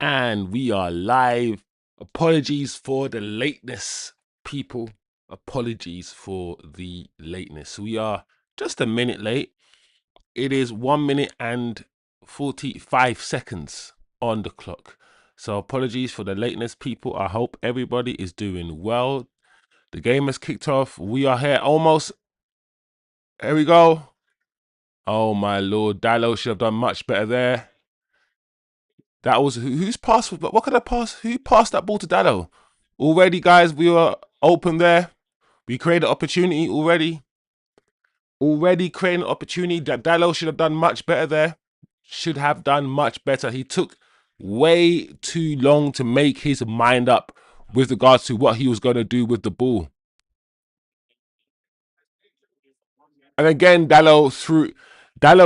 And we are live. Apologies for the lateness, people. Apologies for the lateness. We are just a minute late. It is 1 minute and 45 seconds on the clock. So apologies for the lateness, people. I hope everybody is doing well. The game has kicked off. We are here almost. Here we go. Oh my lord, Dallo should have done much better there. That was whose pass? What kind of pass? Who passed that ball to Dallo? Already, guys, we were open there. We created opportunity already. Already creating opportunity. That Dallo should have done much better there. Should have done much better. He took way too long to make his mind up with regards to what he was going to do with the ball. And again, Dallo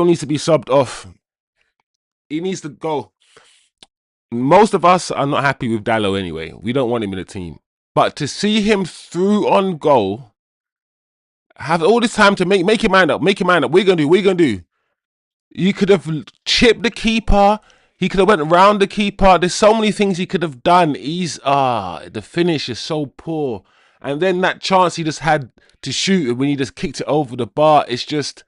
needs to be subbed off. He needs to go. Most of us are not happy with Dallo anyway. We don't want him in the team. But to see him through on goal, have all this time to make your mind up. Make your mind up. What are you gonna do? What are you gonna do? You could have chipped the keeper. He could have went around the keeper. There's so many things he could have done. The finish is so poor. And then that chance he just had to shoot it when he just kicked it over the bar. It's just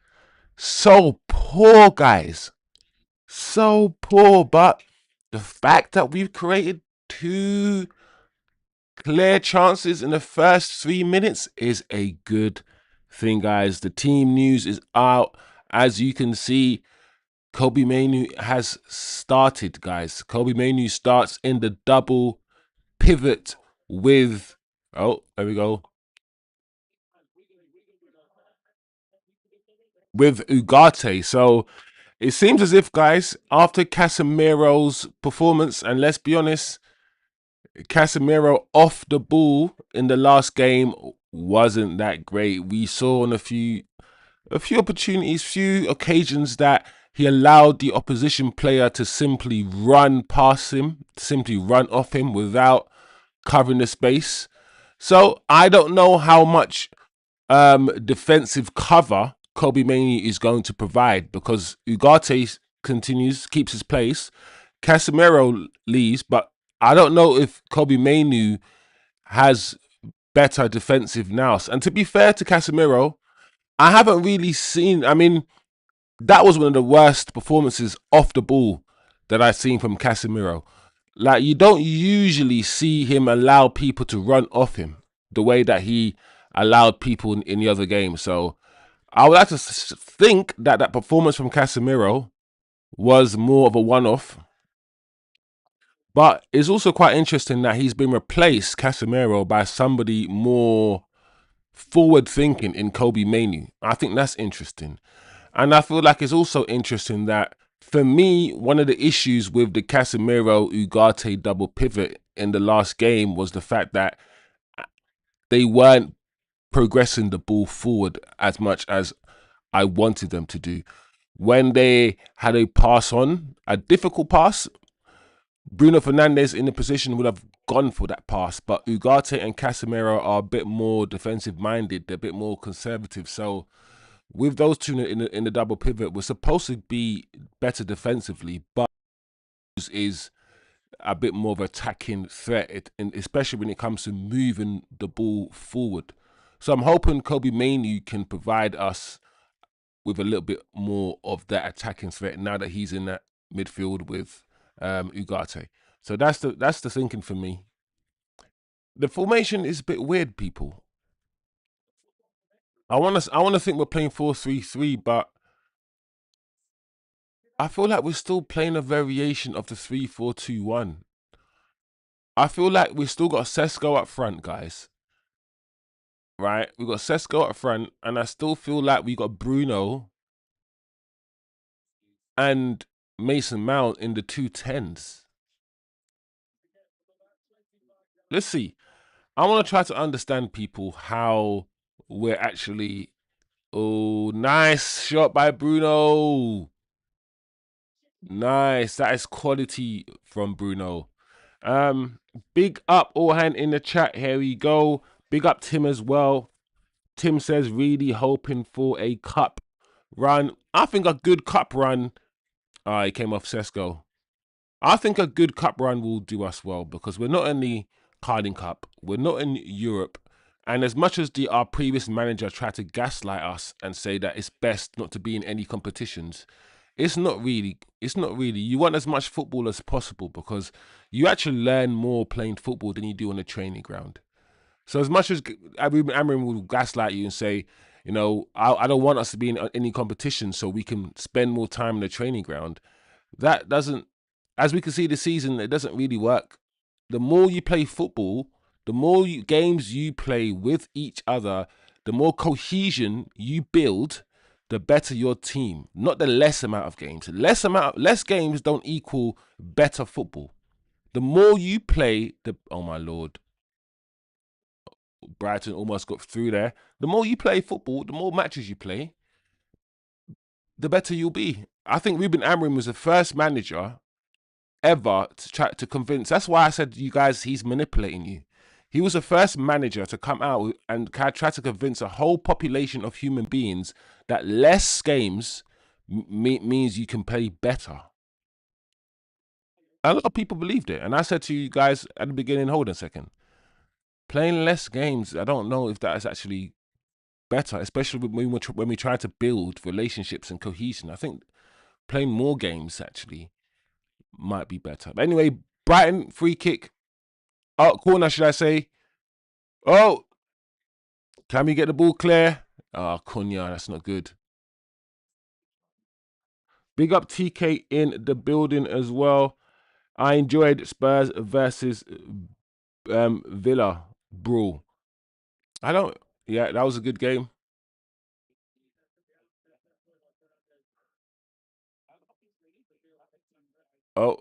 so poor, guys. So poor. But the fact that we've created two clear chances in the first 3 minutes is a good thing, guys. The team news is out. As you can see, Kobbie Mainoo has started, guys. Kobbie Mainoo starts in the double pivot with, oh, there we go, with Ugarte. So it seems as if, guys, after Casemiro's performance, and let's be honest, Casemiro off the ball in the last game wasn't that great. We saw on a few opportunities, few occasions that he allowed the opposition player to simply run past him, simply run off him without covering the space. So I don't know how much defensive cover Kobbie Mainoo is going to provide, because Ugarte keeps his place. Casemiro leaves, but I don't know if Kobbie Mainoo has better defensive nous. And to be fair to Casemiro, I haven't really seen. I mean, that was one of the worst performances off the ball that I've seen from Casemiro. Like, you don't usually see him allow people to run off him the way that he allowed people in the other game. So I would like to think that that performance from Casemiro was more of a one-off. But it's also quite interesting that he's been replaced, Casemiro, by somebody more forward thinking in Kobbie Mainoo. I think that's interesting. And I feel like it's also interesting that, for me, one of the issues with the Casemiro Ugarte double pivot in the last game was the fact that they weren't progressing the ball forward as much as I wanted them to do. When they had a pass on, a difficult pass, Bruno Fernandes in the position would have gone for that pass, but Ugarte and Casemiro are a bit more defensive minded. They're a bit more conservative. So with those two in the double pivot, we're supposed to be better defensively, but is a bit more of an attacking threat, especially when it comes to moving the ball forward. So I'm hoping Kobbie Mainoo can provide us with a little bit more of that attacking threat now that he's in that midfield with Ugarte. So that's the thinking for me. The formation is a bit weird, people. I wanna think we're playing 4-3-3, but I feel like we're still playing a variation of the 3-4-2-1. I feel like we've still got Sesko up front, guys. Right? We got Sesko up front, and I still feel like we got Bruno and Mason Mount in the 2 10s. Let's see. I want to try to understand, people, how we're actually. Oh, nice shot by Bruno. Nice. That is quality from Bruno. Big up Orhan in the chat. Here we go. Big up Tim as well. Tim says, really hoping for a cup run. I think a good cup run. He came off Sesko. I think a good cup run will do us well because we're not in the Carling Cup, we're not in Europe, and as much as our previous manager tried to gaslight us and say that it's best not to be in any competitions, it's not really. It's not really. You want as much football as possible because you actually learn more playing football than you do on the training ground. So as much as Amrin will gaslight you and say, I don't want us to be in any competition so we can spend more time in the training ground. That doesn't, as we can see this season, it doesn't really work. The more you play football, the more games you play with each other, the more cohesion you build, the better your team. Not the less amount of games. Less games don't equal better football. The more you play, the oh my lord, Brighton almost got through there. The more you play football, the more matches you play, the better you'll be. I think Ruben Amorim was the first manager ever to try to convince. That's why I said to you guys, he's manipulating you. He was the first manager to come out and try to convince a whole population of human beings that less games means you can play better. A lot of people believed it, and I said to you guys at the beginning, hold on a second, playing less games, I don't know if that is actually better, especially when we try to build relationships and cohesion. I think playing more games actually might be better. But anyway, Brighton free kick, corner, should I say? Oh, can we get the ball clear? Oh, Cunha, that's not good. Big up TK in the building as well. I enjoyed Spurs versus Villa brawl. I don't. Yeah, that was a good game. Oh,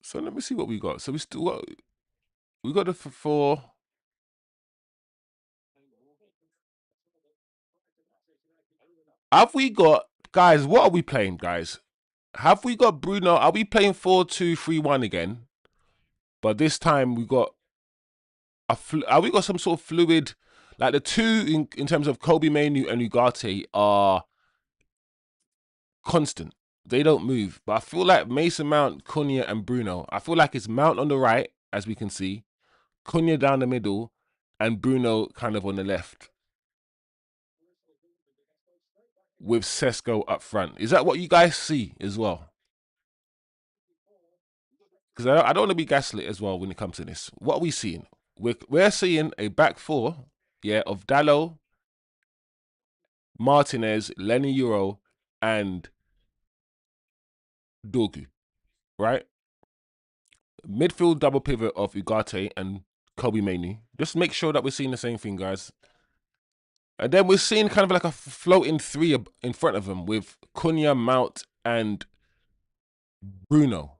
so let me see what we got. So we got the four. Have we got guys? What are we playing, guys? Have we got Bruno? Are we playing 4-2-3-1 again? But this time we got are we got some sort of fluid? Like the two in terms of Kobe Mainu and Ugarte are constant. They don't move. But I feel like Mason Mount, Cunha, and Bruno. I feel like it's Mount on the right, as we can see, Cunha down the middle, and Bruno kind of on the left, with Sesko up front. Is that what you guys see as well? Because I don't want to be gaslit as well when it comes to this. What are we seeing? We're seeing a back four, yeah, of Dallo, Martinez, Lenny Euro, and Dorgu, right? Midfield double pivot of Ugarte and Kobe Mainoo. Just make sure that we're seeing the same thing, guys. And then we're seeing kind of like a floating three in front of them with Cunha, Mount, and Bruno.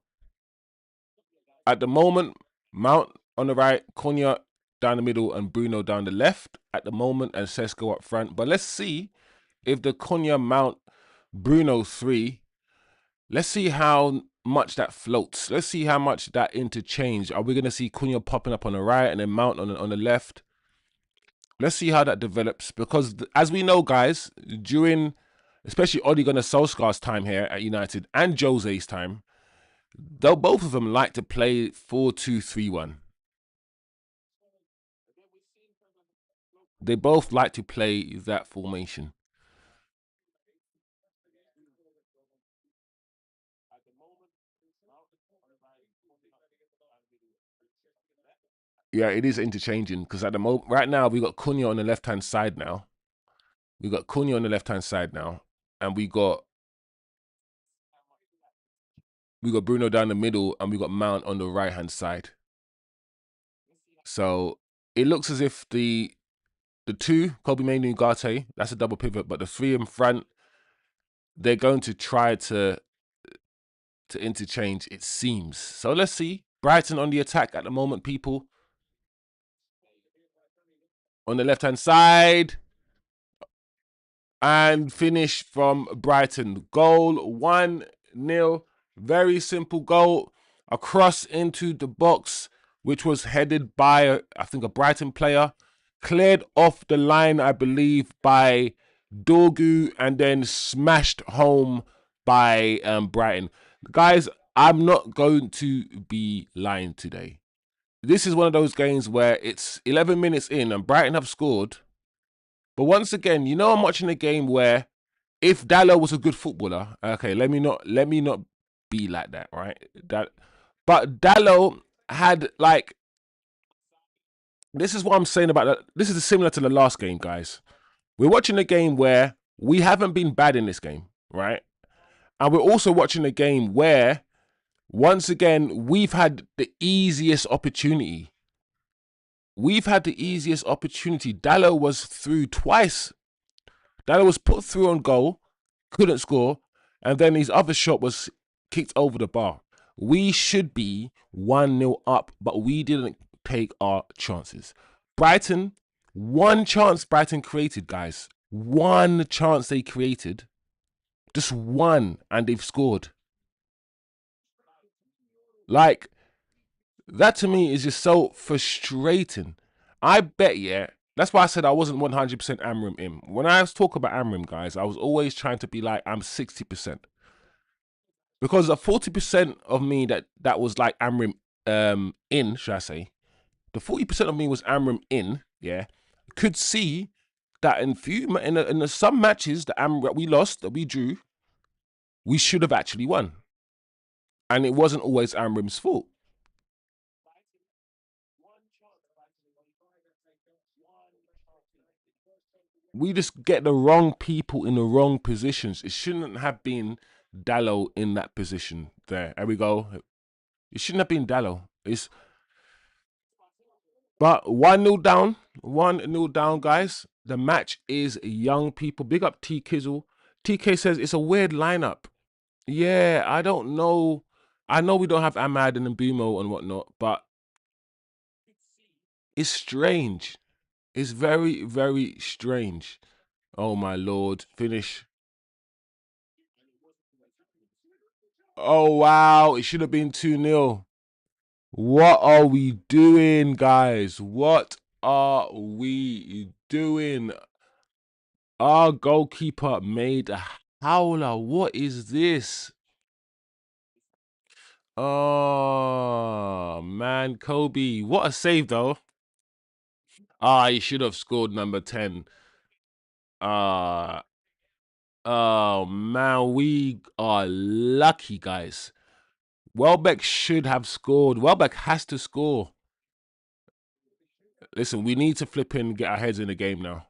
At the moment, Mount on the right, Cunha down the middle, and Bruno down the left at the moment, and Sesko up front. But let's see if the Cunha, Mount, Bruno three, let's see how much that floats. Let's see how much that interchange. Are we going to see Cunha popping up on the right and then Mount on the left? Let's see how that develops because, as we know, guys, during especially Ole Gunnar Solskjaer's time here at United and Jose's time, though both of them like to play 4-2-3-1. They both like to play that formation. Yeah, it is interchanging because at the moment, right now, we got Cunha on the left hand side now. We got Cunha on the left hand side now, and we got Bruno down the middle, and we got Mount on the right hand side. So it looks as if the two, Kobe Mainu and Garte, that's a double pivot, but the three in front, they're going to try to interchange, it seems. So let's see. Brighton on the attack at the moment, people. On the left hand side. And finish from Brighton. Goal 1-0. Very simple goal. Across into the box, which was headed by, I think, a Brighton player. Cleared off the line, I believe, by Dorgu and then smashed home by Brighton. Guys, I'm not going to be lying today. This is one of those games where it's 11 minutes in and Brighton have scored. But once again, I'm watching a game where if Dallo was a good footballer, okay, let me not be like that, right? But Dallo had like this is what I'm saying about that. This is similar to the last game, guys. We're watching a game where we haven't been bad in this game, right? And we're also watching a game where once again we've had the easiest opportunity. We've had the easiest opportunity. Dallo was through twice. Dallo was put through on goal, couldn't score, and then his other shot was kicked over the bar. We should be 1-0 up, but we didn't take our chances. Brighton, one chance Brighton created, guys. One chance they created. Just one, and they've scored. Like, that to me is just so frustrating. I bet, yeah. That's why I said I wasn't 100% Amram in. When I was talking about Amram, guys, I was always trying to be like, I'm 60%. Because the 40% of me that was like Amram in, should I say, the 40% of me was Amram in, yeah, could see that in some matches that we lost, that we drew, we should have actually won. And it wasn't always Amram's fault. We just get the wrong people in the wrong positions. It shouldn't have been Dallo in that position there. There we go. It shouldn't have been Dallo. But 1-0 down. 1-0 down, guys. The match is young people. Big up T Kizzle. TK says it's a weird lineup. Yeah, I don't know. I know we don't have Ahmad and Mbumo and whatnot, but it's strange. It's very, very strange. Oh my lord. Finish. Oh wow. It should have been 2-0. What are we doing, guys? What are we doing? Our goalkeeper made a howler. What is this? Oh man, Kobe. What a save though. He should have scored number 10. Ah, oh man, we are lucky, guys. Welbeck should have scored. Welbeck has to score. Listen, we need to flip in, get our heads in the game now.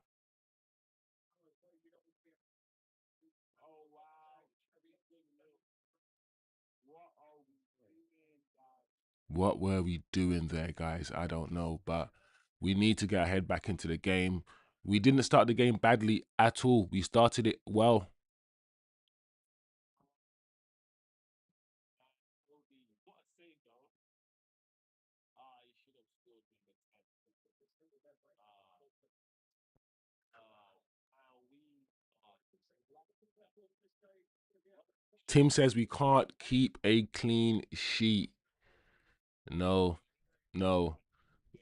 What were we doing there, guys? I don't know, but we need to get our head back into the game. We didn't start the game badly at all. We started it well. Tim says we can't keep a clean sheet. No, no.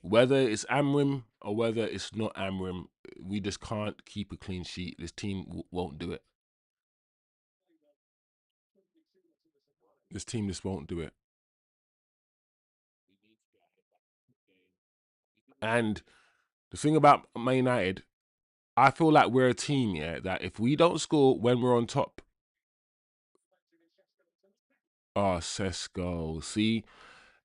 Whether it's Amrim or whether it's not Amrim, we just can't keep a clean sheet. This team won't do it. This team just won't do it. And the thing about Man United, I feel like we're a team, yeah, that if we don't score when we're on top, oh, Sesko. See,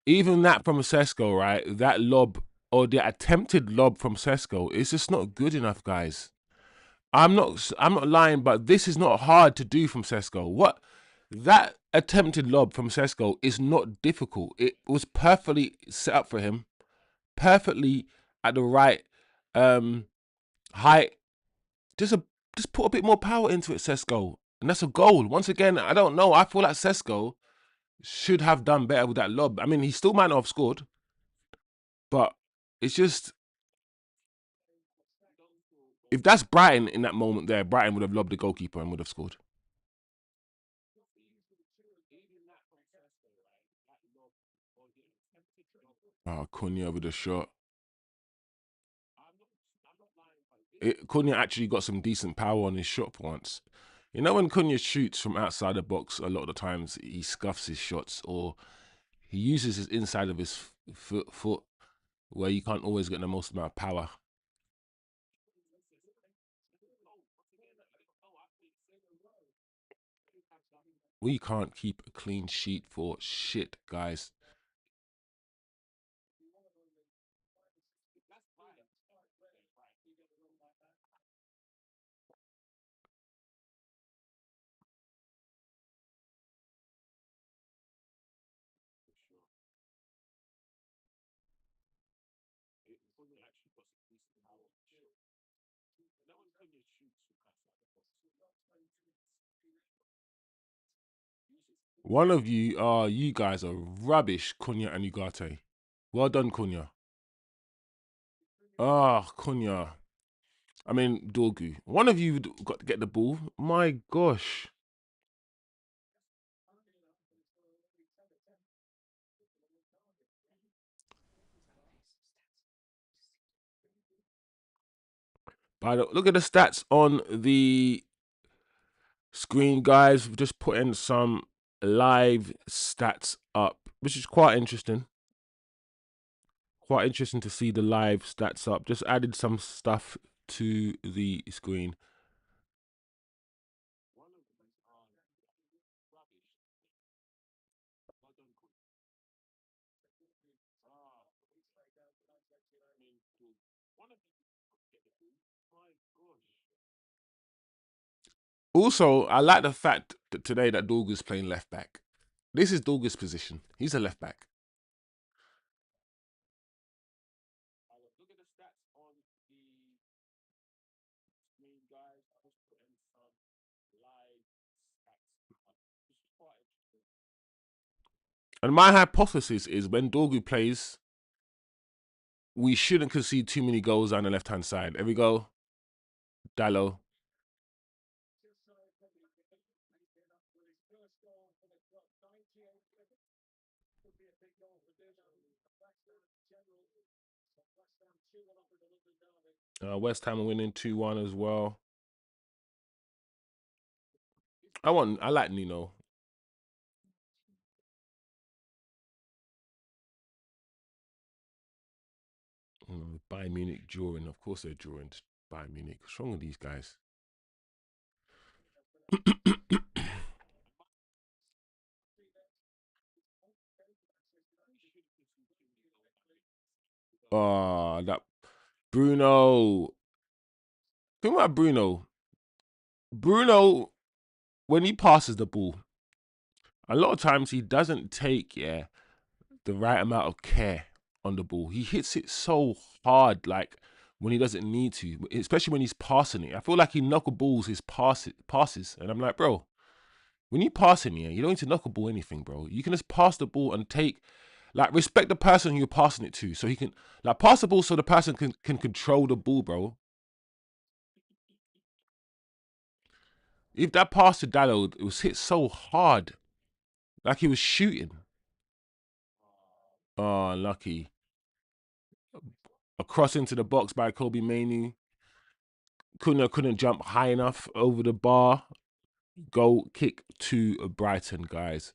even that from Sesko, right? That lob or the attempted lob from Sesko is just not good enough, guys. I'm not lying, but this is not hard to do from Sesko. What that attempted lob from Sesko is not difficult. It was perfectly set up for him, perfectly at the right height. Just a just put a bit more power into it, Sesko, and that's a goal. Once again, I don't know. I feel like Sesko should have done better with that lob. I mean, he still might not have scored, but it's just if that's Brighton in that moment there, Brighton would have lobbed the goalkeeper and would have scored. Oh, Cunha with a shot. Cunha actually got some decent power on his shot for once. You know when Cunha shoots from outside the box, a lot of the times he scuffs his shots or he uses his inside of his foot where you can't always get the most amount of power. We can't keep a clean sheet for shit, guys. One of you you guys are rubbish, Cunha and Ugarte. Well done, Cunha. Ah, Cunha. I mean, Dorgu. One of you got to get the ball. My gosh. Look at the stats on the screen, guys. We've just putting some live stats up, which is quite interesting. Quite interesting to see the live stats up. Just added some stuff to the screen. Also, I like the fact that today that Dorgu's playing left back. This is Dorgu's position. He's a left back. And my hypothesis is when Dorgu plays, we shouldn't concede too many goals on the left-hand side. There we go. Dallo. West Ham are winning 2-1 as well. I like Nuno. Bayern Munich drawing. Of course they're drawing Bayern Munich. What's wrong with these guys? Oh, that Bruno. Think about Bruno. Bruno, when he passes the ball, a lot of times he doesn't take the right amount of care on the ball. He hits it so hard, like when he doesn't need to, especially when he's passing it. I feel like he knuckleballs his passes, and I'm like, bro, when you pass him, you don't need to knuckleball anything, bro. You can just pass the ball and respect the person who you're passing it to, so he can pass the ball so the person can control the ball, bro. If that pass to Dallo, it was hit so hard, like he was shooting. Oh, lucky. A cross into the box by Kobe Mainoo. Couldn't jump high enough over the bar. Goal kick to Brighton, guys.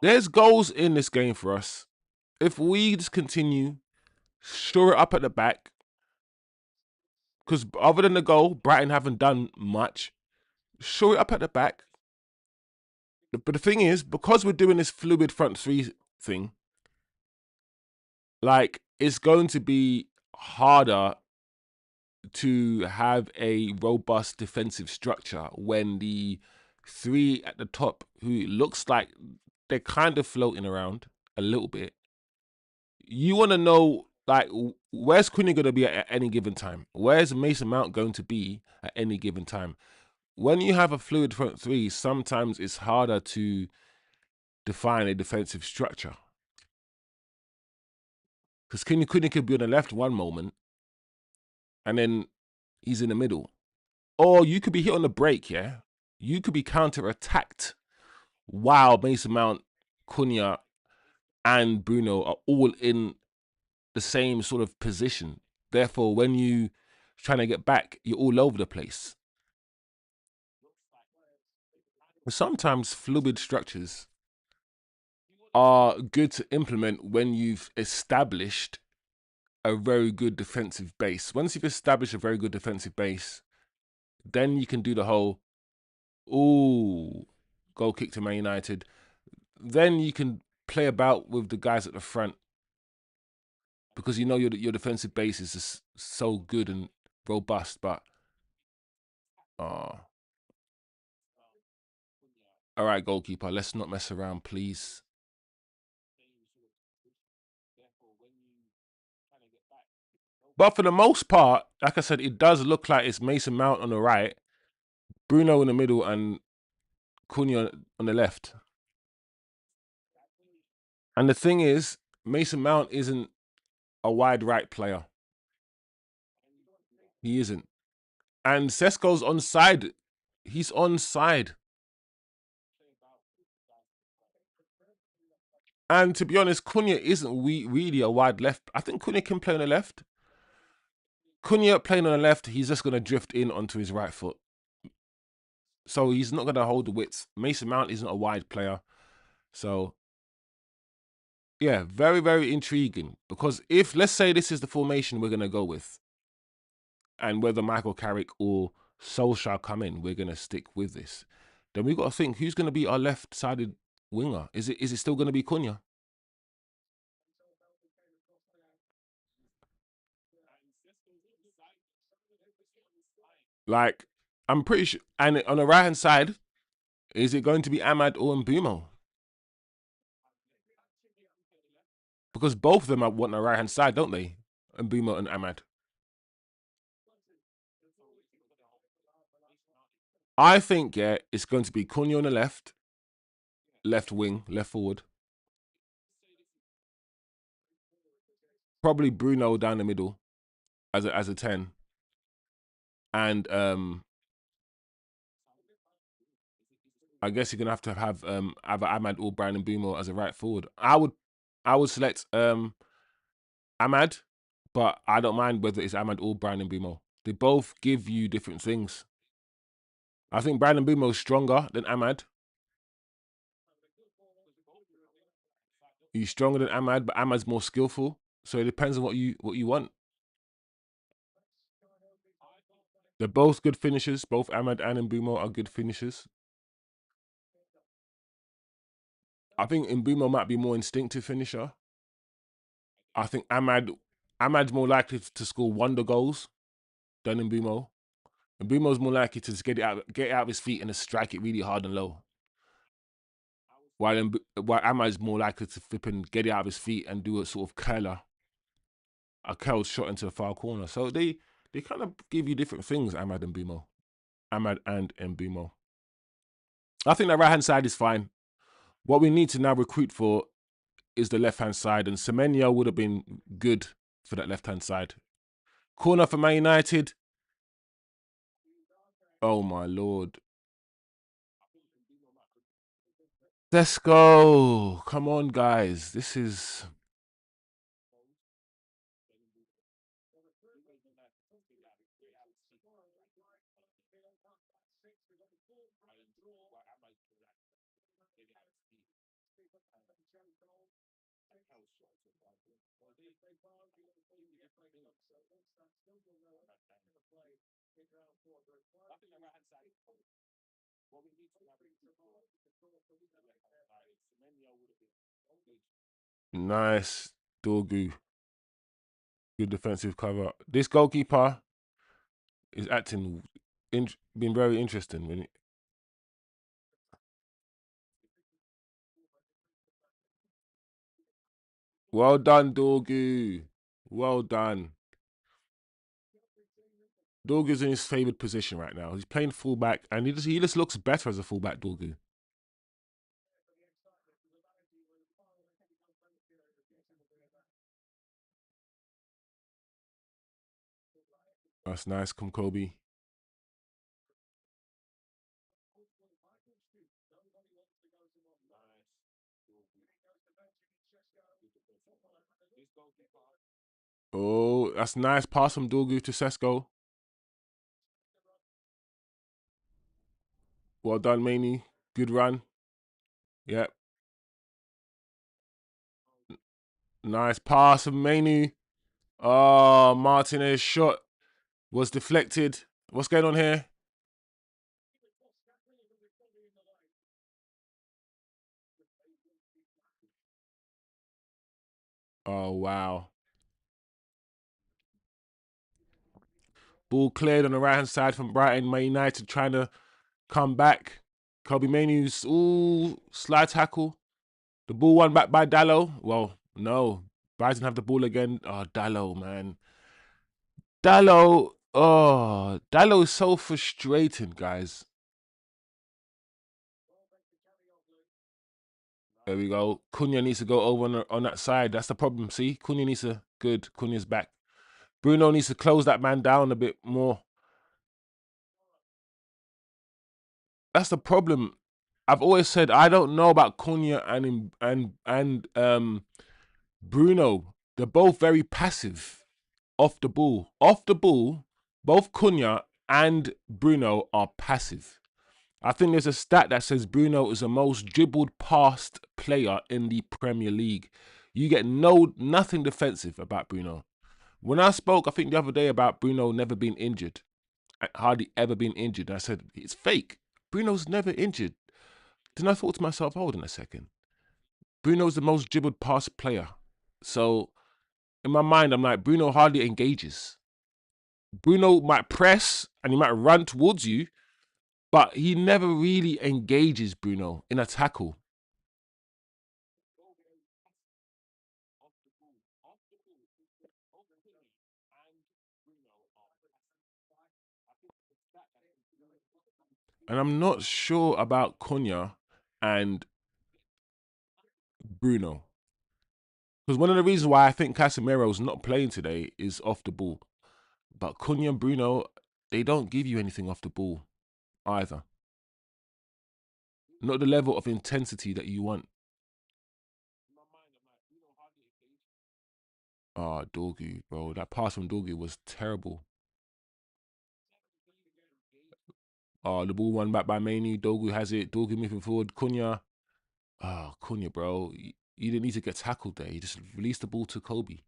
There's goals in this game for us. If we just continue, shore it up at the back, because other than the goal, Brighton haven't done much. Shore it up at the back. But the thing is, because we're doing this fluid front three thing, it's going to be harder to have a robust defensive structure when the three at the top, who looks like they're kind of floating around a little bit, you want to know, where's Cunha going to be at any given time? Where's Mason Mount going to be at any given time? When you have a fluid front three, sometimes it's harder to define a defensive structure. Because Cunha could be on the left one moment, and then he's in the middle. Or you could be hit on the break, yeah? You could be counter-attacked while Mason Mount, Cunha, and Bruno are all in the same sort of position. Therefore, when you trying to get back, you're all over the place. Sometimes fluid structures are good to implement when you've established a very good defensive base. Once you've established a very good defensive base, then you can do the whole, ooh, goal kick to Man United. Then you can play about with the guys at the front because you know your defensive base is just so good and robust. But, all right, goalkeeper, let's not mess around, please. But for the most part, like I said, it does look like it's Mason Mount on the right, Bruno in the middle, and Cunha on the left. And the thing is, Mason Mount isn't a wide right player. He isn't. And Sesko's on side. He's on side. And to be honest, Cunha isn't really a wide left. I think Cunha can play on the left. Cunha playing on the left, he's just going to drift in onto his right foot. So he's not going to hold the width. Mason Mount isn't a wide player. So, yeah, very, very intriguing. Because if, let's say this is the formation we're going to go with, and whether Michael Carrick or Solskjaer come in, we're going to stick with this. Then we've got to think, who's going to be our left-sided winger? Is it still going to be Cunha? Like, I'm pretty sure. And on the right-hand side, is it going to be Ahmad or Mbumo? Because both of them want the right-hand side, don't they? Mbumo and Ahmad. I think, yeah, it's going to be Cunha on the left wing, left forward. Probably Bruno down the middle as a 10. And I guess you're gonna have either Ahmad or Brandon Boomer as a right forward. I would select Ahmad, but I don't mind whether it's Ahmad or Brandon Boomer. They both give you different things. I think Brandon Boomer is stronger than Ahmad. He's stronger than Ahmad, but Ahmad's more skillful. So it depends on what you want. They're both good finishers. Both Ahmad and Mbumo are good finishers. I think Mbumo might be more instinctive finisher. I think Ahmad's more likely to score wonder goals than Mbumo. Mbumo's more likely to just get it out of his feet and just strike it really hard and low. While Ahmad's more likely to flip and get it out of his feet and do a sort of a curled shot into the far corner. So they kind of give you different things, Ahmad and Mbumo. Ahmad and Mbumo. I think the right hand side is fine. What we need to now recruit for is the left hand side, and Semenyo would have been good for that left hand side. Corner for Man United. Oh my lord. Let's go. Come on, guys. This is. Nice. Dorgu. Good defensive cover. This goalkeeper is acting, been very interesting. Well done, Dorgu. Well done. Dorgu's in his favoured position right now. He's playing fullback, and he just looks better as a fullback, Dorgu. That's nice, Kobe. Oh, that's nice pass from Dorgu to Sesko. Well done, Maney. Good run. Yep. Nice pass from Maney. Oh, Martinez's shot was deflected. What's going on here? Oh, wow. Ball cleared on the right-hand side from Brighton. Man United trying to come back. Kobe Mainoo's, slide tackle. The ball won back by Dallo. Well, no. Brighton have the ball again. Oh, Dallo, man. Dallo is so frustrating, guys. There we go. Cunha needs to go over on that side. That's the problem. See, Cunha needs to. Good. Cunha's back. Bruno needs to close that man down a bit more. That's the problem. I've always said I don't know about Cunha and Bruno. They're both very passive off the ball. Off the ball, both Cunha and Bruno are passive. I think there's a stat that says Bruno is the most dribbled past player in the Premier League. You get nothing defensive about Bruno. When I spoke, I think the other day about Bruno never being injured, hardly ever been injured, and I said it's fake. Bruno's never injured. Then I thought to myself, hold on a second. Bruno's the most dribbled past player. So in my mind, I'm like, Bruno hardly engages. Bruno might press and he might run towards you, but he never really engages Bruno in a tackle. And I'm not sure about Cunha and Bruno. Because one of the reasons why I think Casemiro's not playing today is off the ball. But Cunha and Bruno, they don't give you anything off the ball either. Not the level of intensity that you want. Ah, Dorgu, bro. That pass from Dorgu was terrible. The ball won back by Mainoo. Dorgu has it. Dorgu moving forward. Cunha. Cunha, bro. You didn't need to get tackled there. You just released the ball to Kobe.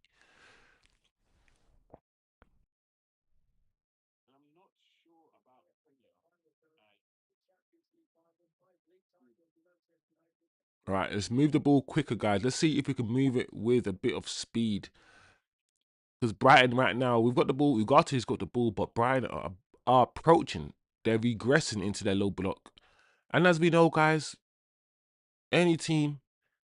All right, let's move the ball quicker, guys. Let's see if we can move it with a bit of speed. Because Brighton right now, we've got the ball. Ugarte's got the ball, but Brighton are approaching. They're regressing into their low block. And as we know, guys, any team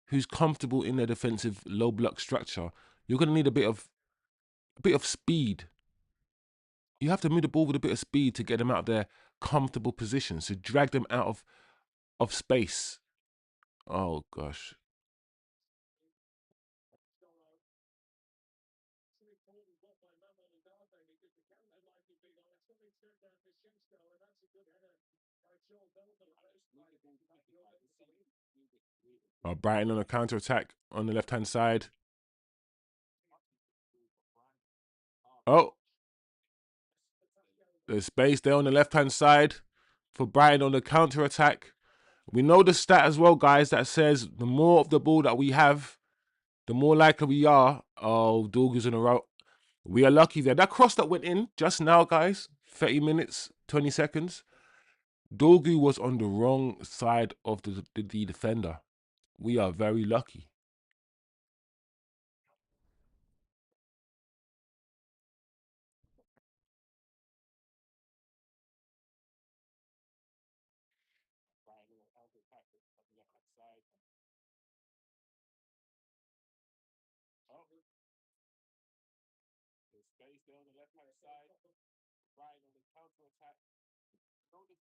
who's comfortable in their defensive low block structure, you're going to need a bit of speed. You have to move the ball with a bit of speed to get them out of their comfortable positions, to drag them out of space. Oh gosh. Brighton on a counter attack on the left hand side. Oh, there's space there on the left hand side for Brighton on the counter attack. We know the stat as well, guys, that says the more of the ball that we have, the more likely we are. Oh, Dorgu's in a row. We are lucky there. That cross that went in just now, guys, 30 minutes, 20 seconds. Dorgu was on the wrong side of the defender. We are very lucky.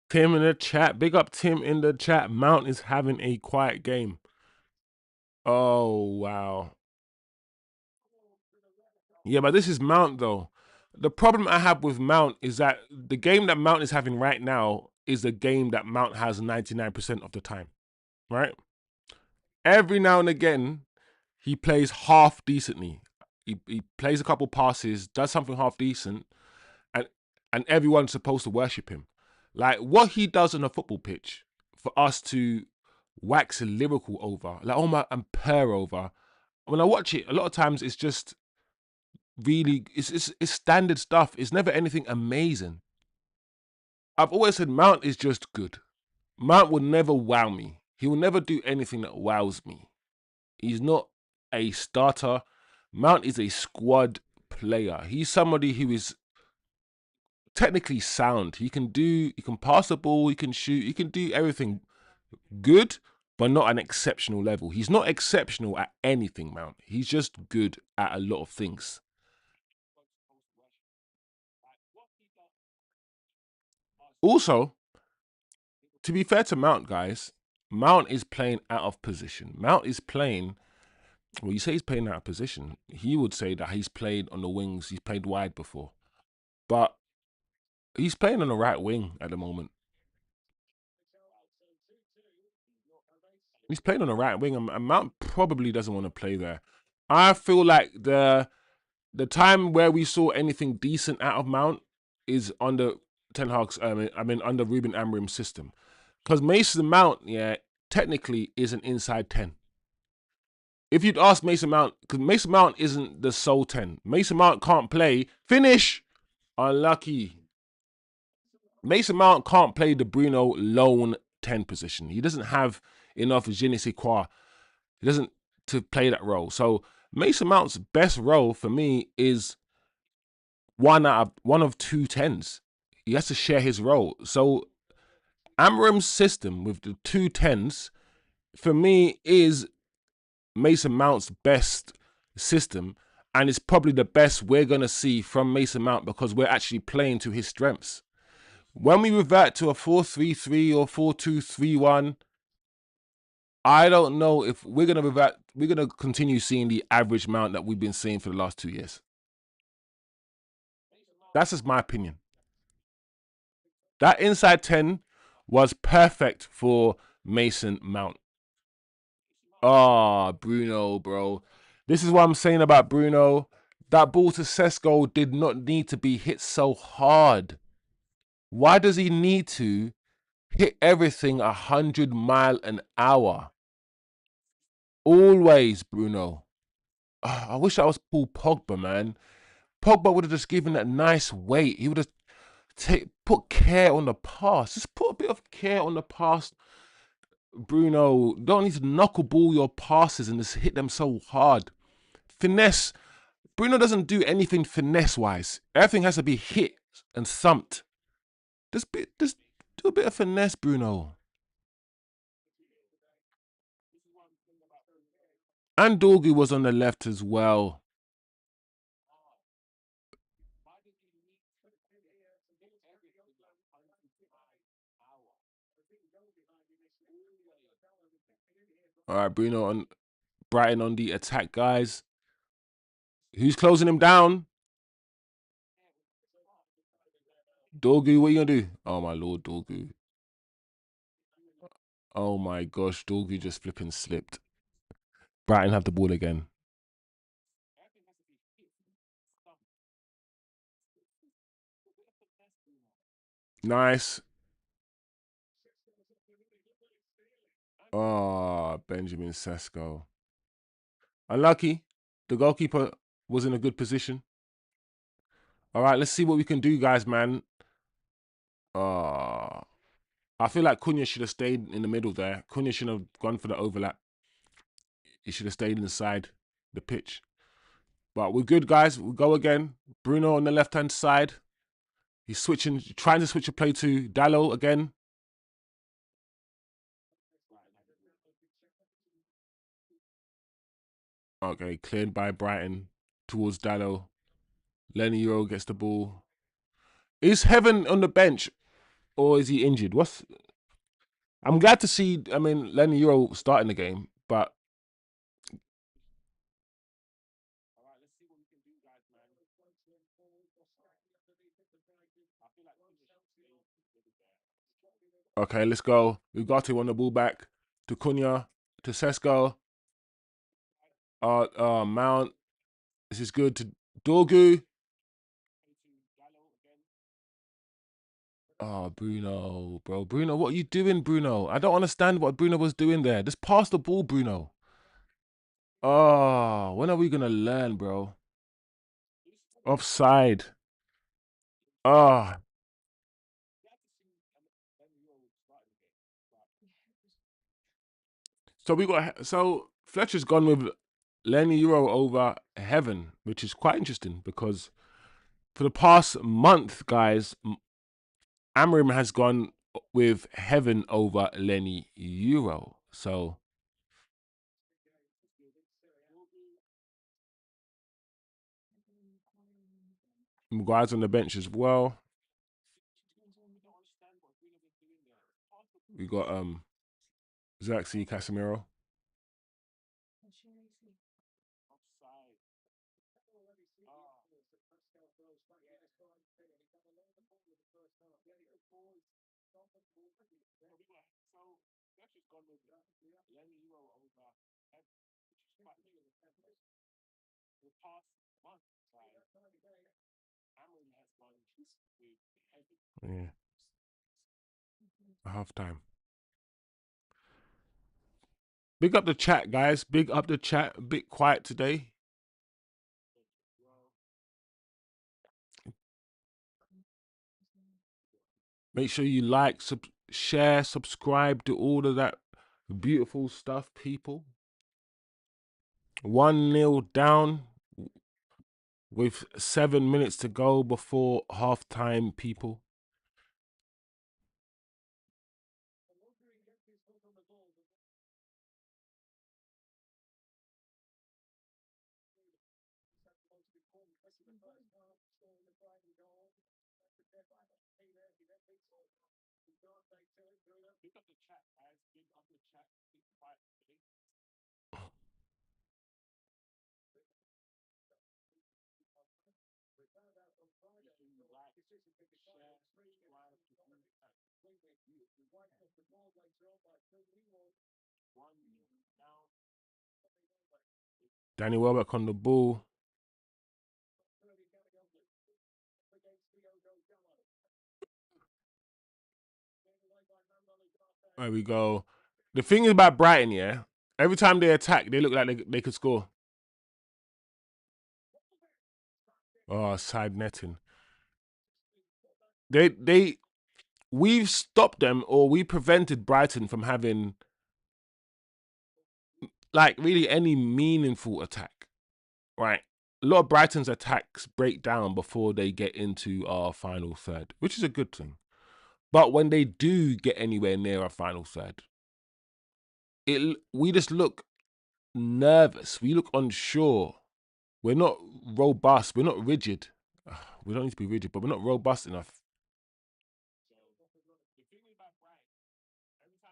Tim in the chat. Big up Tim in the chat. Mount is having a quiet game. Oh, wow. Yeah, but this is Mount, though. The problem I have with Mount is that the game that Mount is having right now is the game that Mount has 99% of the time, right? Every now and again, he plays half decently. He plays a couple passes, does something half decent, and and everyone's supposed to worship him. Like what he does on a football pitch for us to wax lyrical over, like oh my and purr over. When I watch it, a lot of times it's just really it's standard stuff. It's never anything amazing. I've always said Mount is just good. Mount will never wow me. He will never do anything that wows me. He's not a starter. Mount is a squad player. He's somebody who is technically sound. He can pass the ball, he can shoot, he can do everything good, but not an exceptional level. He's not exceptional at anything, Mount. He's just good at a lot of things. Also, to be fair to Mount, guys, Mount is playing out of position. Mount is playing, well, you say he's playing out of position. He would say that he's played on the wings, he's played wide before. But he's playing on the right wing at the moment. He's playing on the right wing, and Mount probably doesn't want to play there. I feel like the time where we saw anything decent out of Mount is under Ten Hag's, under Ruben Amorim's system. Because Mason Mount, yeah, technically is an inside 10. If you'd ask Mason Mount, because Mason Mount isn't the sole 10. Mason Mount can't play. Finish! Unlucky. Mason Mount can't play the Bruno lone 10 position. He doesn't have enough je ne sais quoi. He doesn't to play that role. So Mason Mount's best role for me is one of two tens. He has to share his role. So Amorim's system with the two tens for me is Mason Mount's best system, and it's probably the best we're gonna see from Mason Mount because we're actually playing to his strengths. When we revert to a 4-3-3 or 4-2-3-1, I don't know if we're gonna revert. We're gonna continue seeing the average Mount that we've been seeing for the last 2 years. That's just my opinion. That inside 10 was perfect for Mason Mount. Ah, Bruno, bro. This is what I'm saying about Bruno. That ball to Sesko did not need to be hit so hard. Why does he need to hit everything 100 mile an hour? Always, Bruno. I wish I was Paul Pogba, man. Pogba would have just given that nice weight. He would have put care on the pass. Just put a bit of care on the pass, Bruno. Don't need to knuckleball your passes and just hit them so hard. Finesse. Bruno doesn't do anything finesse-wise. Everything has to be hit and thumped. Just do a bit of finesse, Bruno. And Dorgu was on the left as well. All right, Bruno on Brighton on the attack, guys. Who's closing him down? Dorgu, what are you gonna do? Oh my lord, Dorgu. Oh my gosh, Dorgu just flipping slipped. Brighton have the ball again. Nice. Oh, Benjamin Sesko. Unlucky. The goalkeeper was in a good position. All right, let's see what we can do, guys, man. I feel like Cunha should have stayed in the middle there. Cunha should have gone for the overlap. He should have stayed inside the pitch. But we're good, guys. We'll go again. Bruno on the left-hand side. He's switching, trying to switch a play to Dallo again. Okay, cleared by Brighton towards Dallo. Lenny Euro gets the ball. Is Heaven on the bench or is he injured? I'm glad to see, Lenny Euro starting the game, but okay, let's go. Ugarte won the ball back to Cunha, to Sesko. Mount. This is good to Dorgu. Oh, Bruno, bro. Bruno, what are you doing, Bruno? I don't understand what Bruno was doing there. Just pass the ball, Bruno. Oh, when are we gonna learn, bro? Offside. Oh. So Fletcher's gone with Lenny Euro over Heaven, which is quite interesting because for the past month, guys, Amrim has gone with Heaven over Lenny Euro. So Maguire's on the bench as well. We got Xerxes Casemiro. Yeah, half time. Big up the chat, guys. Big up the chat. A bit quiet today. Make sure you like, share, subscribe, do all of that beautiful stuff, people. 1-0 down with 7 minutes to go before half time, people. Danny Welbeck on the ball. There we go. The thing is about Brighton, yeah, every time they attack, they look like they could score. Oh, side netting. We've stopped them, or we prevented Brighton from having like really any meaningful attack, right? A lot of Brighton's attacks break down before they get into our final third, which is a good thing. But when they do get anywhere near our final third, we just look nervous. We look unsure. We're not robust. We're not rigid. We don't need to be rigid, but we're not robust enough.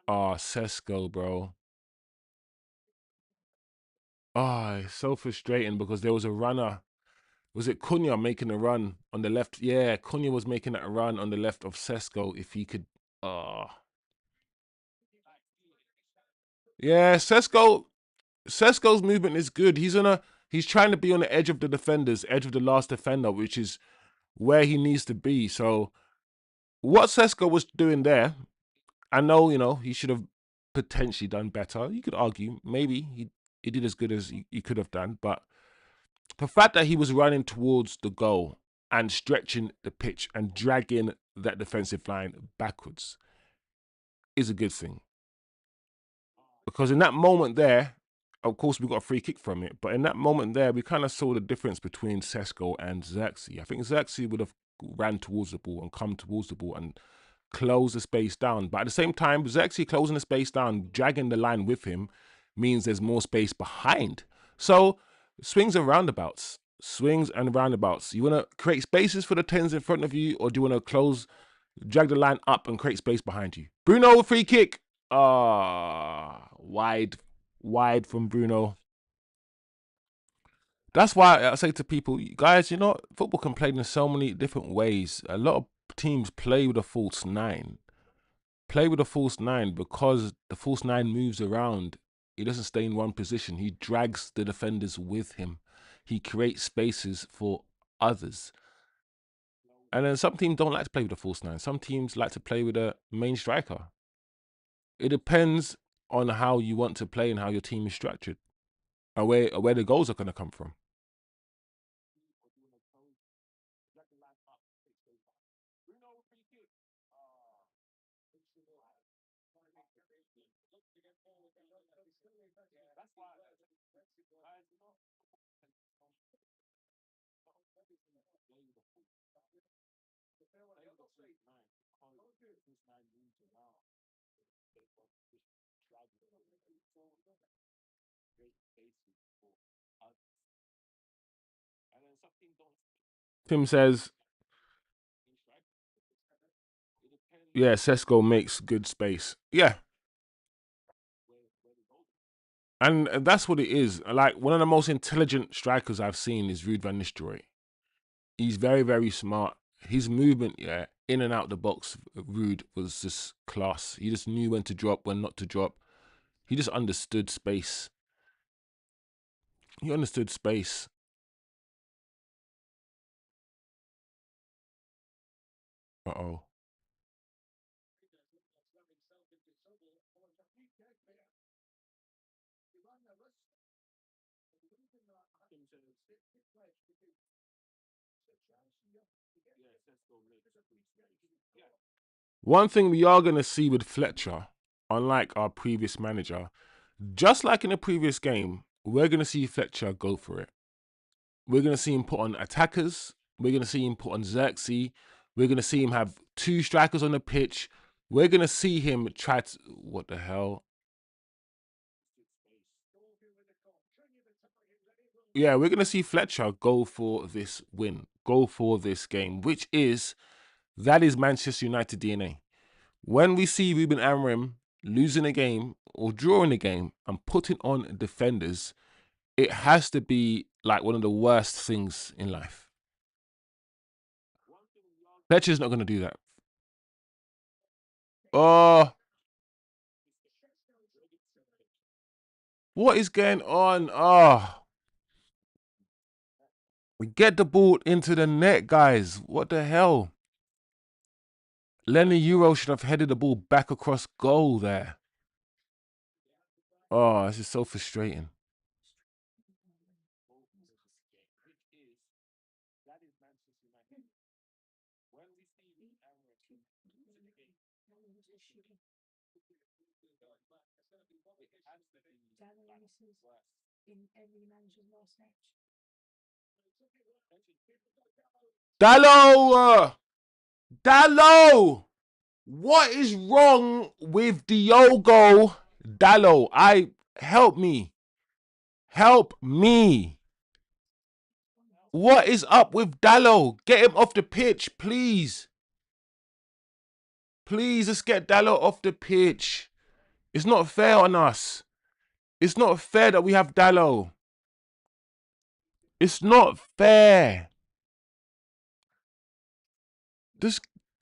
Ah, Sesko, bro. Ah, it's so frustrating because there was a runner. Was it Cunha making a run on the left? Yeah, Cunha was making that run on the left of Sesko. If he could, ah, yeah, Sesko's movement is good. He's trying to be on the edge of the defenders, edge of the last defender, which is where he needs to be. So what Sesko was doing there, I know, he should have potentially done better. You could argue maybe he did as good as he could have done, but the fact that he was running towards the goal and stretching the pitch and dragging that defensive line backwards is a good thing. Because in that moment there, of course, we got a free kick from it, but in that moment there, we kind of saw the difference between Sesko and Xerxes. I think Xerxes would have ran towards the ball and come towards the ball and close the space down. But at the same time, Xerxes closing the space down, dragging the line with him, means there's more space behind. So swings and roundabouts. Swings and roundabouts. You want to create spaces for the tens in front of you, or do you want to drag the line up and create space behind you? Bruno, free kick. Wide from Bruno. That's why I say to people, guys, football can play in so many different ways. A lot of teams play with a false nine. Play with a false nine because the false nine moves around. He doesn't stay in one position. He drags the defenders with him. He creates spaces for others. And then some teams don't like to play with a false nine. Some teams like to play with a main striker. It depends on how you want to play and how your team is structured, and where the goals are going to come from. Tim says, yeah, Sesko makes good space. Yeah. And that's what it is. Like, one of the most intelligent strikers I've seen is Ruud van Nistelrooy. He's very, very smart. His movement, yeah, in and out the box, Ruud, was just class. He just knew when to drop, when not to drop. He just understood space. He understood space. Uh-oh. One thing we are going to see with Fletcher, unlike our previous manager, just like in the previous game, we're going to see Fletcher go for it. We're going to see him put on attackers. We're going to see him put on Xerxes. We're going to see him have two strikers on the pitch. We're going to see him try to... What the hell? Yeah, we're going to see Fletcher go for this win. Go for this game, which is... That is Manchester United DNA. When we see Ruben Amorim losing a game or drawing a game and putting on defenders, it has to be like one of the worst things in life. Fletcher's not going to do that. Oh, what is going on? Oh, we get the ball into the net, guys. What the hell? Lenny Euro should have headed the ball back across goal there. Oh, this is so frustrating. Dallo! Dallo! What is wrong with Diogo Dallo? Help me. Help me. What is up with Dallo? Get him off the pitch, please. Please, let's get Dallo off the pitch. It's not fair on us. It's not fair that we have Dallo. It's not fair.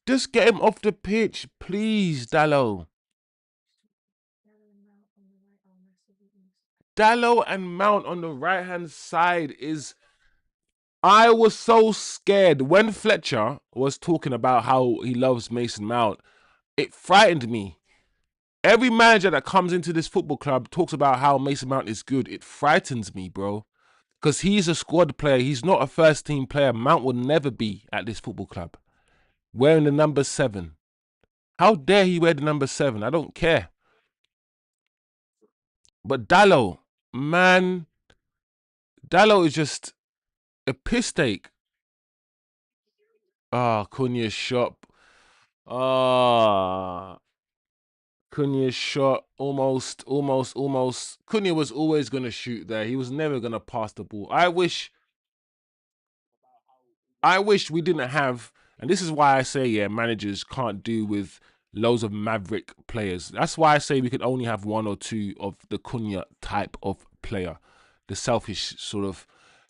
Just get him off the pitch, please, Dallo. Dallo and Mount on the right-hand side is... I was so scared when Fletcher was talking about how he loves Mason Mount. It frightened me. Every manager that comes into this football club talks about how Mason Mount is good. It frightens me, bro. Because he's a squad player. He's not a first team player. Mount will never be at this football club. Wearing the number 7. How dare he wear the number 7? I don't care. But Dallo, man, Dallo is just a piss take. Ah, Cunha's shot. Ah, Cunha's shot. Almost. Cunha was always going to shoot there. He was never going to pass the ball. I wish we didn't have, and this is why I say, yeah, managers can't do with loads of maverick players. That's why I say we could only have one or two of the Cunha type of player. The selfish sort of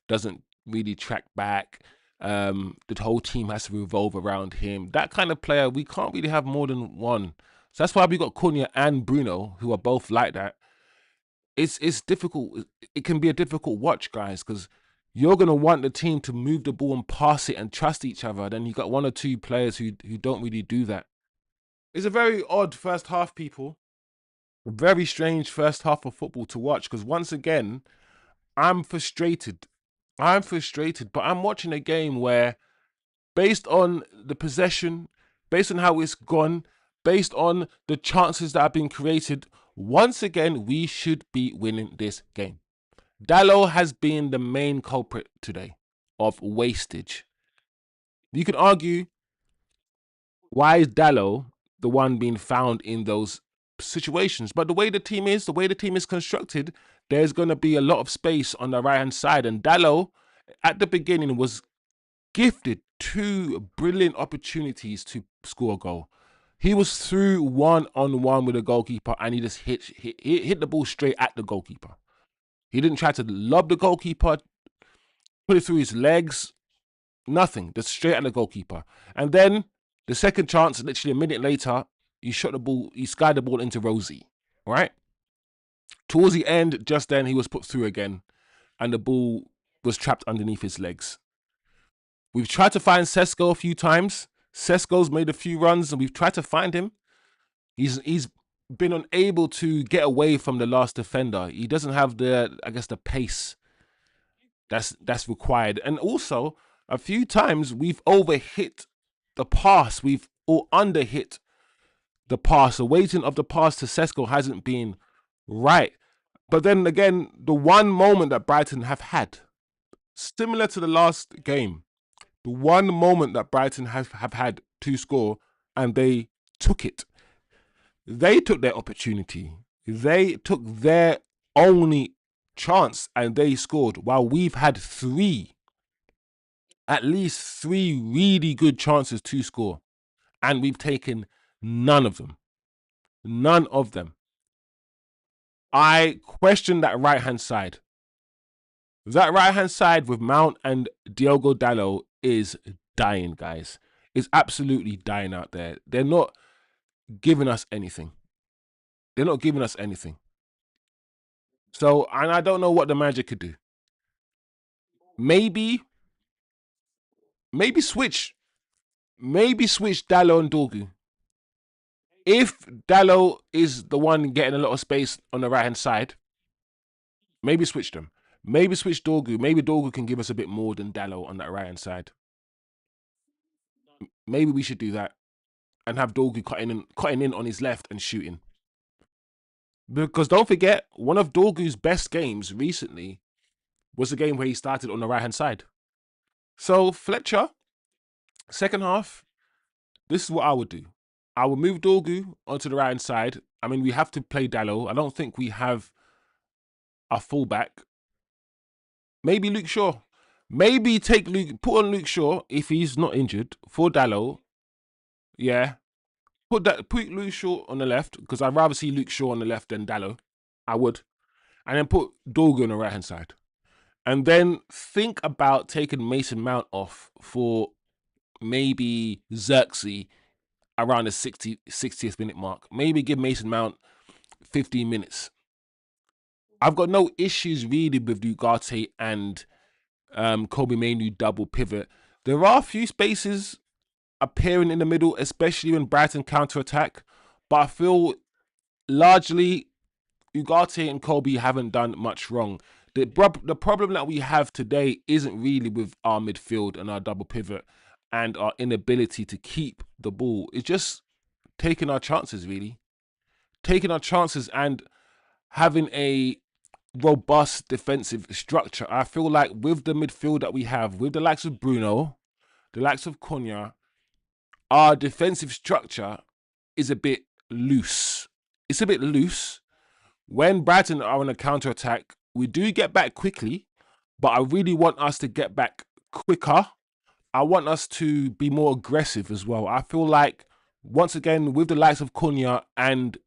doesn't really track back. The whole team has to revolve around him. That kind of player, we can't really have more than one. So that's why we got Cunha and Bruno, who are both like that. It's difficult. It can be a difficult watch, guys, because you're going to want the team to move the ball and pass it and trust each other. Then you got one or two players who don't really do that. It's a very odd first half, people. A very strange first half of football to watch because once again, I'm frustrated. I'm frustrated, but I'm watching a game where, based on the possession, based on how it's gone, based on the chances that have been created, once again, we should be winning this game. Dalot has been the main culprit today of wastage. You could argue, why is Dalot the one being found in those situations? But the way the team is constructed, there's going to be a lot of space on the right hand side. And Dalot, at the beginning, was gifted two brilliant opportunities to score a goal. He was through one-on-one with the goalkeeper, and he just hit the ball straight at the goalkeeper. He didn't try to lob the goalkeeper, put it through his legs, nothing, just straight at the goalkeeper. And then the second chance, literally a minute later, he shot the ball, he skied the ball into Rosie, right? Towards the end, just then, he was put through again, and the ball was trapped underneath his legs. We've tried to find Sesko a few times. Sesko's made a few runs, and we've tried to find him. He's been unable to get away from the last defender. He doesn't have the, I guess, the pace that's required. And also, a few times we've overhit the pass. We've or underhit the pass. The weighting of the pass to Sesko hasn't been right. But then again, the one moment that Brighton have had, similar to the last game, the one moment that Brighton have had to score, and they took it. They took their opportunity. They took their only chance and they scored, while we've had at least three really good chances to score, and we've taken none of them. None of them. I question that right hand side. That right hand side with Mount and Diogo Dalot is dying, guys. It's absolutely dying out there. They're not giving us anything. They're not giving us anything. So, and I don't know what the manager could do. Maybe switch. Maybe switch Dalot and Dorgu. If Dalot is the one getting a lot of space on the right hand side, maybe switch them. Maybe switch Dorgu. Maybe Dorgu can give us a bit more than Dalot on that right hand side. Maybe we should do that and have Dorgu cutting in on his left and shooting. Because don't forget, one of Dorgu's best games recently was the game where he started on the right hand side. So Fletcher, second half, this is what I would do. I will move Dorgu onto the right hand side. I mean, we have to play Dalot. I don't think we have a fullback. Maybe Luke Shaw. Maybe put on Luke Shaw if he's not injured for Dalot. Yeah. Put Luke Shaw on the left, because I'd rather see Luke Shaw on the left than Dalot. I would. And then put Dorgu on the right hand side. And then think about taking Mason Mount off for maybe Xerxes around the 60th minute mark. Maybe give Mason Mount 15 minutes. I've got no issues really with Ugarte and Kobe Mainu double pivot. There are a few spaces appearing in the middle, especially when Brighton counter-attack. But I feel largely Ugarte and Kobe haven't done much wrong. The problem that we have today isn't really with our midfield and our double pivot and our inability to keep the ball. It's just taking our chances, really. Taking our chances and having a robust defensive structure. I feel like with the midfield that we have, with the likes of Bruno, the likes of Konya, our defensive structure is a bit loose. It's a bit loose. When Brighton are on a counter-attack, we do get back quickly, but I really want us to get back quicker. I want us to be more aggressive as well. I feel like, once again, with the likes of Konya and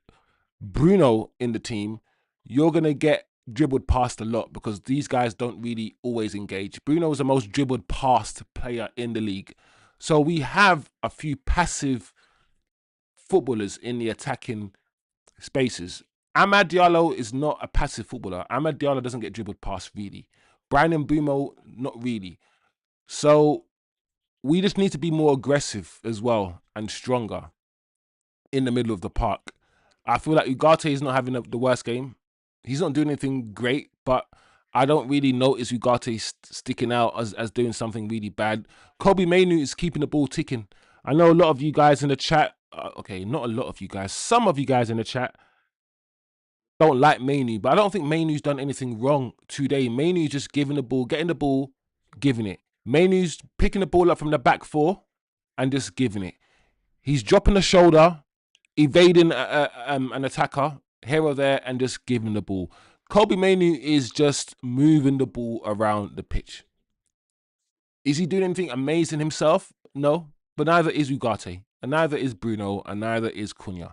Bruno in the team, you're going to get dribbled past a lot because these guys don't really always engage. Bruno is the most dribbled past player in the league. So we have a few passive footballers in the attacking spaces. Amad Diallo is not a passive footballer. Amad Diallo doesn't get dribbled past really. Brian and Bumo, not really. So we just need to be more aggressive as well and stronger in the middle of the park. I feel like Ugarte is not having the worst game. He's not doing anything great, but I don't really notice Ugarte sticking out as doing something really bad. Kobe Mainu is keeping the ball ticking. I know a lot of you guys in the chat, okay, not a lot of you guys, some of you guys in the chat don't like Mainu, but I don't think Mainu's done anything wrong today. Mainu's just giving the ball, getting the ball, giving it. Mainu's picking the ball up from the back four and just giving it. He's dropping the shoulder, evading an attacker here or there, and just giving the ball. Kobe Mainu is just moving the ball around the pitch. Is he doing anything amazing himself? No, but neither is Ugarte, and neither is Bruno, and neither is Cunha.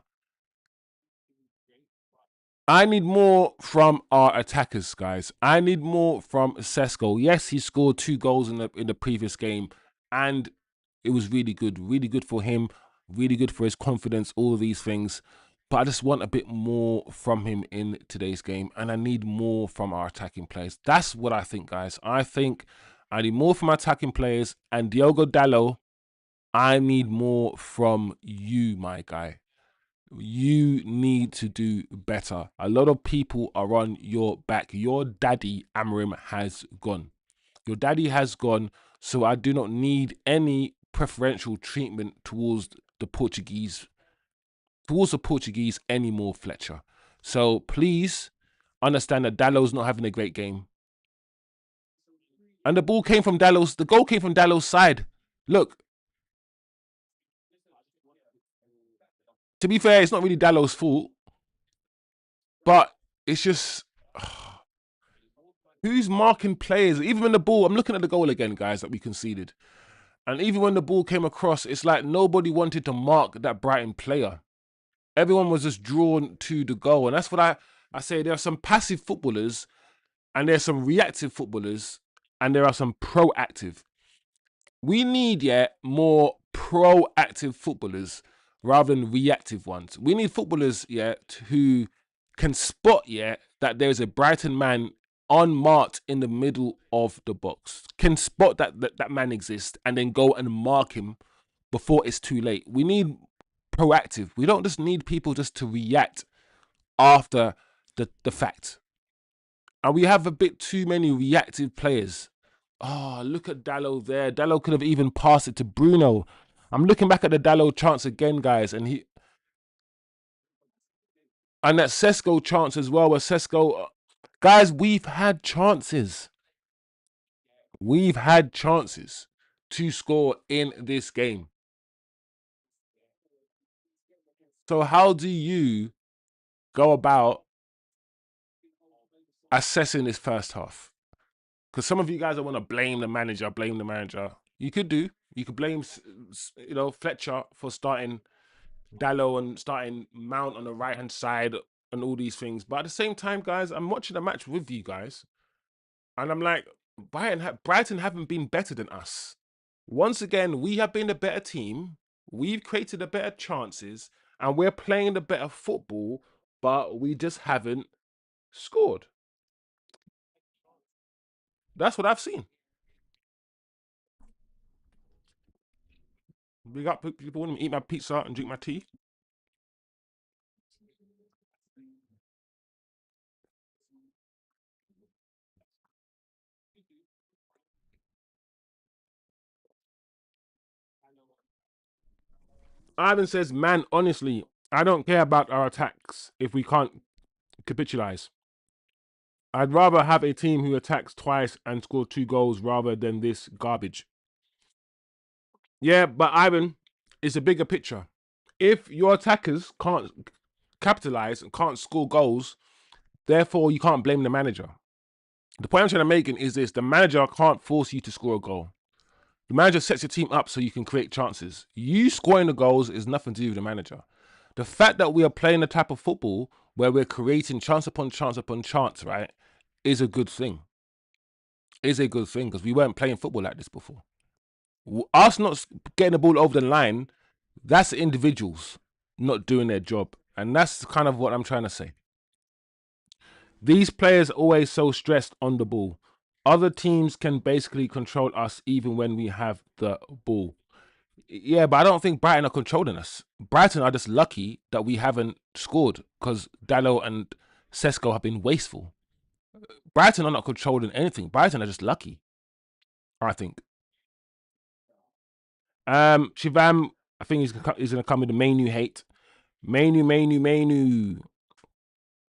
I need more from our attackers, guys. I need more from Sesko. Yes, he scored 2 goals in the previous game, and it was really good for him, really good for his confidence, all of these things. But I just want a bit more from him in today's game, and I need more from our attacking players. That's what I think, guys. I think I need more from our attacking players, and Diogo Dalot, I need more from you, my guy. You need to do better. A lot of people are on your back. Your daddy, Amarim, has gone. Your daddy has gone, so I do not need any preferential treatment towards the Portuguese anymore, Fletcher. So please understand that Dalot's not having a great game. And the goal came from Dalot's side. Look, to be fair, it's not really Dalot's fault, but it's just who's marking players? Even when the ball, I'm looking at the goal again, guys, that we conceded. And even when the ball came across, it's like nobody wanted to mark that Brighton player. Everyone was just drawn to the goal. And that's what I say. There are some passive footballers and there's some reactive footballers and there are some proactive. We need, more proactive footballers rather than reactive ones. We need footballers, who can spot, that there's a Brighton man unmarked in the middle of the box. Can spot that man exists and then go and mark him before it's too late. We need proactive. We don't just need people just to react after the fact. And we have a bit too many reactive players. Oh, look at Dalot there. Dalot could have even passed it to Bruno. I'm looking back at the Dalot chance again, guys, and that Sesko chance as well, where Sesko, guys, we've had chances. We've had chances to score in this game. So how do you go about assessing this first half? Because some of you guys want to blame the manager, You could do. You could blame, Fletcher for starting Dalot and starting Mount on the right hand side and all these things. But at the same time, guys, I'm watching the match with you guys, and I'm like, Brighton haven't been better than us. Once again, we have been the better team. We've created the better chances, and we're playing the better football, but we just haven't scored. That's what I've seen. We got people want to eat my pizza and drink my tea. Ivan says, man, honestly, I don't care about our attacks if we can't capitalize. I'd rather have a team who attacks twice and score 2 goals rather than this garbage. Yeah, but Ivan, it's a bigger picture. If your attackers can't capitalize and can't score goals, therefore you can't blame the manager. The point I'm trying to make is this: the manager can't force you to score a goal. The manager sets your team up so you can create chances. You scoring the goals is nothing to do with the manager. The fact that we are playing the type of football where we're creating chance upon chance upon chance, right, is a good thing. Is a good thing because we weren't playing football like this before. Us not getting the ball over the line, that's individuals not doing their job. And that's kind of what I'm trying to say. These players are always so stressed on the ball. Other teams can basically control us even when we have the ball. Yeah, but I don't think Brighton are controlling us. Brighton are just lucky that we haven't scored because Dallo and Sesko have been wasteful. Brighton are not controlling anything. Brighton are just lucky, I think. Shivam, I think he's gonna come with the Mainu hate. Mainu.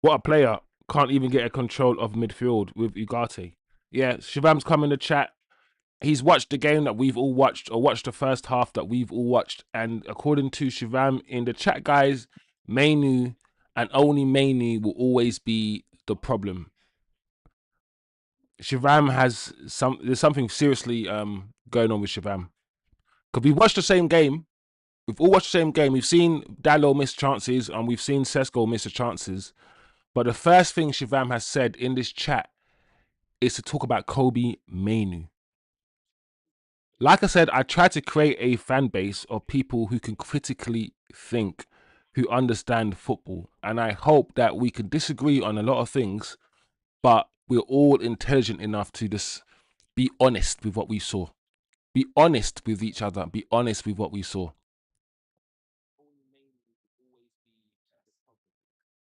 What a player. Can't even get a control of midfield with Ugarte. Yeah, Shivam's come in the chat. He's watched the game that we've all watched, or watched the first half that we've all watched. And according to Shivam in the chat, guys, Mainu and only Mainu will always be the problem. Shivam has there's something seriously going on with Shivam. Because we watched the same game. We've all watched the same game. We've seen Dallo miss chances and we've seen Sesko miss the chances. But the first thing Shivam has said in this chat is to talk about Kobe Mainu. Like I said, I try to create a fan base of people who can critically think, who understand football. And I hope that we can disagree on a lot of things, but we're all intelligent enough to just be honest with what we saw. Be honest with each other. Be honest with what we saw.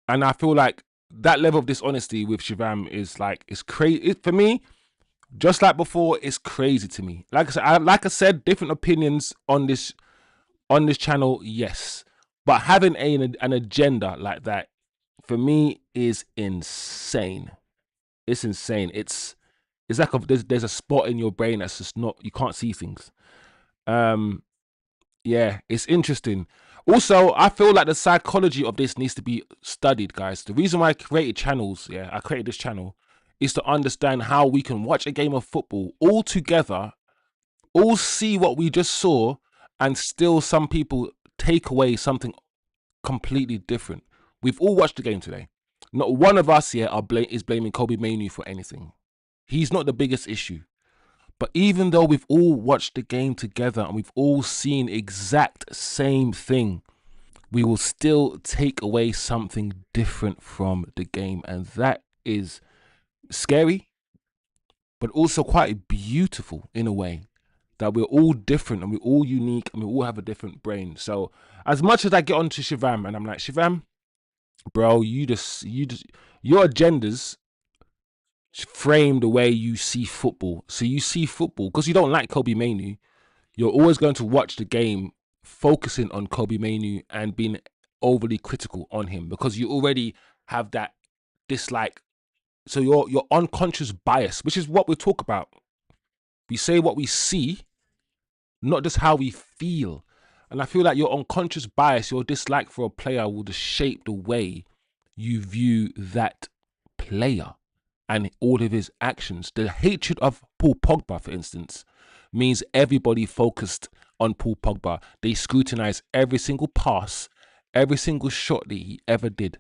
And I feel like that level of dishonesty with Shivam is like, it's crazy. For me, just like before, it's crazy to me. Like I said, different opinions on this channel, yes, but having an agenda like that for me is insane. It's insane. It's like there's a spot in your brain that's just not, you can't see things. Yeah, it's interesting. Also, I feel like the psychology of this needs to be studied, guys. The reason why I created channels, I created this channel, is to understand how we can watch a game of football all together, all see what we just saw, and still some people take away something completely different. We've all watched the game today. Not one of us here is blaming Kobe Mainu for anything. He's not the biggest issue. But even though we've all watched the game together and we've all seen exact same thing, we will still take away something different from the game. And that is scary, but also quite beautiful in a way, that we're all different and we're all unique and we all have a different brain. So as much as I get onto Shivam and I'm like, Shivam, bro, you just your agendas frame the way you see football. So you see football because you don't like Kobe Mainu. You're always going to watch the game focusing on Kobe Mainu and being overly critical on him because you already have that dislike. So your unconscious bias, which is what we talk about. We say what we see, not just how we feel. And I feel like your unconscious bias, your dislike for a player will just shape the way you view that player and all of his actions. The hatred of Paul Pogba, for instance, means everybody focused on Paul Pogba. They scrutinize every single pass, every single shot that he ever did.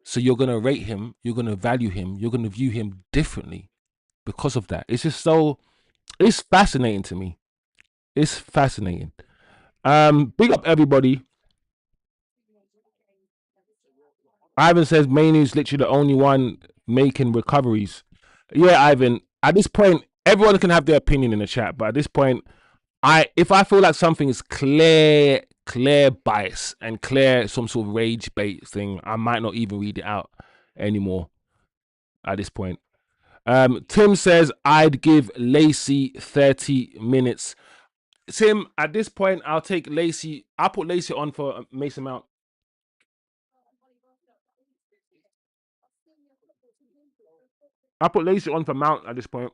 So you're going to rate him, you're going to value him, you're going to view him differently because of that. It's just so, it's fascinating to me. It's fascinating. Big up everybody. Ivan says Mainu's literally the only one making recoveries. Yeah, Ivan. At this point, everyone can have their opinion in the chat, but at this point, if I feel like something is clear bias and clear some sort of rage bait thing, I might not even read it out anymore at this point. Tim says I'd give Lacey 30 minutes. Tim, at this point, I'll take Lacey. I'll put Lacey on for Mason Mount. I'll put Lacey on for Mount at this point.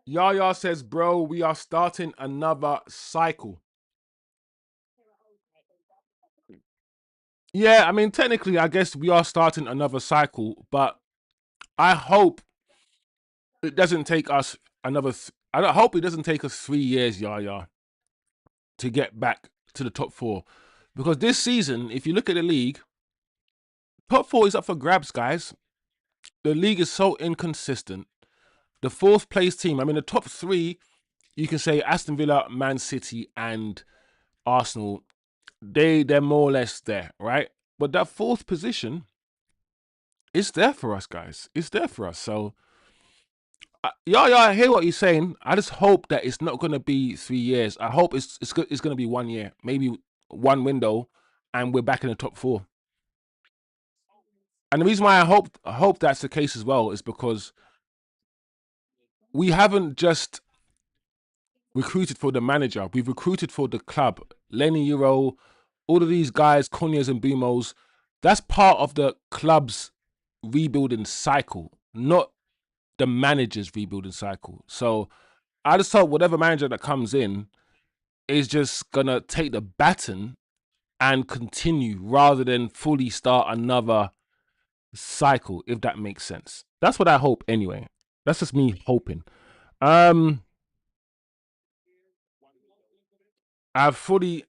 Yaya says, bro, we are starting another cycle. Yeah, I mean, technically, I guess we are starting another cycle, but I hope it doesn't take us I hope it doesn't take us 3 years, Yaya, to get back to the top four. Because this season, if you look at the league, top four is up for grabs, guys. The league is so inconsistent. The fourth place team, I mean, the top three, you can say Aston Villa, Man City, and Arsenal, they're more or less there, right? But that fourth position is there for us, guys. It's there for us. So yeah, I hear what you're saying. I just hope that it's not going to be 3 years. I hope it's going to be 1 year, maybe one window, and we're back in the top four. And the reason why I hope that's the case as well is because we haven't just recruited for the manager. We've recruited for the club. Lenny Euro, all of these guys, Cunhas and Bumos, that's part of the club's rebuilding cycle, not the manager's rebuilding cycle. So I just hope whatever manager that comes in is just gonna take the baton and continue rather than fully start another cycle, if that makes sense. That's what I hope anyway. That's just me hoping. Um I've fully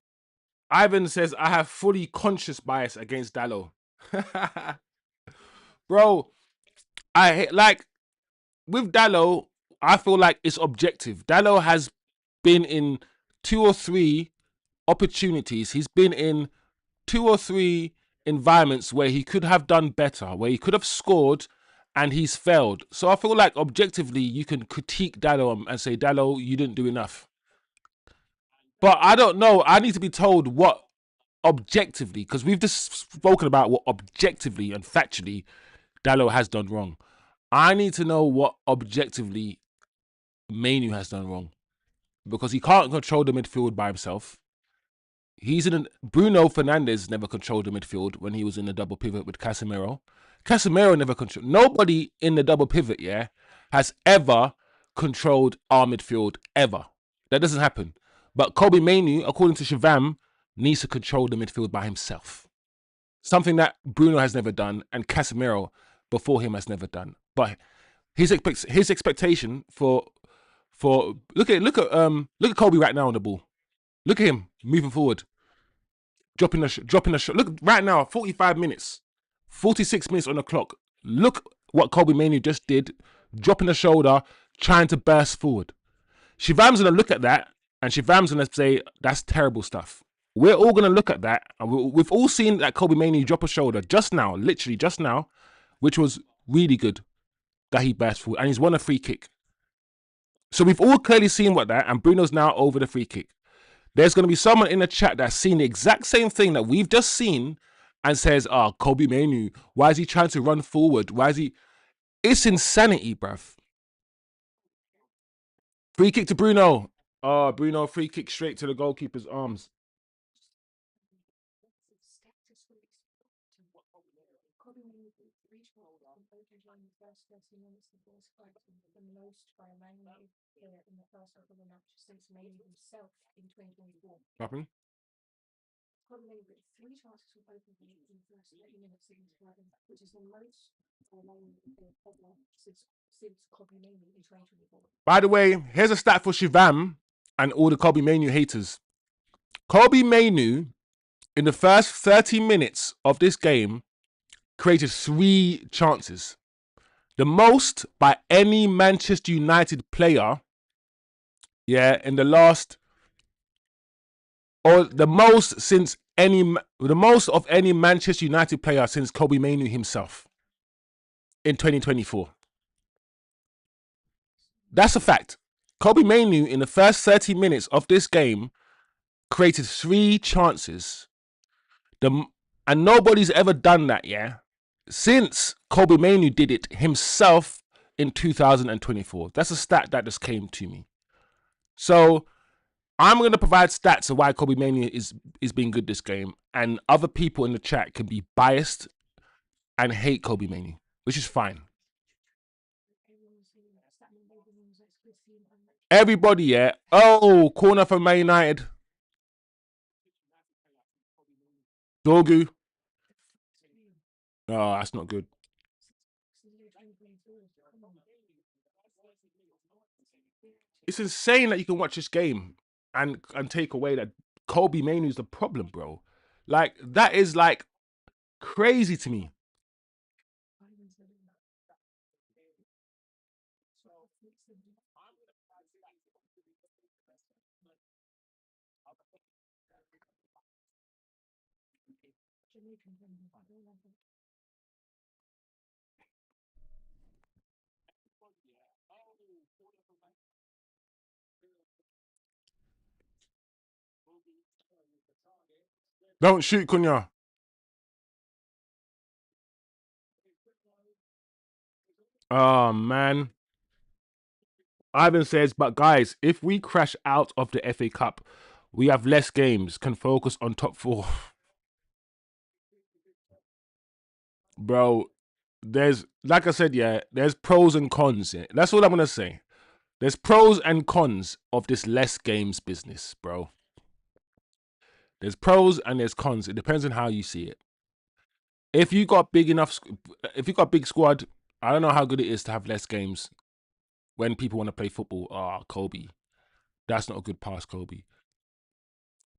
Ivan says I have fully conscious bias against Dallo. Bro, I like with Dallo, I feel like it's objective. Dallo has been in 2 or 3 opportunities. He's been in 2 or 3 environments where he could have done better, where he could have scored and he's failed. So I feel like objectively you can critique Dallo and say, Dallo, you didn't do enough. But I don't know. I need to be told what objectively, because we've just spoken about what objectively and factually Dallo has done wrong. I need to know what objectively Manu has done wrong, because he can't control the midfield by himself. Bruno Fernandes never controlled the midfield when he was in the double pivot with Casemiro. Casemiro never controlled. Nobody in the double pivot, yeah, has ever controlled our midfield ever. That doesn't happen. But Kobe Manu, according to Shivam, needs to control the midfield by himself. Something that Bruno has never done and Casemiro before him has never done. But his expectation for look at Kobe right now on the ball. Look at him moving forward, dropping a shot. Look right now, 45 minutes, 46 minutes on the clock. Look what Kobe Manu just did, dropping the shoulder, trying to burst forward. Shivam's gonna look at that, and Shivam's gonna say that's terrible stuff. We're all gonna look at that, and we've all seen that Kobe Manu drop a shoulder just now, literally just now, which was really good that he burst forward, and he's won a free kick. So we've all clearly seen what that, and Bruno's now over the free kick. There's going to be someone in the chat that's seen the exact same thing that we've just seen and says, oh, Kobe Manu, why is he trying to run forward? Why is he... It's insanity, bruv. Free kick to Bruno. Oh, Bruno, free kick straight to the goalkeeper's arms. What happened? By the way, here's a stat for Shivam and all the Kobe Manu haters. Kobe Manu, in the first 30 minutes of this game, created 3 chances. The most by any Manchester United player, yeah, in the last, or the most since the most of any Manchester United player since Kobe Manu himself in 2024. That's a fact. Kobe Manu, in the first 30 minutes of this game, created 3 chances. And nobody's ever done that, yeah, since Kobe Manu did it himself in 2024. That's a stat that just came to me. So I'm going to provide stats of why Kobe Manu is being good this game, and other people in the chat can be biased and hate Kobe Manu, which is fine. Everybody, yeah. Oh, corner for Man United. Dorgu. Oh, that's not good. It's insane that you can watch this game and take away that Kobe Manu's the problem, bro. Like, that is like crazy to me. Don't shoot, Cunha. Oh man. Ivan says, but guys, if we crash out of the FA Cup, we have less games, can focus on top four. Bro, there's like I said, yeah, there's pros and cons. Yeah. That's all I'm gonna say. There's pros and cons of this less games business, bro. There's pros and there's cons. It depends on how you see it. If you got big enough, if you got a big squad, I don't know how good it is to have less games when people want to play football. Ah, oh, Kobe, that's not a good pass, Kobe.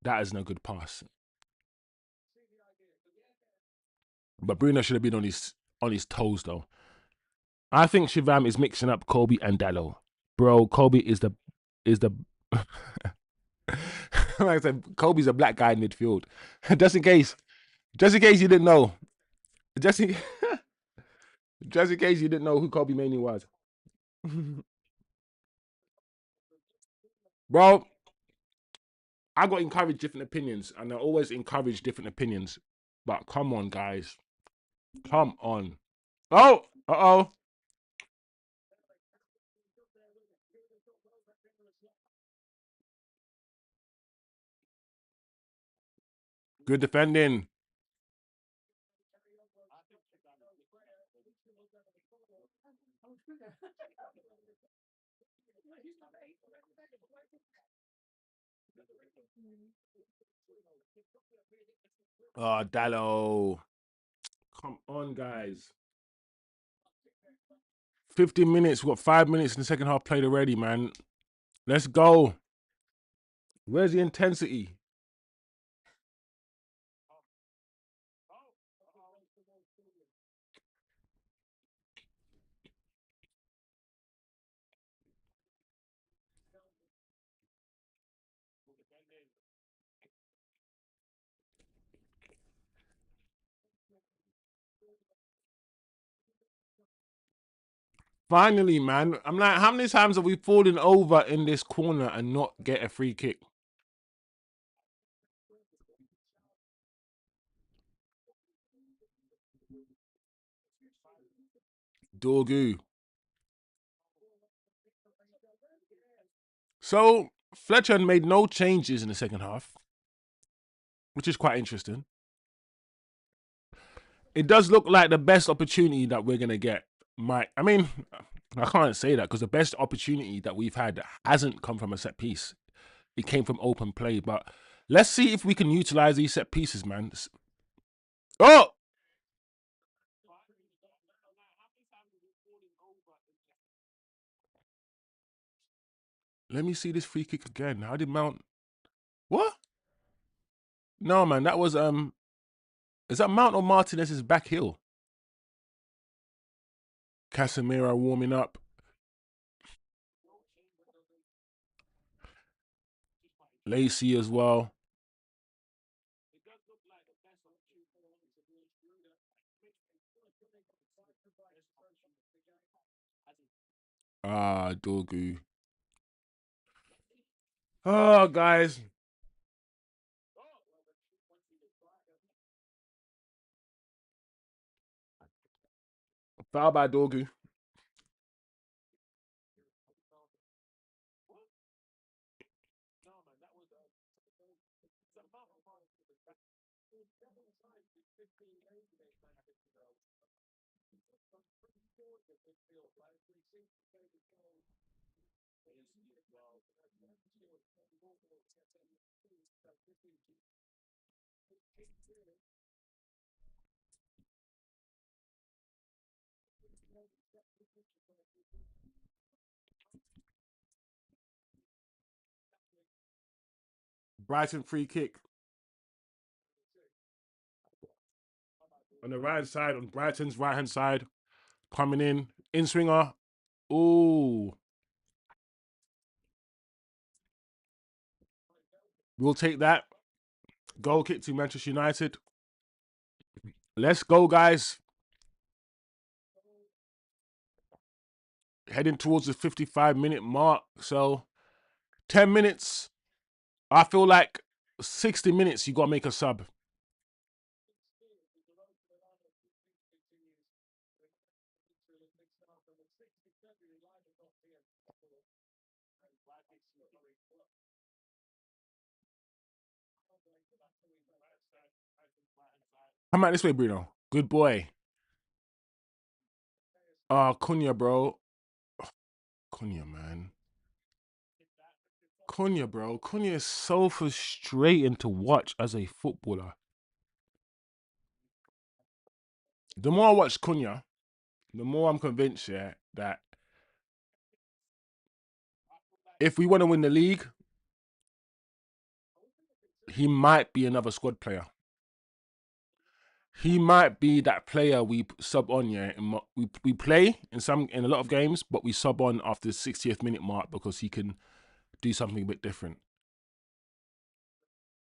That is no good pass. But Bruno should have been on his toes though. I think Shivam is mixing up Kobe and Dallo. Bro, Kobe is the like I said, Kobe's a black guy in midfield. Just in case you didn't know. Just in, just in case you didn't know who Kobe Mania was. Bro, I got encouraged different opinions, and I always encourage different opinions. But come on, guys. Come on. Oh, uh-oh. Good defending. Oh, Dallo. Come on, guys. 15 minutes. We've got 5 minutes in the second half played already, man. Let's go. Where's the intensity? Finally, man. I'm like, how many times have we fallen over in this corner and not get a free kick? Dorgu. So Fletcher made no changes in the second half, which is quite interesting. It does look like the best opportunity that we're gonna get. I mean, I can't say that because the best opportunity that we've had hasn't come from a set piece. It came from open play. But let's see if we can utilize these set pieces, man. Oh, let me see this free kick again. How did Mount? What? No, man. That was Is that Mount or Martinez's back heel? Casemiro warming up. Lacey as well. Ah, Dorgu. Oh, guys. Foul by Dorgu. Brighton free kick on the right side, on Brighton's right hand side. Coming in swinger. Ooh. We'll take that. Goal kick to Manchester United. Let's go, guys. Heading towards the 55-minute mark. So 10 minutes. I feel like 60 minutes, you got to make a sub. Come out this way, Bruno. Good boy. Cunha, bro. Cunha, man. Cunha, bro. Cunha is so frustrating to watch as a footballer. The more I watch Cunha, the more I'm convinced, yeah, that if we want to win the league, he might be another squad player. He might be that player we sub on, yeah. We play in a lot of games, but we sub on after the 60th minute mark because he can do something a bit different.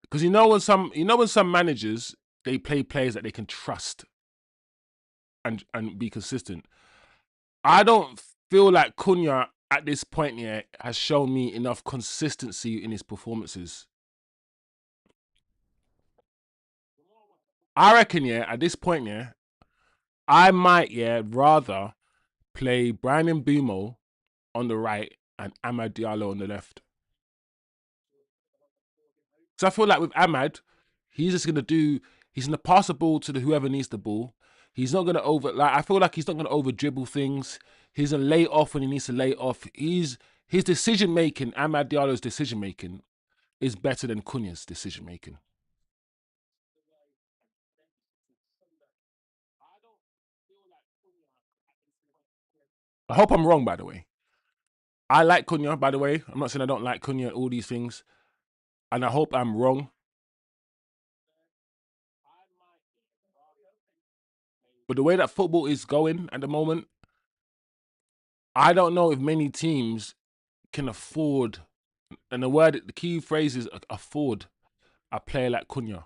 Because when some managers, they play players that they can trust and be consistent. I don't feel like Cunha at this point yet has shown me enough consistency in his performances. I reckon, yeah, at this point, yeah, I might, yeah, rather play Brian Mbumo on the right and Amad Diallo on the left. So I feel like with Ahmad, he's just he's gonna pass the ball to whoever needs the ball. He's not gonna I feel like he's not gonna over dribble things. He's gonna lay off when he needs to lay off. His decision making, Ahmad Diallo's decision making, is better than Cunha's decision making. I hope I'm wrong, by the way. I like Cunha, by the way. I'm not saying I don't like Cunha and all these things. And I hope I'm wrong. But the way that football is going at the moment, I don't know if many teams can afford, and the key phrase is afford a player like Cunha.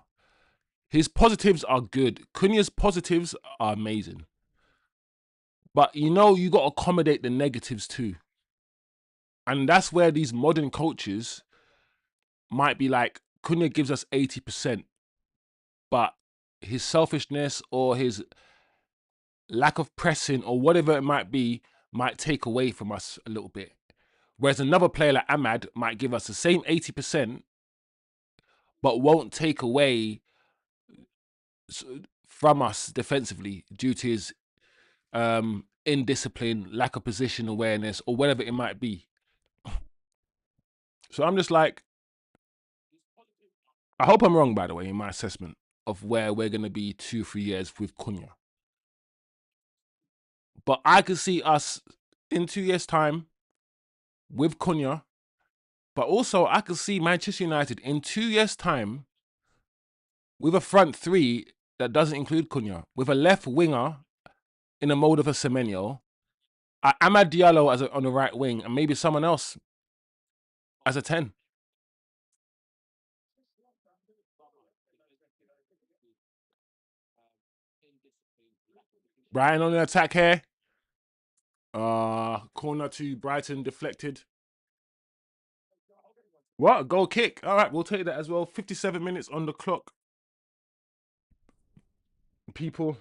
His positives are good. Cunha's positives are amazing. But you got to accommodate the negatives too. And that's where these modern coaches might be like, Cunha gives us 80%, but his selfishness or his lack of pressing or whatever it might be might take away from us a little bit. Whereas another player like Ahmad might give us the same 80%, but won't take away from us defensively due to his indiscipline, lack of position awareness, or whatever it might be. So I'm just like, I hope I'm wrong, by the way, in my assessment of where we're going to be 2-3 years with Cunha. But I could see us in 2 years' time with Cunha. But also, I could see Manchester United in 2 years' time with a front three that doesn't include Cunha, with a left winger in the mode of a Semenyo, Amad Diallo on the right wing, and maybe someone else as a 10. Brighton on the attack here. Corner to Brighton deflected. What? A goal kick. All right, we'll take that as well. 57 minutes on the clock. People.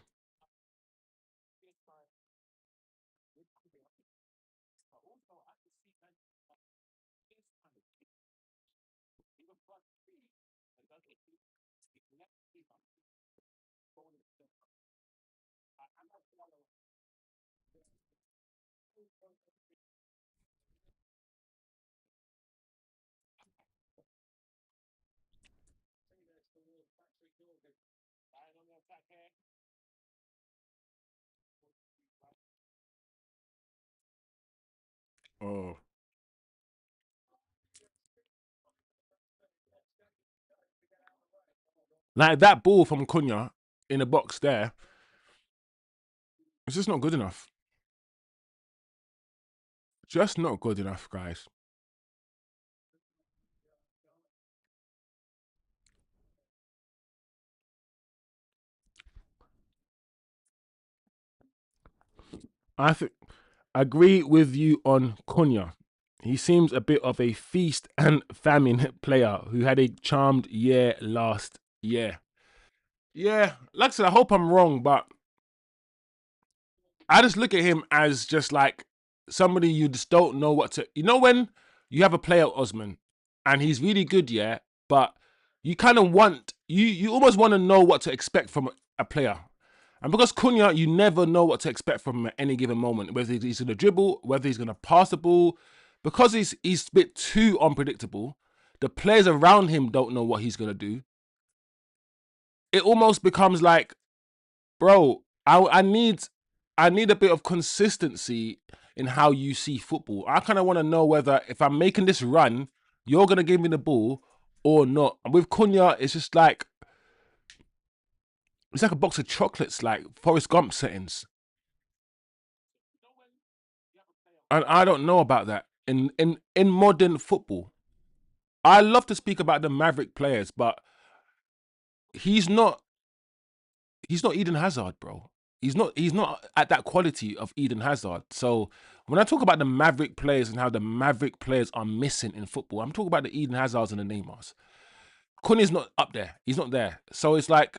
Oh. Like that ball from Cunha in the box there, it's just not good enough. Just not good enough, guys. I think agree with you on Cunha. He seems a bit of a feast and famine player who had a charmed year last year. Yeah, like I said, I hope I'm wrong, but I just look at him as just like somebody you just don't know what to. You know when you have a player, Osman, and he's really good, yeah, but you kind of want you almost want to know what to expect from a player. And because Cunha, you never know what to expect from him at any given moment, whether he's going to dribble, whether he's going to pass the ball, because he's a bit too unpredictable. The players around him don't know what he's going to do. It almost becomes like, bro, I need a bit of consistency in how you see football. I kind of want to know whether if I'm making this run, you're gonna give me the ball or not. And with Cunha, it's just like it's like a box of chocolates, like Forrest Gump settings. And I don't know about that in modern football. I love to speak about the Maverick players, but he's not he's not Eden Hazard, bro. He's not at that quality of Eden Hazard. So when I talk about the Maverick players and how the Maverick players are missing in football, I'm talking about the Eden Hazards and the Neymars. Cunha's not up there. He's not there. So it's like,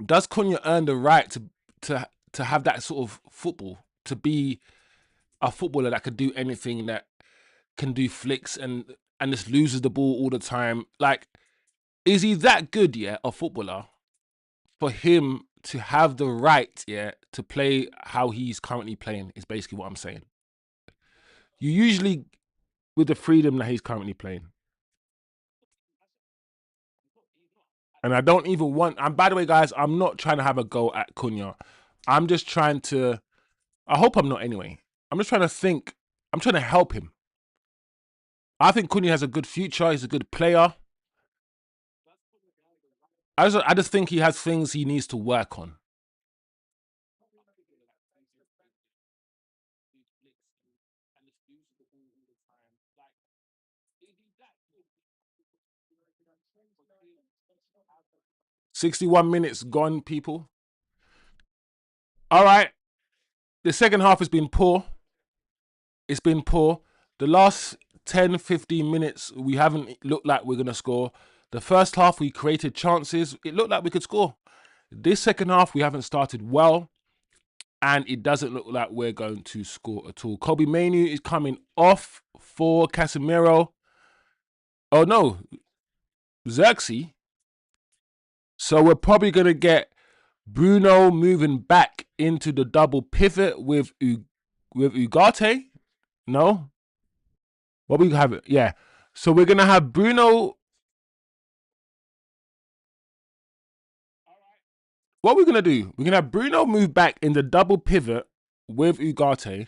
does Cunha earn the right to have that sort of football, to be a footballer that could do anything, that can do flicks and just loses the ball all the time? Like, is he that good, yeah, a footballer, for him to have the right, yeah, to play how he's currently playing? Is basically what I'm saying. You usually, with the freedom that he's currently playing, and I don't even want. And by the way, guys, I'm not trying to have a go at Cunha. I'm just trying to. I hope I'm not anyway. I'm just trying to think. I'm trying to help him. I think Cunha has a good future. He's a good player. I just think he has things he needs to work on. 61 minutes gone, people. All right. The second half has been poor. It's been poor. The last 10, 15 minutes, we haven't looked like we're going to score. The first half, we created chances. It looked like we could score. This second half, we haven't started well, and it doesn't look like we're going to score at all. Kobe Manu is coming off for Casemiro. Oh, no. Xerxes. So we're probably going to get Bruno moving back into the double pivot with Ugarte. No? What we have it? Yeah. So we're gonna have Bruno. What we're gonna do? We're gonna have Bruno move back in the double pivot with Ugarte.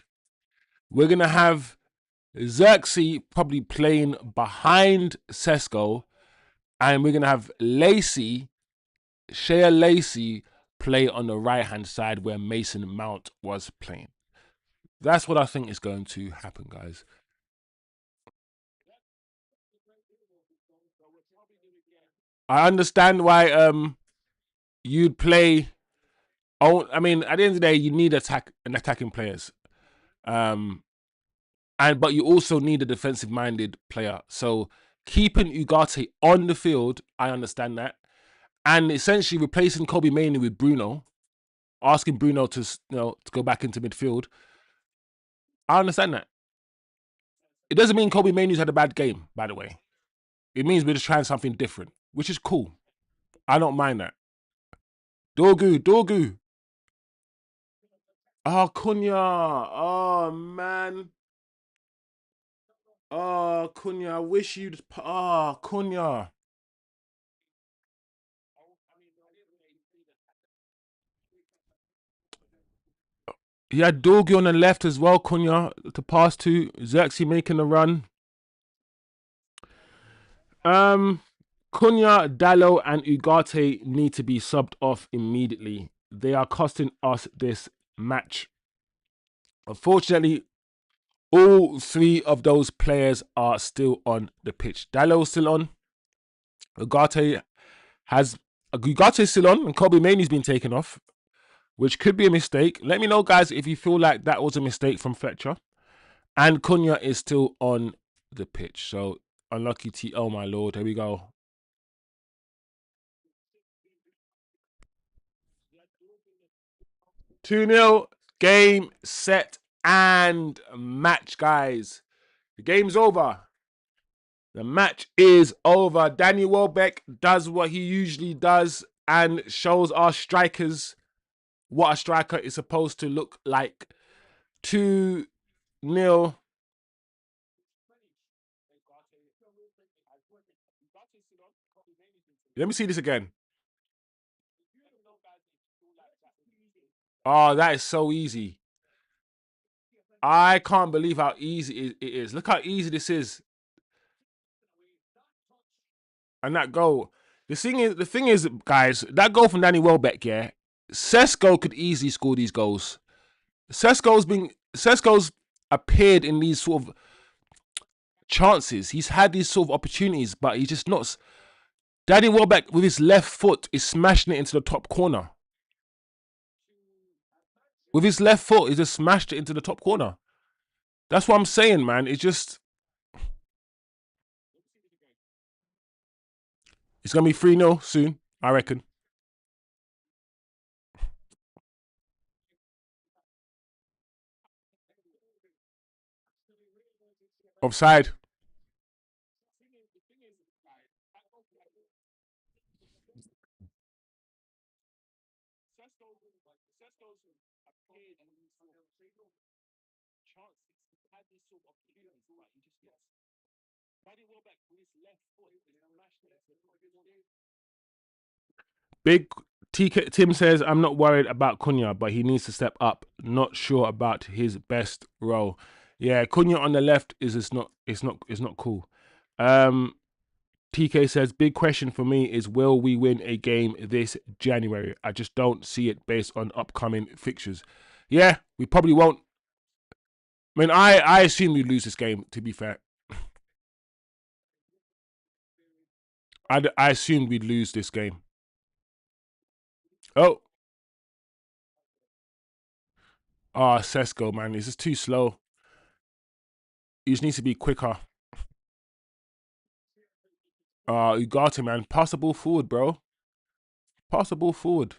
We're gonna have Xerxes probably playing behind Sesko, and we're gonna have Shea Lacey, play on the right hand side where Mason Mount was playing. That's what I think is going to happen, guys. I understand why you'd play. Oh, I mean, at the end of the day, you need attacking players, um, but you also need a defensive minded player. So keeping Ugarte on the field, I understand that, and essentially replacing Kobe Mainoo with Bruno, asking Bruno to to go back into midfield. I understand that. It doesn't mean Kobe Mainoo's had a bad game, by the way. It means we're just trying something different, which is cool. I don't mind that. Dorgu. Oh, Cunha. Oh, man. Oh, Cunha. I wish you'd. Oh, Cunha. He had Dorgu on the left as well, Cunha, to pass to. Xerxes making a run. Um, Cunha, Dallo, and Ugarte need to be subbed off immediately. They are costing us this match. Unfortunately, all three of those players are still on the pitch. Dallo's still on. Ugarte has Ugate's still on, and Kobe Mainoo's been taken off. which could be a mistake. Let me know, guys, if you feel like that was a mistake from Fletcher. And Cunha is still on the pitch. So unlucky T. Oh my lord, here we go. Two 0 game, set, and match, guys. The game's over. The match is over. Danny Welbeck does what he usually does and shows our strikers what a striker is supposed to look like. 2-0. Let me see this again. Oh, that is so easy. I can't believe how easy it is. Look how easy this is. And that goal. The thing is, guys, that goal from Danny Welbeck, yeah, Sesko could easily score these goals. Sesko's appeared in these sort of chances. He's had these sort of opportunities, but he's just not. Danny Welbeck with his left foot is smashing it into the top corner. With his left foot, he just smashed it into the top corner. That's what I'm saying, man. It's gonna be 3-0 soon, I reckon. Offside. Big TK, Tim says, I'm not worried about Cunha, but he needs to step up. Not sure about his best role. Yeah, Cunha on the left is it's not cool. TK says, big question for me is, will we win a game this January? I just don't see it based on upcoming fixtures. Yeah, we probably won't. I mean, I assume we lose this game, to be fair. I assumed we'd lose this game. Oh, Sesko, man, this is too slow. He just needs to be quicker. You got him, man. Pass the ball forward, bro. Pass the ball forward.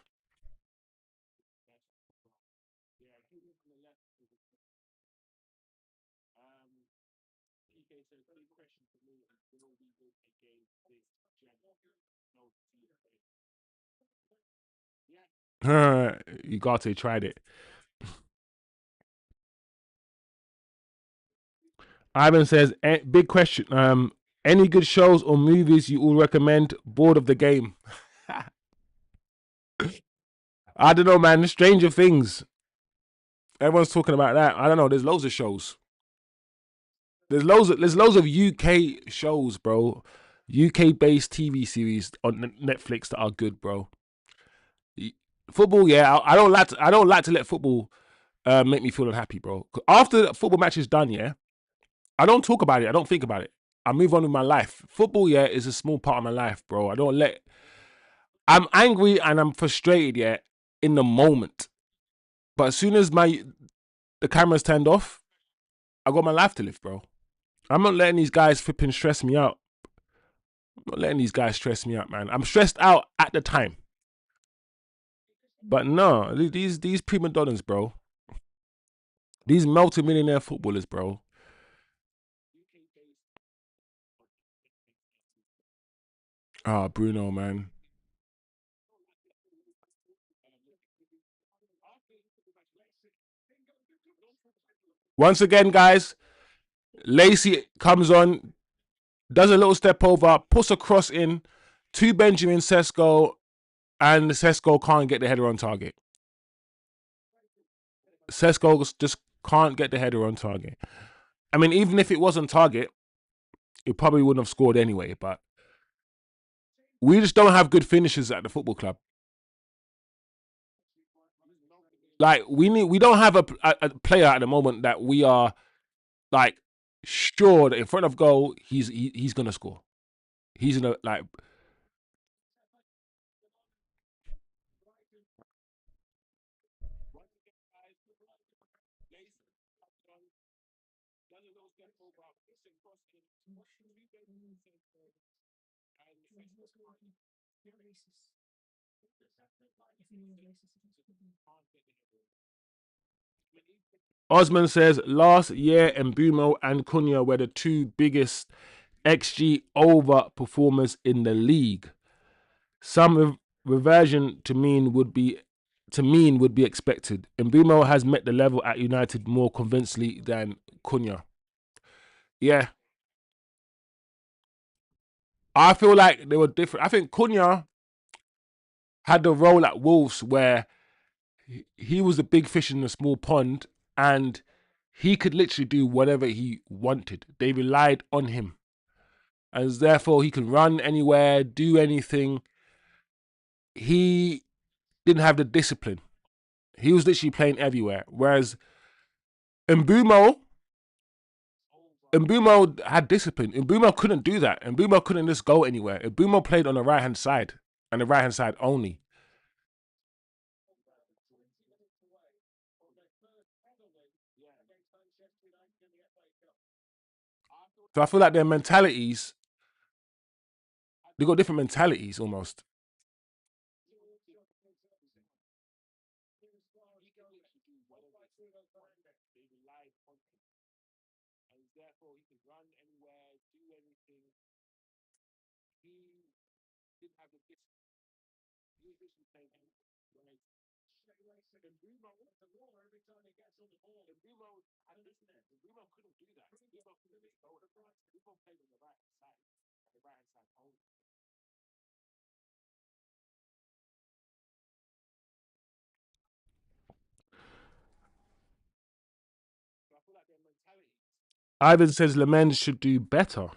You got it. Tried it. Ivan says, big question. Any good shows or movies you all recommend? Bored of the game. I don't know, man. Stranger Things. Everyone's talking about that. I don't know. There's loads of shows. There's loads of UK shows, bro. UK based TV series on Netflix that are good, bro. Football, yeah. I don't like to let football make me feel unhappy, bro. After the football match is done, yeah, I don't talk about it. I don't think about it. I move on with my life. Football, yeah, is a small part of my life, bro. I don't let. I'm angry and I'm frustrated, yeah, in the moment. But as soon as the camera's turned off, I got my life to live, bro. I'm not letting these guys flipping stress me out. I'm not letting these guys stress me out, man. I'm stressed out at the time. But no, these prima donnas, bro. These multi-millionaire footballers, bro. Bruno, man. Once again, guys, Lacey comes on, does a little step over, puts a cross in to Benjamin Sesko, and Sesko can't get the header on target. Sesko just can't get the header on target. I mean, even if it was on target, it probably wouldn't have scored anyway. But we just don't have good finishers at the football club. Like we don't have a player at the moment that we are like sure that in front of goal he's gonna score. He's gonna like Osman says last year Mbumo and Cunha were the two biggest XG over performers in the league. Some reversion to mean would be expected. Mbumo has met the level at United more convincingly than Cunha. Yeah, I feel like they were different. I think Cunha had the role at Wolves where he was the big fish in the small pond and he could literally do whatever he wanted. They relied on him. And therefore he can run anywhere, do anything. He didn't have the discipline. He was literally playing everywhere. Whereas Mbumo, Mbumo had discipline. Mbumo couldn't do that. Mbumo couldn't just go anywhere. Mbumo played on the right hand side and the right hand side only. So I feel like their mentalities, they got different mentalities almost. Ivan says Lemens should do better.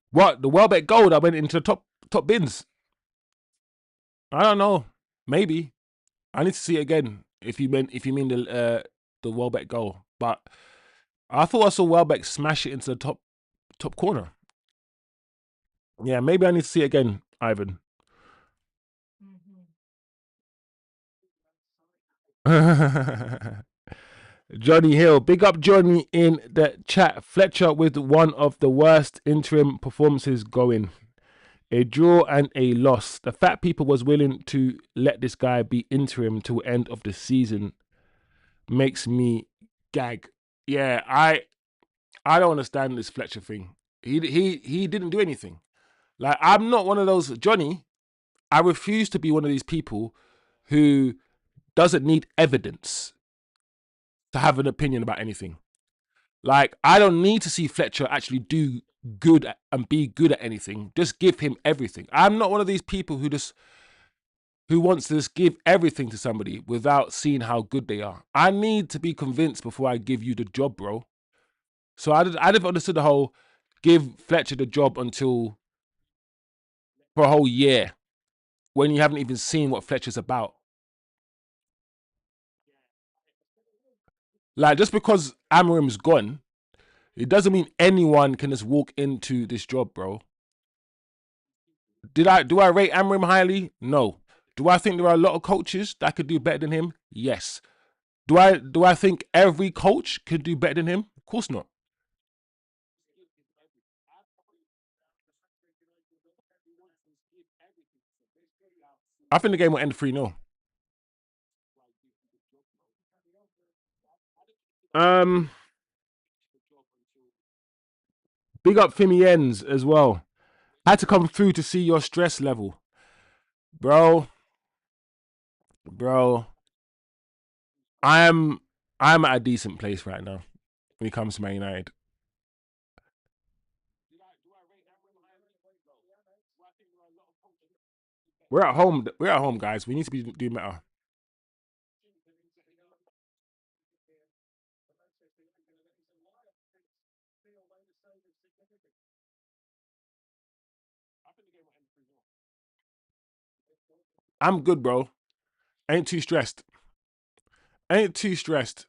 What? The Welbeck goal that went into the top bins? I don't know. Maybe. I need to see it again. If you mean the Welbeck goal, but I thought I saw Welbeck smash it into the top corner. Yeah, maybe I need to see it again, Ivan. Johnny Hill, big up Johnny in the chat. Fletcher with one of the worst interim performances going. A draw and a loss. The fact people was willing to let this guy be interim till end of the season makes me gag. Yeah, I don't understand this Fletcher thing. He didn't do anything. Like, I'm not one of those Johnny. I refuse to be one of these people who doesn't need evidence to have an opinion about anything. Like, I don't need to see Fletcher actually do good and be good at anything. Just give him everything. I'm not one of these people who wants to just give everything to somebody without seeing how good they are. I need to be convinced before I give you the job, bro. So I never understood the whole give Fletcher the job until for a whole year when you haven't even seen what Fletcher's about. Like, just because Amarim's gone, it doesn't mean anyone can just walk into this job, bro. Do I rate Amarim highly? No. Do I think there are a lot of coaches that could do better than him? Yes. Do I think every coach could do better than him? Of course not. I think the game will end 3-0. Um, Big up Fimiens as well. Had to come through to see your stress level, bro. Bro, I'm I'm at a decent place right now when it comes to Man United. We're at home. We're at home, guys. We need to be doing better. I'm good, bro. Ain't too stressed. Ain't too stressed.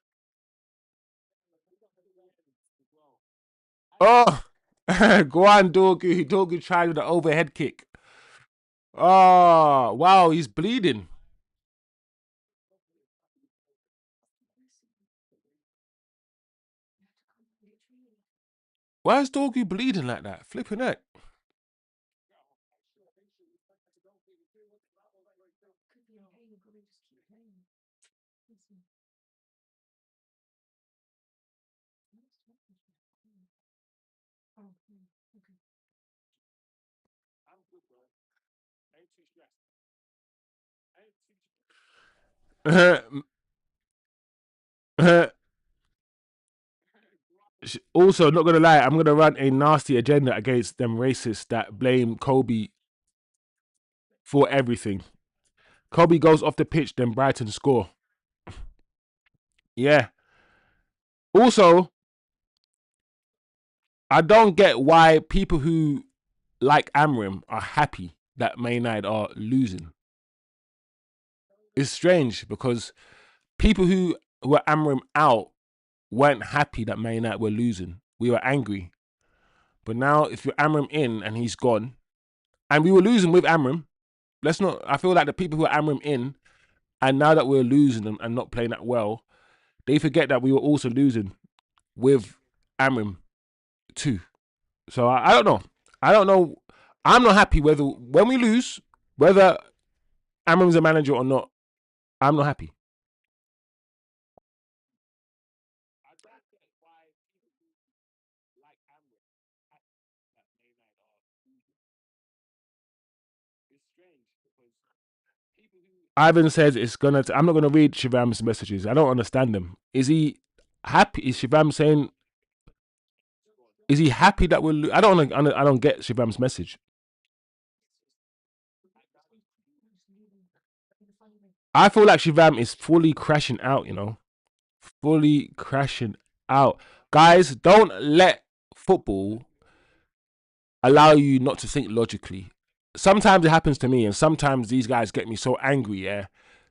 Oh, go on, Dorgu. Dorgu tried with the overhead kick. Oh, wow, he's bleeding. Why is Dorgu bleeding like that? Flipping heck. Also, not gonna lie, I'm gonna run a nasty agenda against them racists that blame Kobe for everything. Kobe goes off the pitch, then Brighton score. Yeah. Also, I don't get why people who like Amram are happy that Man United are losing. It's strange because people who were Amram out weren't happy that Man United were losing. We were angry. But now, if you're Amram in and he's gone, and we were losing with Amram, let's not. I feel like the people who are Amram in, and now that we're losing them and not playing that well, they forget that we were also losing with Amram too. So I don't know. I don't know. I'm not happy whether when we lose, whether Amram's a manager or not. I'm not happy. Ivan says it's gonna. I'm not gonna read Shivam's messages. I don't understand them. Is he happy? Is Shivam saying? Is he happy that we're? I don't get Shivam's message. I feel like Shivam is fully crashing out. Fully crashing out. Guys, don't let football allow you not to think logically. Sometimes it happens to me, and sometimes these guys get me so angry, yeah,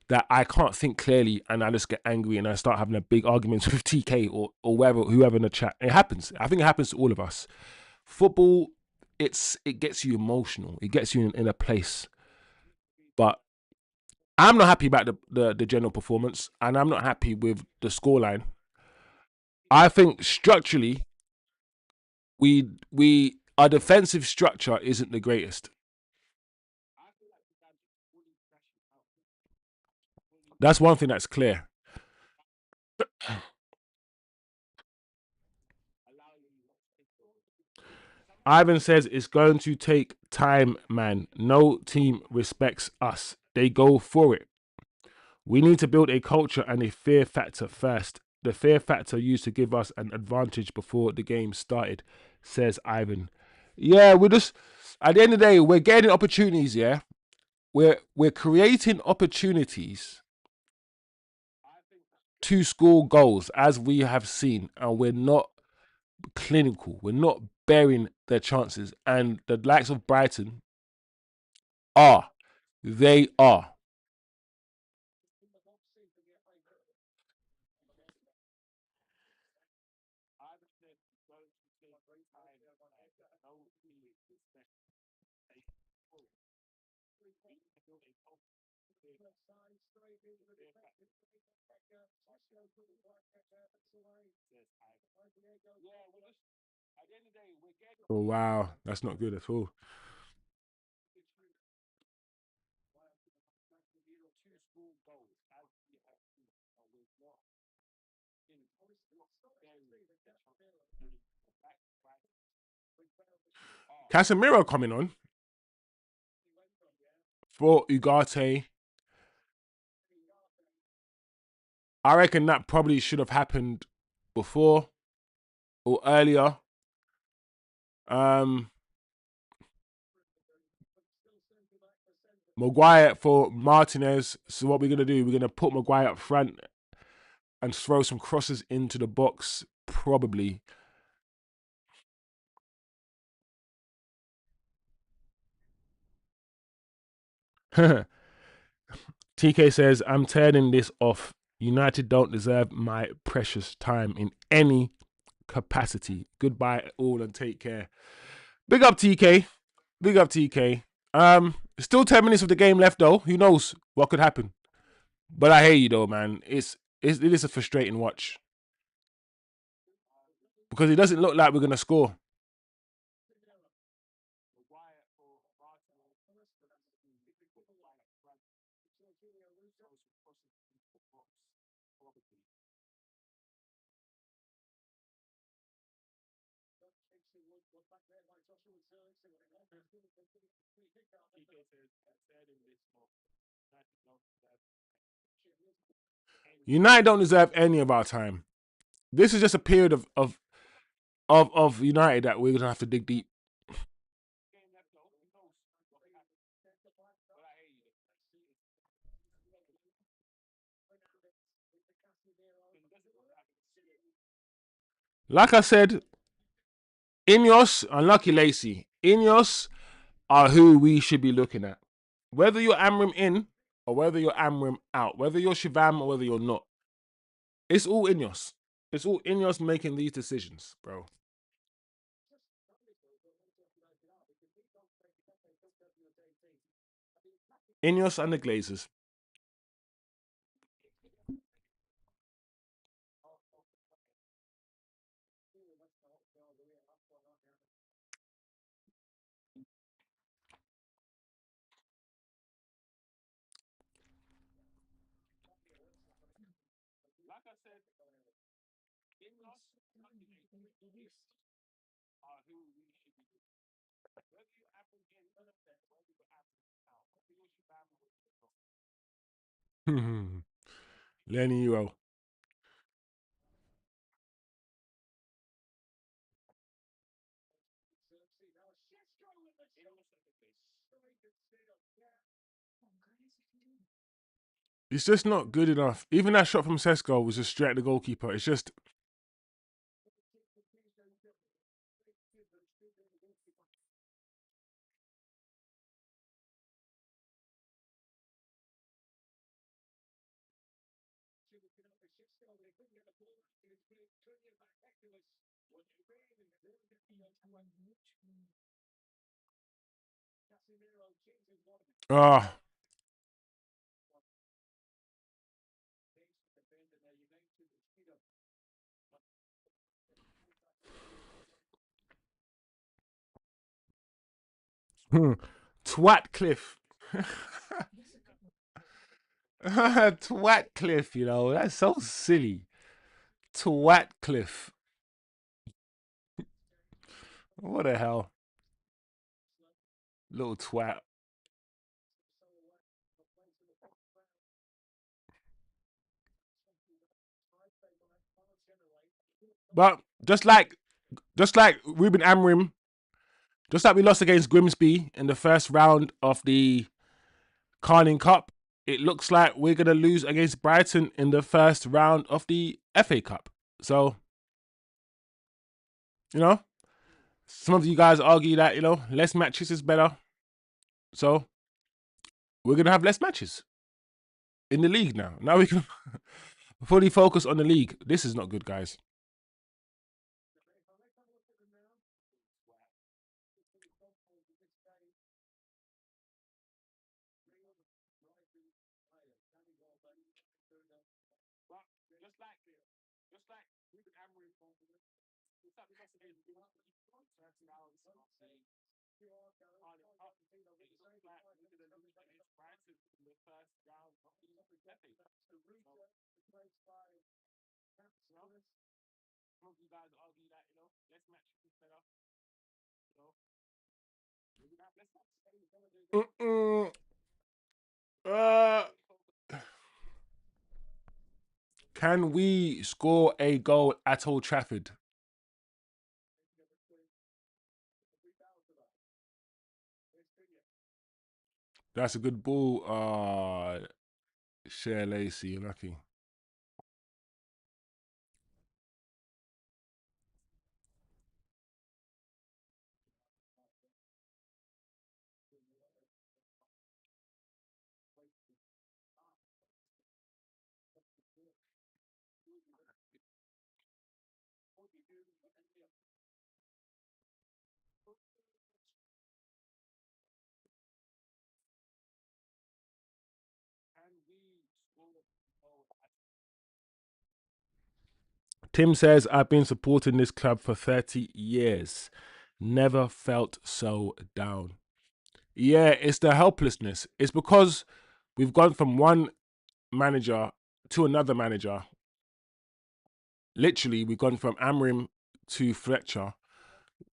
that I can't think clearly, and I just get angry and I start having a big argument with TK or whoever in the chat. It happens. I think it happens to all of us. Football, it gets you emotional. It gets you in a place. But I'm not happy about the general performance, and I'm not happy with the scoreline. I think structurally, we our defensive structure isn't the greatest. That's one thing that's clear. Ivan says it's going to take time, man. No team respects us. They go for it. We need to build a culture and a fear factor first. The fear factor used to give us an advantage before the game started, says Ivan. Yeah, we're just at the end of the day, we're getting opportunities, yeah. We're creating opportunities to score goals as we have seen, and we're not clinical. We're not bearing their chances. And the likes of Brighton are. They are. Oh wow, that's not good at all. Casemiro coming on for Ugarte. I reckon that probably should have happened before or earlier. Um, Maguire for Martinez. So what we're gonna do? We're gonna put Maguire up front and throw some crosses into the box. Probably. TK says, I'm turning this off. United don't deserve my precious time in any capacity. Goodbye, all, and take care. Big up, TK. Big up, TK. Still 10 minutes of the game left, though. Who knows what could happen? But I hear you, though, man. It is a frustrating watch. because it doesn't look like we're going to score. United don't deserve any of our time. This is just a period of United that we're going to have to dig deep. Like I said, Ineos, unlucky Lacey. Ineos are who we should be looking at. Whether you're Amrim in or whether you're Amrim out, whether you're Shivam or whether you're not, it's all Ineos. It's all Ineos making these decisions, bro. Ineos and the Glazers. Lenny Euro. It's just not good enough. Even that shot from Sesko was just straight at the goalkeeper. It's just. Ah. Twat Cliff. Twat Cliff, you know, that's so silly. Twat Cliff. What the hell? Little twat. But just like Ruben Amrim, just like we lost against Grimsby in the first round of the Carling Cup, it looks like we're gonna lose against Brighton in the first round of the FA Cup. So, you know, some of you guys argue that, you know, less matches is better. So we're gonna have less matches in the league now. Now we can fully focus on the league. This is not good, guys. Mm-mm. Uh, can we score a goal at Old Trafford? That's a good ball. Share Lacey, lucky. Tim says, I've been supporting this club for 30 years. Never felt so down. Yeah, it's the helplessness. It's because we've gone from one manager to another manager. Literally, we've gone from Amrim to Fletcher.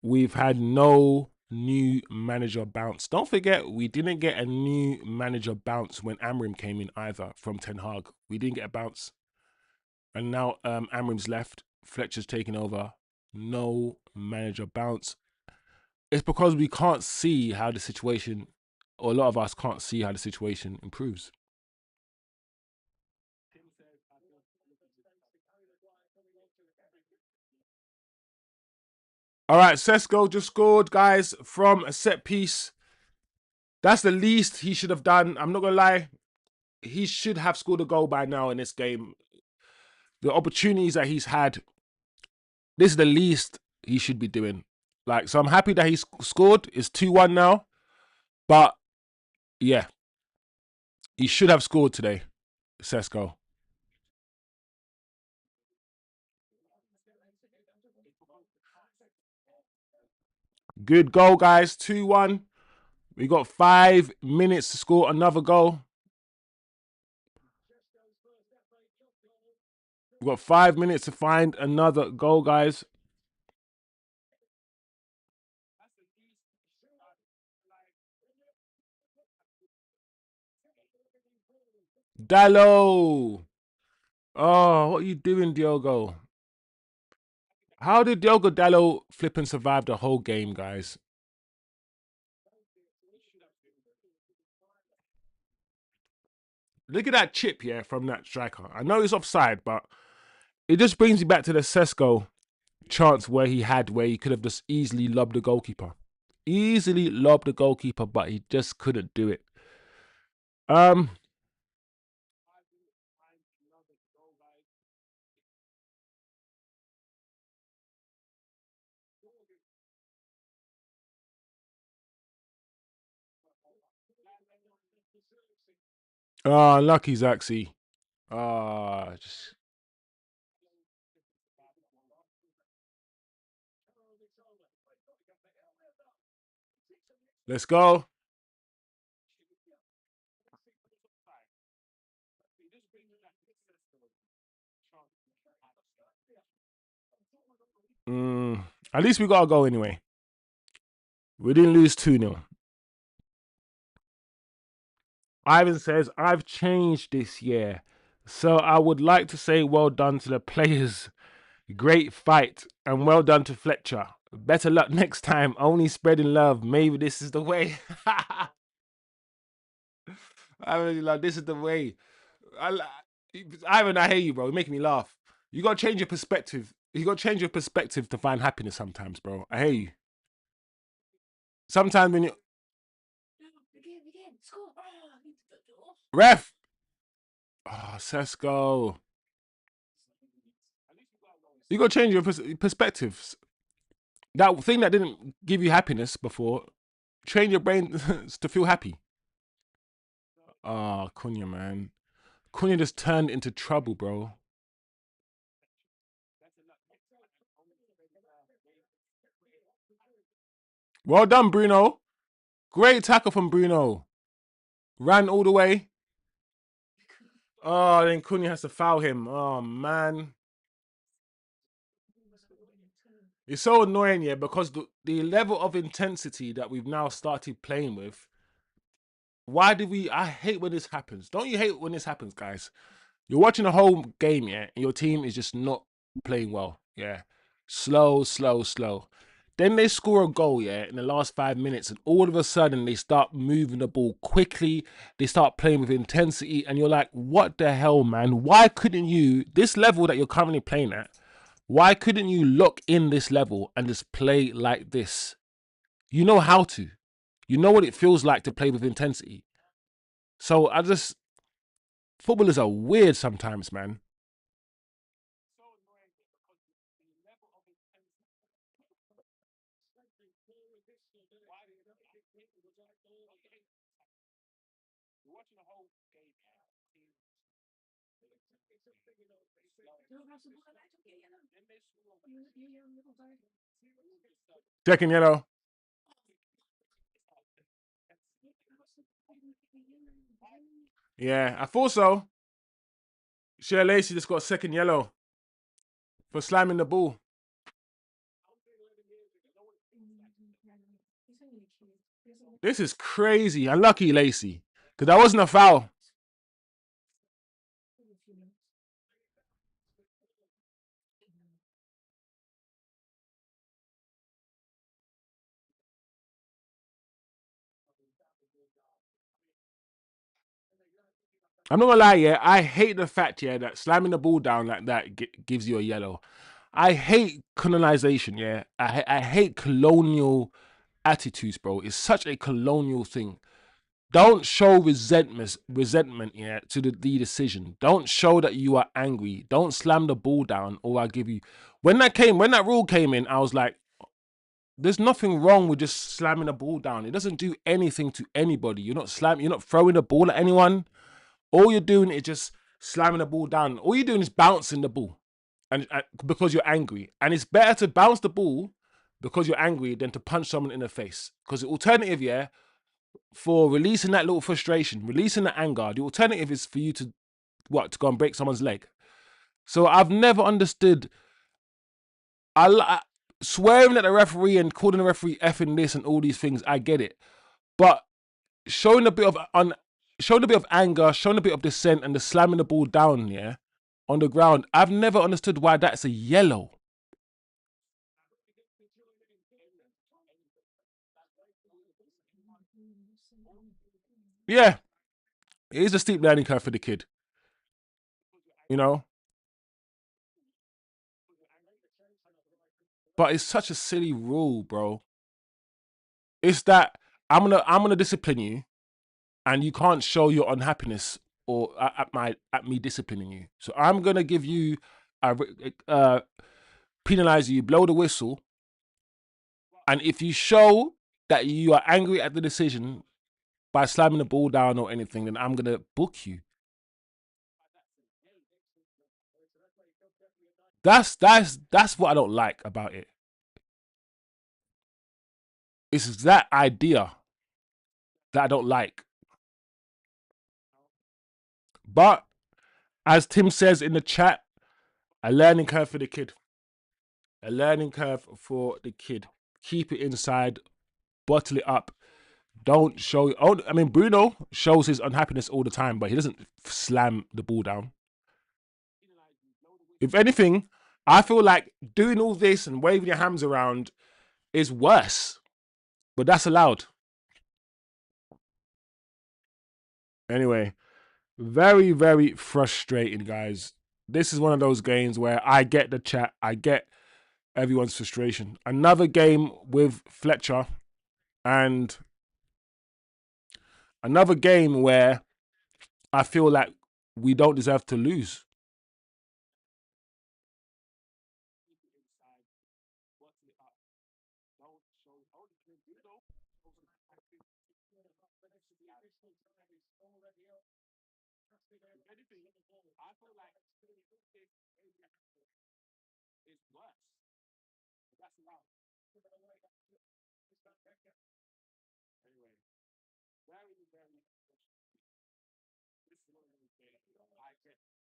We've had no new manager bounce. Don't forget, we didn't get a new manager bounce when Amrim came in either from Ten Hag. We didn't get a bounce. And now Amrim's left. Fletcher's taken over. No manager bounce. It's because we can't see how the situation, or a lot of us can't see how the situation improves. All right, Sesko just scored, guys, from a set piece. That's the least he should have done. I'm not gonna lie, he should have scored a goal by now in this game. The opportunities that he's had, this is the least he should be doing. Like, so I'm happy that he's scored. It's 2-1 now, but yeah, he should have scored today, Sesko. Good goal, guys. 2-1. We got 5 minutes to score another goal. We've got 5 minutes to find another goal, guys. Dallo. Oh, what are you doing, Diogo? How did Diogo Dallo flip and survive the whole game, guys? Look at that chip, yeah, from that striker. I know it's offside, but it just brings me back to the Sesko chance where he could have just easily lobbed the goalkeeper. Easily lobbed the goalkeeper, but he just couldn't do it. Um, lucky Zaxi. Just let's go. Mm, at least we got to go anyway. We didn't lose 2-0. Ivan says, I've changed this year. So I would like to say well done to the players. Great fight. And well done to Fletcher. Better luck next time. Only spreading love. Maybe this is the way. I really like this is the way. Ivan, I hear you, bro. You're making me laugh. You gotta change your perspective. You gotta change your perspective to find happiness sometimes, bro. I hear you. Sometimes when you ref, Sesko, you gotta change your perspectives. That thing that didn't give you happiness before, train your brain to feel happy. Cunha, man. Cunha just turned into trouble, bro. Well done, Bruno. Great tackle from Bruno. Ran all the way. Oh, then Cunha has to foul him. Oh, man. It's so annoying, yeah, because the level of intensity that we've now started playing with. Why did we? I hate when this happens. Don't you hate when this happens, guys? You're watching a whole game, yeah, and your team is just not playing well. Yeah. Slow, slow, slow. Then they score a goal, yeah, in the last 5 minutes, and all of a sudden they start moving the ball quickly. They start playing with intensity, and you're like, what the hell, man? Why couldn't you, this level that you're currently playing at, why couldn't you lock in this level and just play like this? You know how to. You know what it feels like to play with intensity. So footballers are weird sometimes, man. Second yellow. Yeah, I thought so. Shea Lacey just got a second yellow for slamming the ball. This is crazy. Unlucky Lacey. Because that wasn't a foul. I'm not gonna lie, yeah. I hate the fact, yeah, that slamming the ball down like that gives you a yellow. I hate colonization, yeah. I hate colonial attitudes, bro. It's such a colonial thing. Don't show resentment, yeah, to the decision. Don't show that you are angry. Don't slam the ball down, or I'll give you. When that rule came in, I was like, there's nothing wrong with just slamming the ball down. It doesn't do anything to anybody. You're not throwing the ball at anyone. All you're doing is just slamming the ball down. All you're doing is bouncing the ball, and because you're angry. And it's better to bounce the ball because you're angry than to punch someone in the face. Because the alternative, yeah, for releasing that little frustration, releasing the anger, the alternative is for you to go and break someone's leg. So I've never understood. Swearing at the referee and calling the referee effing this and all these things. I get it, but showing a bit of showing a bit of anger, showing a bit of dissent, and the slamming the ball down, yeah, on the ground. I've never understood why that's a yellow. Yeah, it is a steep learning curve for the kid, you know. But it's such a silly rule, bro. It's that I'm gonna discipline you, and you can't show your unhappiness or at me disciplining you. So I'm gonna give you penalize you, blow the whistle, and if you show that you are angry at the decision by slamming the ball down or anything, then I'm gonna book you. That's what I don't like about it. It's that idea that I don't like. But as Tim says in the chat, a learning curve for the kid. A learning curve for the kid. Keep it inside, bottle it up. Don't show. Oh, I mean, Bruno shows his unhappiness all the time, but he doesn't slam the ball down. If anything, I feel like doing all this and waving your hands around is worse, but that's allowed. Anyway, very, very frustrating, guys. This is one of those games where I get the chat, I get everyone's frustration. Another game with Fletcher, and another game where I feel like we don't deserve to lose.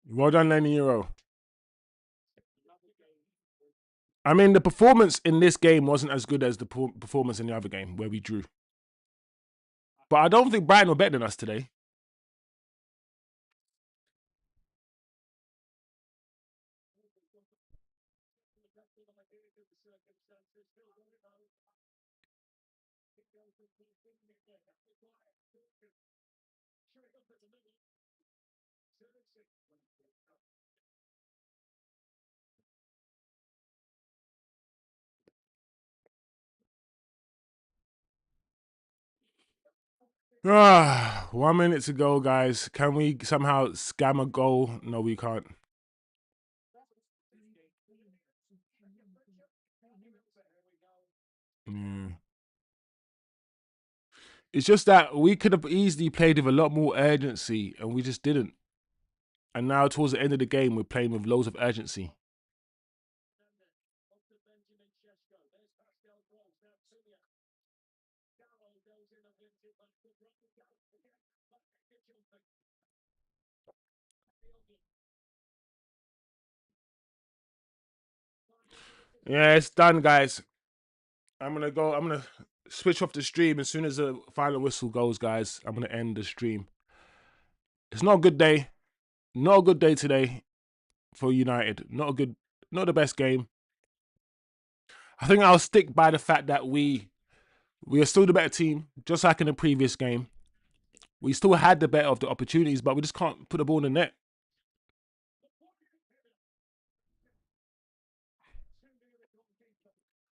Well done, Lenny Euro. I mean, the performance in this game wasn't as good as the performance in the other game where we drew. But I don't think Brighton were better than us today. Ah, 1 minute to go, guys. Can we somehow scam a goal? No, we can't. Mm. It's just that we could have easily played with a lot more urgency, and we just didn't. And now towards the end of the game, we're playing with loads of urgency. Yeah, it's done, guys. I'm gonna go. I'm gonna switch off the stream as soon as the final whistle goes, guys. I'm gonna end the stream. It's not a good day. Not a good day today for United. Not the best game. I think I'll stick by the fact that we are still the better team, just like in the previous game. We still had the better of the opportunities, but we just can't put the ball in the net.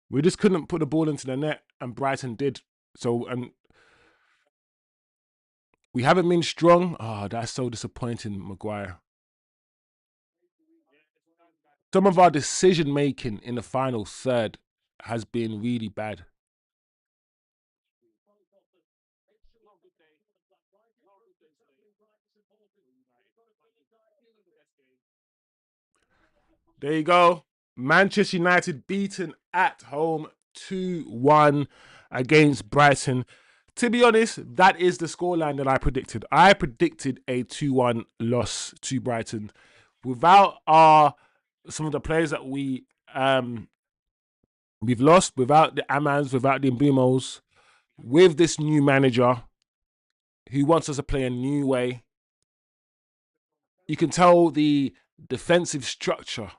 We just couldn't put the ball into the net, and Brighton did. So, and we haven't been strong. Oh, that's so disappointing, Maguire. Some of our decision making in the final third has been really bad. There you go. Manchester United beaten at home 2-1 against Brighton. To be honest, that is the scoreline that I predicted. I predicted a 2-1 loss to Brighton. Without some of the players that we've lost, without the Amans, without the Mbumos, with this new manager who wants us to play a new way, you can tell the defensive structure,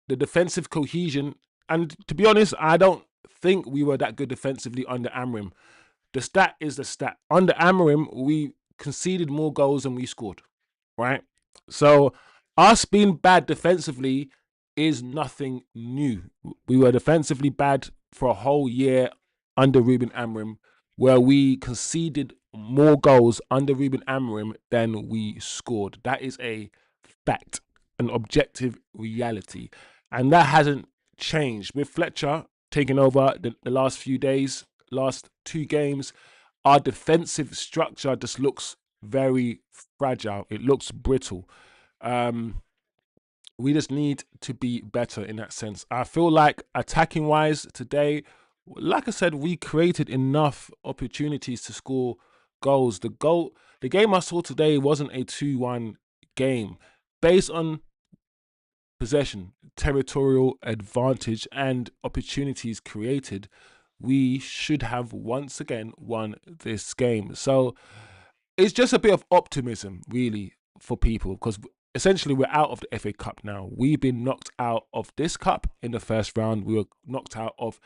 the defensive cohesion. And to be honest, I don't think we were that good defensively under Amrim. The stat is the stat. Under Amarim, we conceded more goals than we scored, right? So us being bad defensively is nothing new. We were defensively bad for a whole year under Ruben Amrim, where we conceded more goals under Ruben Amrim than we scored. That is a fact, an objective reality. And that hasn't changed. With Fletcher taking over the last few days, last two games, our defensive structure just looks very fragile. It looks brittle. Um, we just need to be better in that sense. I feel like attacking wise today, like I said, we created enough opportunities to score goals. The game I saw today wasn't a 2-1 game based on possession, territorial advantage, and opportunities created. We should have once again won this game. So it's just a bit of optimism, really, for people because essentially we're out of the FA Cup now. We've been knocked out of this cup in the first round. We were knocked out of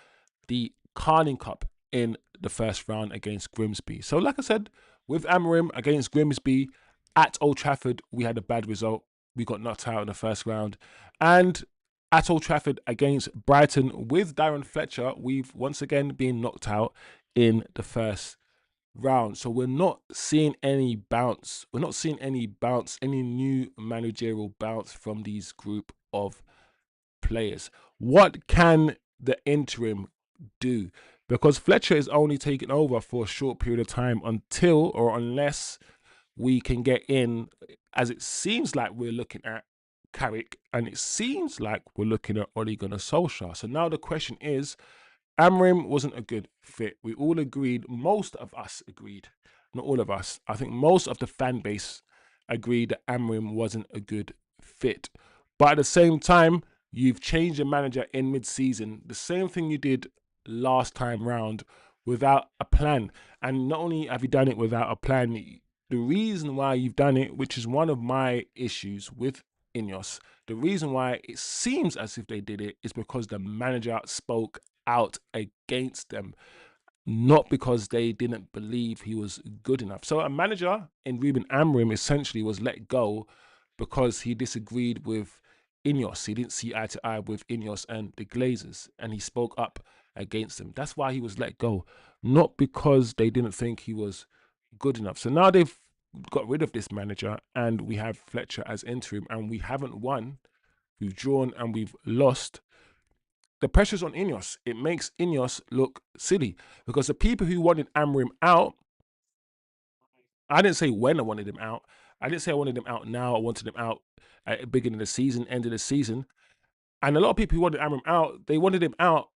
the Carling Cup in the first round against Grimsby. So, like I said, with Amorim against Grimsby at Old Trafford, we had a bad result. We got knocked out in the first round. And at Old Trafford against Brighton with Darren Fletcher, we've once again been knocked out in the first round. So we're not seeing any bounce. We're not seeing any bounce, any new managerial bounce from these group of players. What can the interim do? Because Fletcher is only taking over for a short period of time until or unless we can get in, as it seems like we're looking at Carrick, and it seems like we're looking at Ole Gunnar Solskjaer. So now the question is, Amrim wasn't a good fit. We all agreed, most of us agreed, not all of us. I think most of the fan base agreed that Amrim wasn't a good fit. But at the same time, you've changed your manager in mid-season. The same thing you did last time round without a plan. And not only have you done it without a plan, the reason why you've done it, which is one of my issues with Ineos, the reason why it seems as if they did it is because the manager spoke out against them, not because they didn't believe he was good enough. So a manager in Ruben Amorim essentially was let go because he disagreed with Ineos. He didn't see eye to eye with Ineos and the Glazers, and he spoke up against them. That's why he was let go, not because they didn't think he was good enough. So now they've got rid of this manager, and we have Fletcher as interim, and we haven't won. We've drawn and we've lost. The pressure's on Ineos. It makes Ineos look silly because the people who wanted Amrim out, I didn't say when I wanted him out. I didn't say I wanted him out now. I wanted him out at the beginning of the season, end of the season. And a lot of people who wanted Amram out, they wanted him out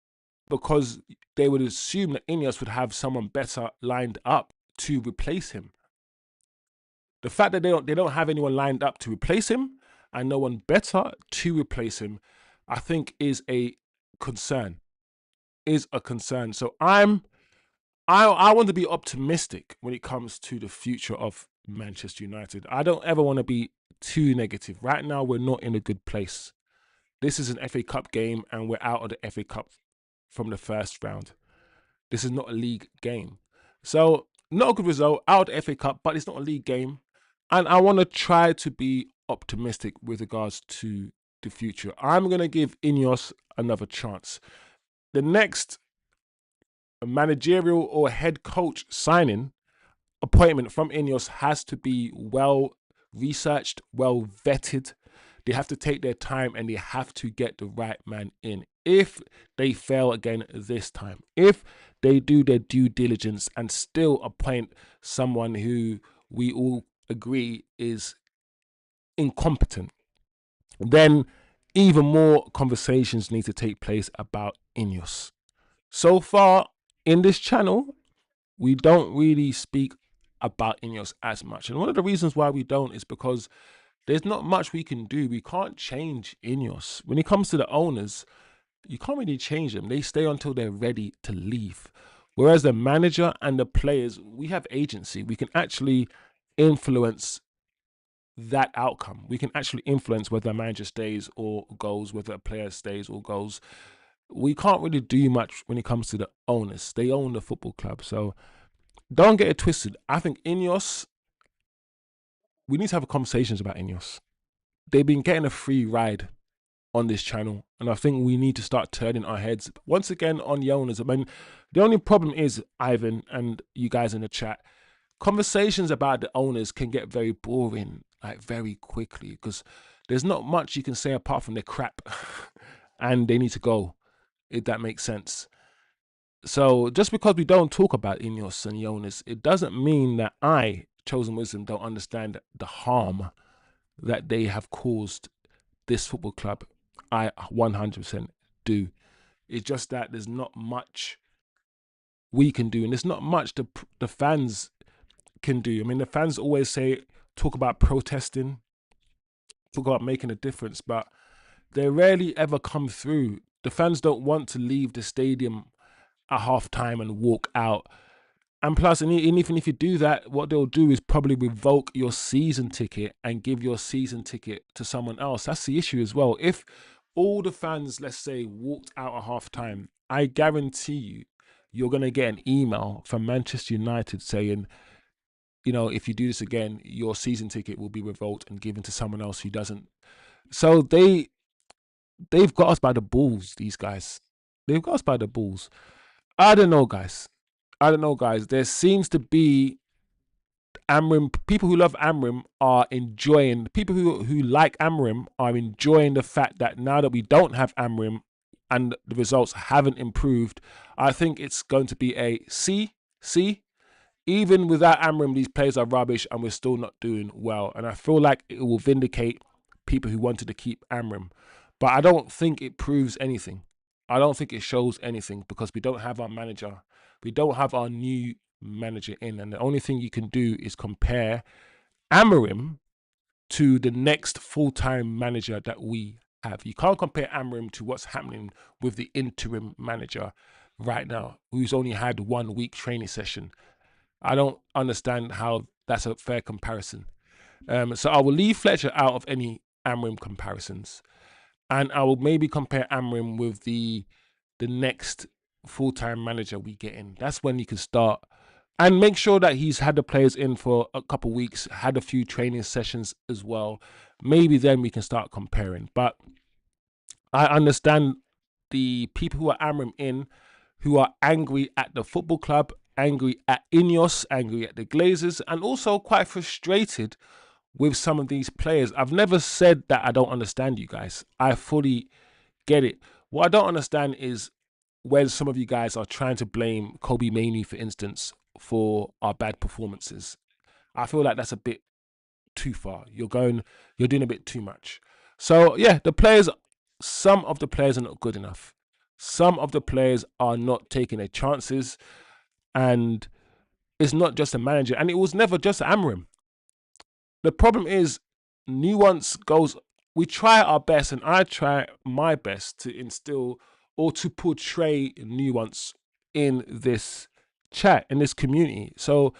because they would assume that Ineos would have someone better lined up to replace him. The fact that they don't have anyone lined up to replace him and no one better to replace him, I think is a concern. Is a concern. So I want to be optimistic when it comes to the future of Manchester United. I don't ever want to be too negative. Right now, we're not in a good place. This is an FA Cup game and we're out of the FA Cup from the first round. This is not a league game. So, not a good result, out of the FA Cup, but it's not a league game. And I want to try to be optimistic with regards to the future. I'm going to give Ineos another chance. The next managerial or head coach signing appointment from Ineos has to be well researched, well vetted. They have to take their time and they have to get the right man in. If they fail again this time, if they do their due diligence and still appoint someone who we all agree is incompetent, then even more conversations need to take place about Ineos. So far in this channel, we don't really speak about Ineos as much. And one of the reasons why we don't is because there's not much we can do. We can't change Ineos. When it comes to the owners, you can't really change them. They stay until they're ready to leave. Whereas the manager and the players, we have agency. We can actually influence that outcome. We can actually influence whether a manager stays or goes, whether a player stays or goes. We can't really do much when it comes to the owners. They own the football club. So don't get it twisted. I think Ineos, we need to have conversations about Ineos. They've been getting a free ride on this channel, and I think we need to start turning our heads once again on the owners. I mean, the only problem is, Ivan and you guys in the chat, conversations about the owners can get very boring, like very quickly, because there's not much you can say apart from they're crap and they need to go, if that makes sense. So just because we don't talk about Ineos and the owners, it doesn't mean that I, Chosen Wisdom, don't understand the harm that they have caused this football club. I 100% do. It's just that there's not much we can do, and there's not much the fans can do. I mean, the fans always talk about protesting, talk about making a difference, but they rarely ever come through. The fans don't want to leave the stadium at half time and walk out. And plus, and even if you do that, what they'll do is probably revoke your season ticket and give your season ticket to someone else. That's the issue as well. If all the fans, let's say, walked out at half time, I guarantee you, you're going to get an email from Manchester United saying, you know, if you do this again, your season ticket will be revoked and given to someone else who doesn't. So they've got us by the balls, these guys. They've got us by the balls. I don't know, guys. There seems to be Amrim. People who love Amrim are enjoying. People who like Amrim are enjoying the fact that now that we don't have Amrim and the results haven't improved, I think it's going to be a see. Even without Amrim, these players are rubbish and we're still not doing well. And I feel like it will vindicate people who wanted to keep Amrim. But I don't think it proves anything. I don't think it shows anything because we don't have our manager. We don't have our new manager in. And the only thing you can do is compare Amarim to the next full-time manager that we have. You can't compare Amarim to what's happening with the interim manager right now, who's only had 1 week training session. I don't understand how that's a fair comparison. So I will leave Fletcher out of any Amrim comparisons. And I will maybe compare Amrim with the next full-time manager we get in. That's when you can start. And make sure that he's had the players in for a couple of weeks, had a few training sessions as well. Maybe then we can start comparing. But I understand the people who are Amrim in, who are angry at the football club, angry at Ineos, angry at the Glazers, and also quite frustrated with some of these players. I've never said that I don't understand you guys. I fully get it. What I don't understand is where some of you guys are trying to blame Kobe Mainoo, for instance, for our bad performances. I feel like that's a bit too far. You're doing a bit too much. So yeah, some of the players are not good enough. Some of the players are not taking their chances, and it's not just a manager, and it was never just Amram. The problem is nuance goes. We try our best, and I try my best to instill or to portray nuance in this chat, in this community. So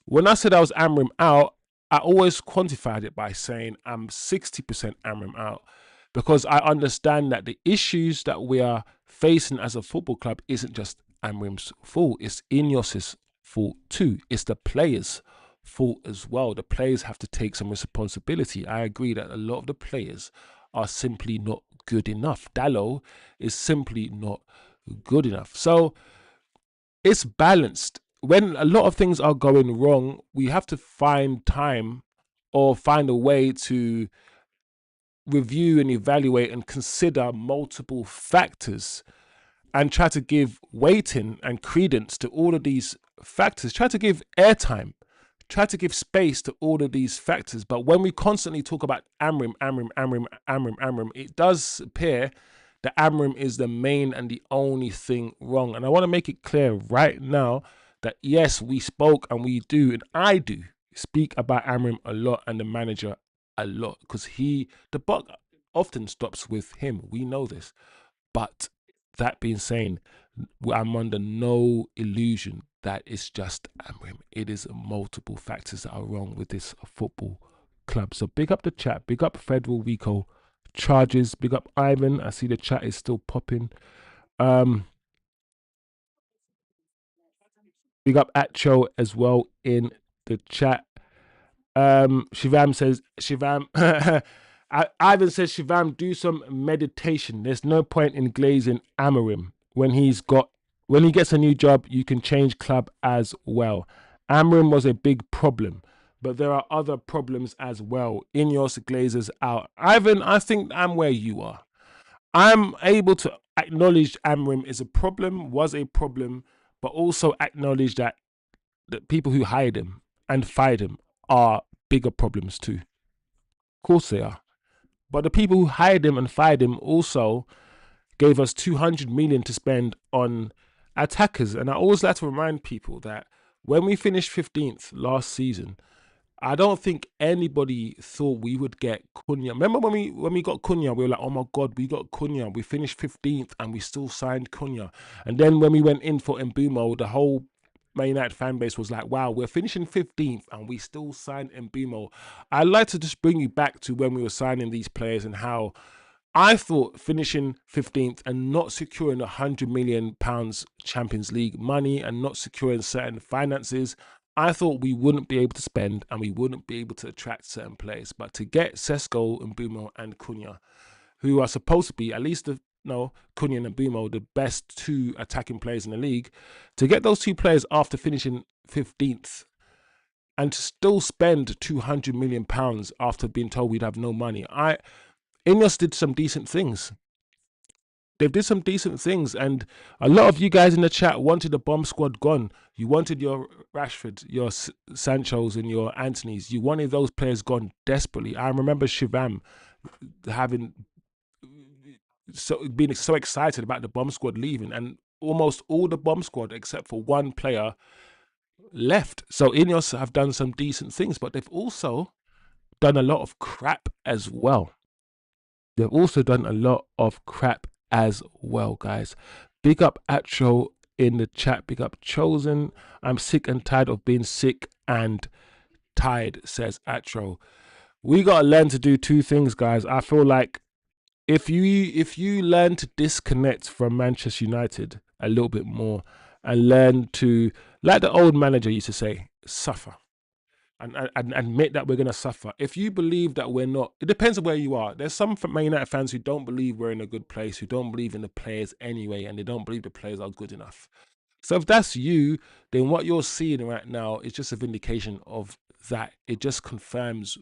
when I said I was Amram out, I always quantified it by saying I'm 60% Amram out, because I understand that the issues that we are facing as a football club isn't just Amram's fault, it's Ineos's fault too. It's the players' fault as well. The players have to take some responsibility. I agree that a lot of the players are simply not good enough. Dallo is simply not good enough. So it's balanced. When a lot of things are going wrong, we have to find time or find a way to review and evaluate and consider multiple factors and try to give weighting and credence to all of these factors. Try to give airtime, try to give space to all of these factors. But when we constantly talk about Amram, it does appear that Amram is the main and the only thing wrong. And I want to make it clear right now that yes, we spoke and we do, and I do speak about Amram a lot and the manager a lot, because the buck often stops with him. We know this. But that being said, I'm under no illusion that it's just Amram. It is multiple factors that are wrong with this football club. So big up the chat, big up Federal Rico Charges, big up Ivan. I see the chat is still popping. Big up Acho as well in the chat. Shivam says, Ivan says, Shivam, do some meditation. There's no point in glazing Amarim. When he gets a new job, you can change club as well. Amarim was a big problem, but there are other problems as well. Ineos glazes out. Ivan, I think I'm where you are. I'm able to acknowledge Amarim was a problem, but also acknowledge that the people who hired him and fired him are bigger problems too. Of course they are. But the people who hired him and fired him also gave us 200 million to spend on attackers. And I always like to remind people that when we finished 15th last season, I don't think anybody thought we would get Cunha. Remember when we got Cunha, we were like, oh my God, we got Cunha. We finished 15th and we still signed Cunha. And then when we went in for Mbumo, the whole Man United fan base was like, wow, we're finishing 15th and we still signed Mbumo. I'd like to just bring you back to when we were signing these players and how I thought finishing 15th and not securing £100 million Champions League money and not securing certain finances, I thought we wouldn't be able to spend and we wouldn't be able to attract certain players. But to get Sesko, Mbumo and Cunha, who are supposed to be, at least Cunha and Mbumo, the best two attacking players in the league, to get those two players after finishing 15th and to still spend £200 million after being told we'd have no money. Ineos did some decent things. They did some decent things, and a lot of you guys in the chat wanted the bomb squad gone. You wanted your Rashford, your Sanchos, and your Antonys. You wanted those players gone desperately. I remember Shivam being so excited about the bomb squad leaving, and almost all the bomb squad except for one player left. So Ineos have done some decent things, but they've also done a lot of crap as well. They've also done a lot of crap as well, guys. Big up Atro in the chat. Big up Chosen. I'm sick and tired of being sick and tired, says Atro. We got to learn to do two things, guys. I feel like if you learn to disconnect from Manchester United a little bit more and learn to, like the old manager used to say, suffer. And admit that we're going to suffer. If you believe that we're not, it depends on where you are. There's some Man United fans who don't believe we're in a good place, who don't believe in the players anyway, and they don't believe the players are good enough. So if that's you, then what you're seeing right now is just a vindication of that. It just confirms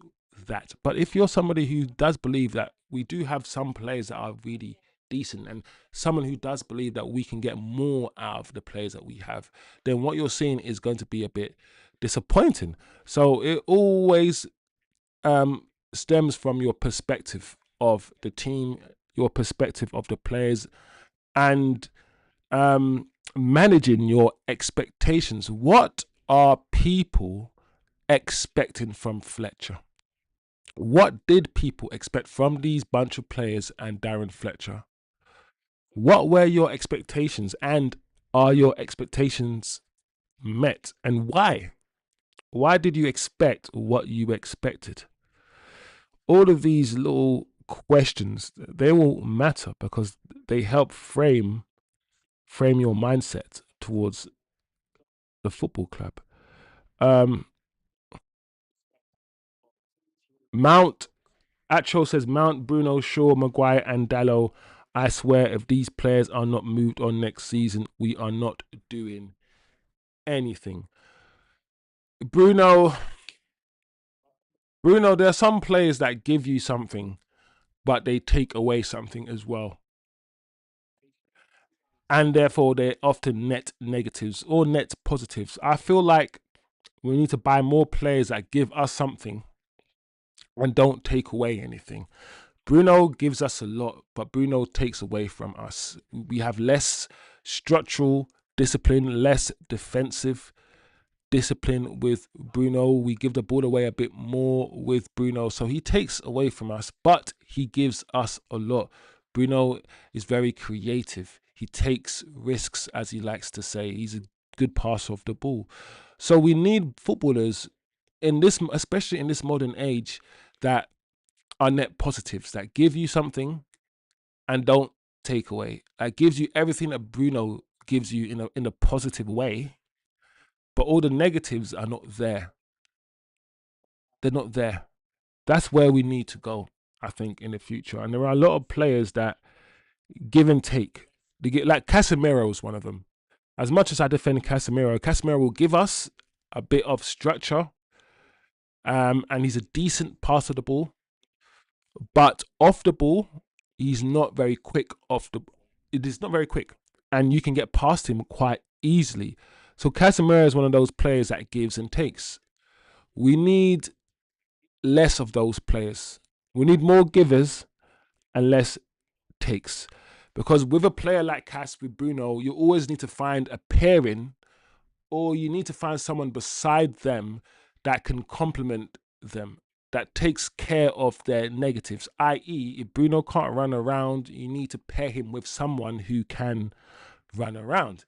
that. But if you're somebody who does believe that we do have some players that are really decent, and someone who does believe that we can get more out of the players that we have, then what you're seeing is going to be a bit disappointing. So it always stems from your perspective of the team, your perspective of the players, and managing your expectations. What are people expecting from Fletcher? What did people expect from these bunch of players and Darren Fletcher? What were your expectations, and are your expectations met? And why? Why did you expect what you expected? All of these little questions, they will matter because they help frame your mindset towards the football club. Um, Mount Acho says Mount, Bruno, Shaw, Maguire, and Dallo. I swear, if these players are not moved on next season, we are not doing anything. Bruno, there are some players that give you something, but they take away something as well. And therefore, they're often net negatives or net positives. I feel like we need to buy more players that give us something and don't take away anything. Bruno gives us a lot, but Bruno takes away from us. We have less structural discipline, less defensive discipline with Bruno. We give the ball away a bit more with Bruno. So he takes away from us, but he gives us a lot. Bruno is very creative. He takes risks, as he likes to say. He's a good passer of the ball. So we need footballers in this, especially in this modern age, that are net positives, that give you something and don't take away. That gives you everything that Bruno gives you in a positive way, but all the negatives are not there. They're not there. That's where we need to go, I think, in the future. And there are a lot of players that give and take. They get, like Casemiro is one of them. As much as I defend Casemiro will give us a bit of structure, and he's a decent passer of the ball. But off the ball, he's not very quick it is not very quick. And you can get past him quite easily. So Casemiro is one of those players that gives and takes. We need less of those players. We need more givers and less takes. Because with a player like Cas, with Bruno, you always need to find a pairing, or you need to find someone beside them that can complement them, that takes care of their negatives. I.e., if Bruno can't run around, you need to pair him with someone who can run around.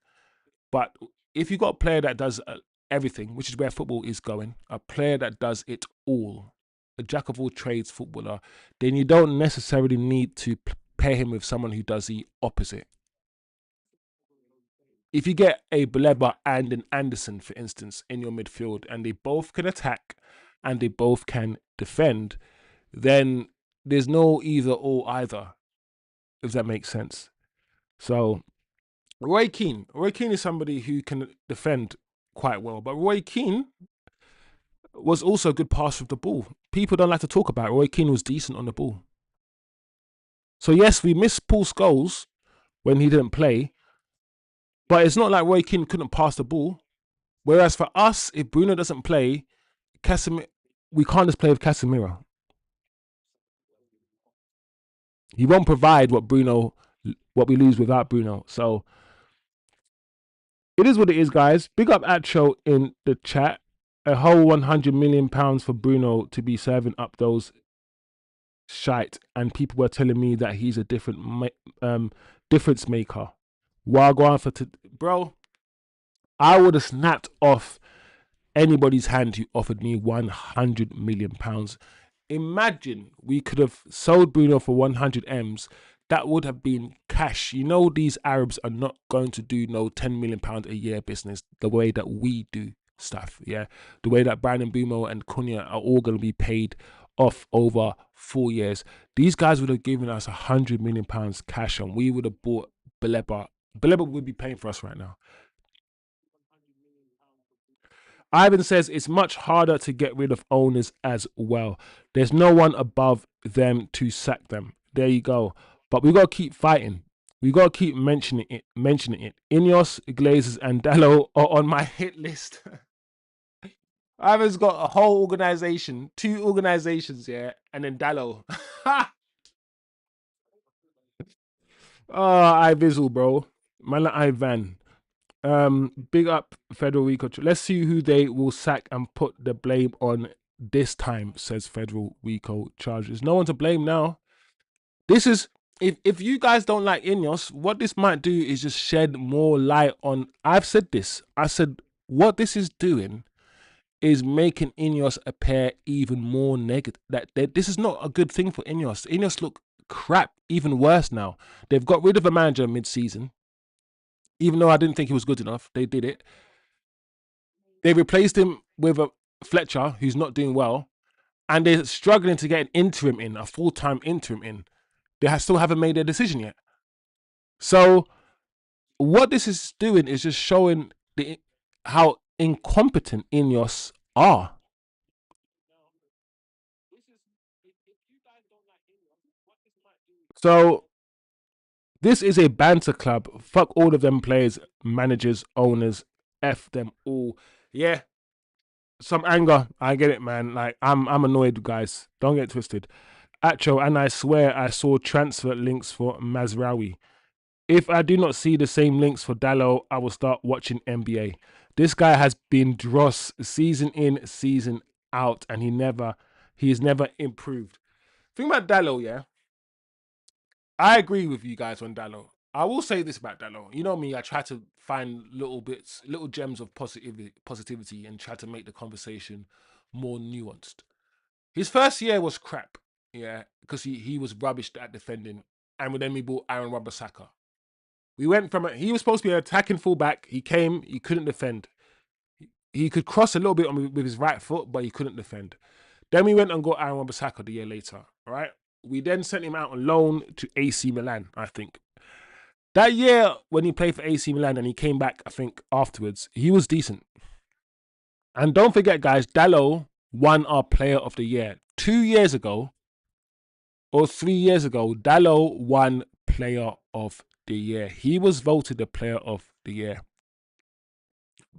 But if you've got a player that does everything, which is where football is going, a player that does it all, a jack of all trades footballer, then you don't necessarily need to pair him with someone who does the opposite. If you get a Baleba and an Anderson, for instance, in your midfield, and they both can attack and they both can defend, then there's no either or either, if that makes sense. So Roy Keane is somebody who can defend quite well, but Roy Keane was also a good passer of the ball. People don't like to talk about it. Roy Keane was decent on the ball. So yes, we missed Paul Scholes when he didn't play, but it's not like Roy Keane couldn't pass the ball. Whereas for us, if Bruno doesn't play, we can't just play with Casemiro. He won't provide what we lose without Bruno. So it is what it is, guys. Big up Acho in the chat. A whole £100 million for Bruno to be serving up those shite, and people were telling me that he's a difference maker. Bro, I would have snapped off anybody's hand who offered me £100 million. Imagine we could have sold Bruno for 100 M's. That would have been cash. You know, these Arabs are not going to do no £10 million a year business the way that we do stuff. Yeah, the way that Brandon Bumo and Cunha are all going to be paid off over 4 years. These guys would have given us £100 million cash, and we would have bought Baleba. Baleba would be paying for us right now. Ivan says it's much harder to get rid of owners as well. There's no one above them to sack them. There you go. But we got to keep fighting. We got to keep mentioning it. Ineos, Glazers, and Dallo are on my hit list. Ivan's got a whole organization, 2 organizations, yeah, and then Dallo. Oh, Ivizzle, bro. Man like Ivan. Big up Federal Rico. Let's see who they will sack and put the blame on this time, says Federal Rico charges. No one to blame now. This is if you guys don't like Ineos, what this might do is just shed more light on. I've said this. I said what this is doing is making Ineos appear even more negative. That this is not a good thing for Ineos. Ineos look crap, even worse now. They've got rid of a manager mid-season, even though I didn't think he was good enough. They did it. They replaced him with a Fletcher who's not doing well, and they're struggling to get an interim in, a full-time interim in. They still haven't made their decision yet. So what this is doing is just showing how incompetent Ineos are. So this is a banter club. Fuck all of them players, managers, owners. F them all. Yeah, some anger. I get it, man. Like I'm annoyed, guys. Don't get twisted. Acho, and I swear I saw transfer links for Mazraoui. If I do not see the same links for Dallo, I will start watching NBA. This guy has been dross season in, season out, and he has never improved. Think about Dallo, yeah. I agree with you guys on Dallo. I will say this about Dallo. You know me, I try to find little bits, little gems of positivity and try to make the conversation more nuanced. His first year was crap, yeah, because he was rubbish at defending. And then we bought Aaron Wan-Bissaka. We went from he was supposed to be an attacking fullback. He came, he couldn't defend. He could cross a little bit with his right foot, but he couldn't defend. Then we went and got Aaron Wan-Bissaka the year later, right? We then sent him out on loan to AC Milan, I think. That year, when he played for AC Milan and he came back, I think, afterwards, he was decent. And don't forget, guys, Dallo won our player of the year. 2 years ago, or 3 years ago, Dallo won player of the year. He was voted the player of the year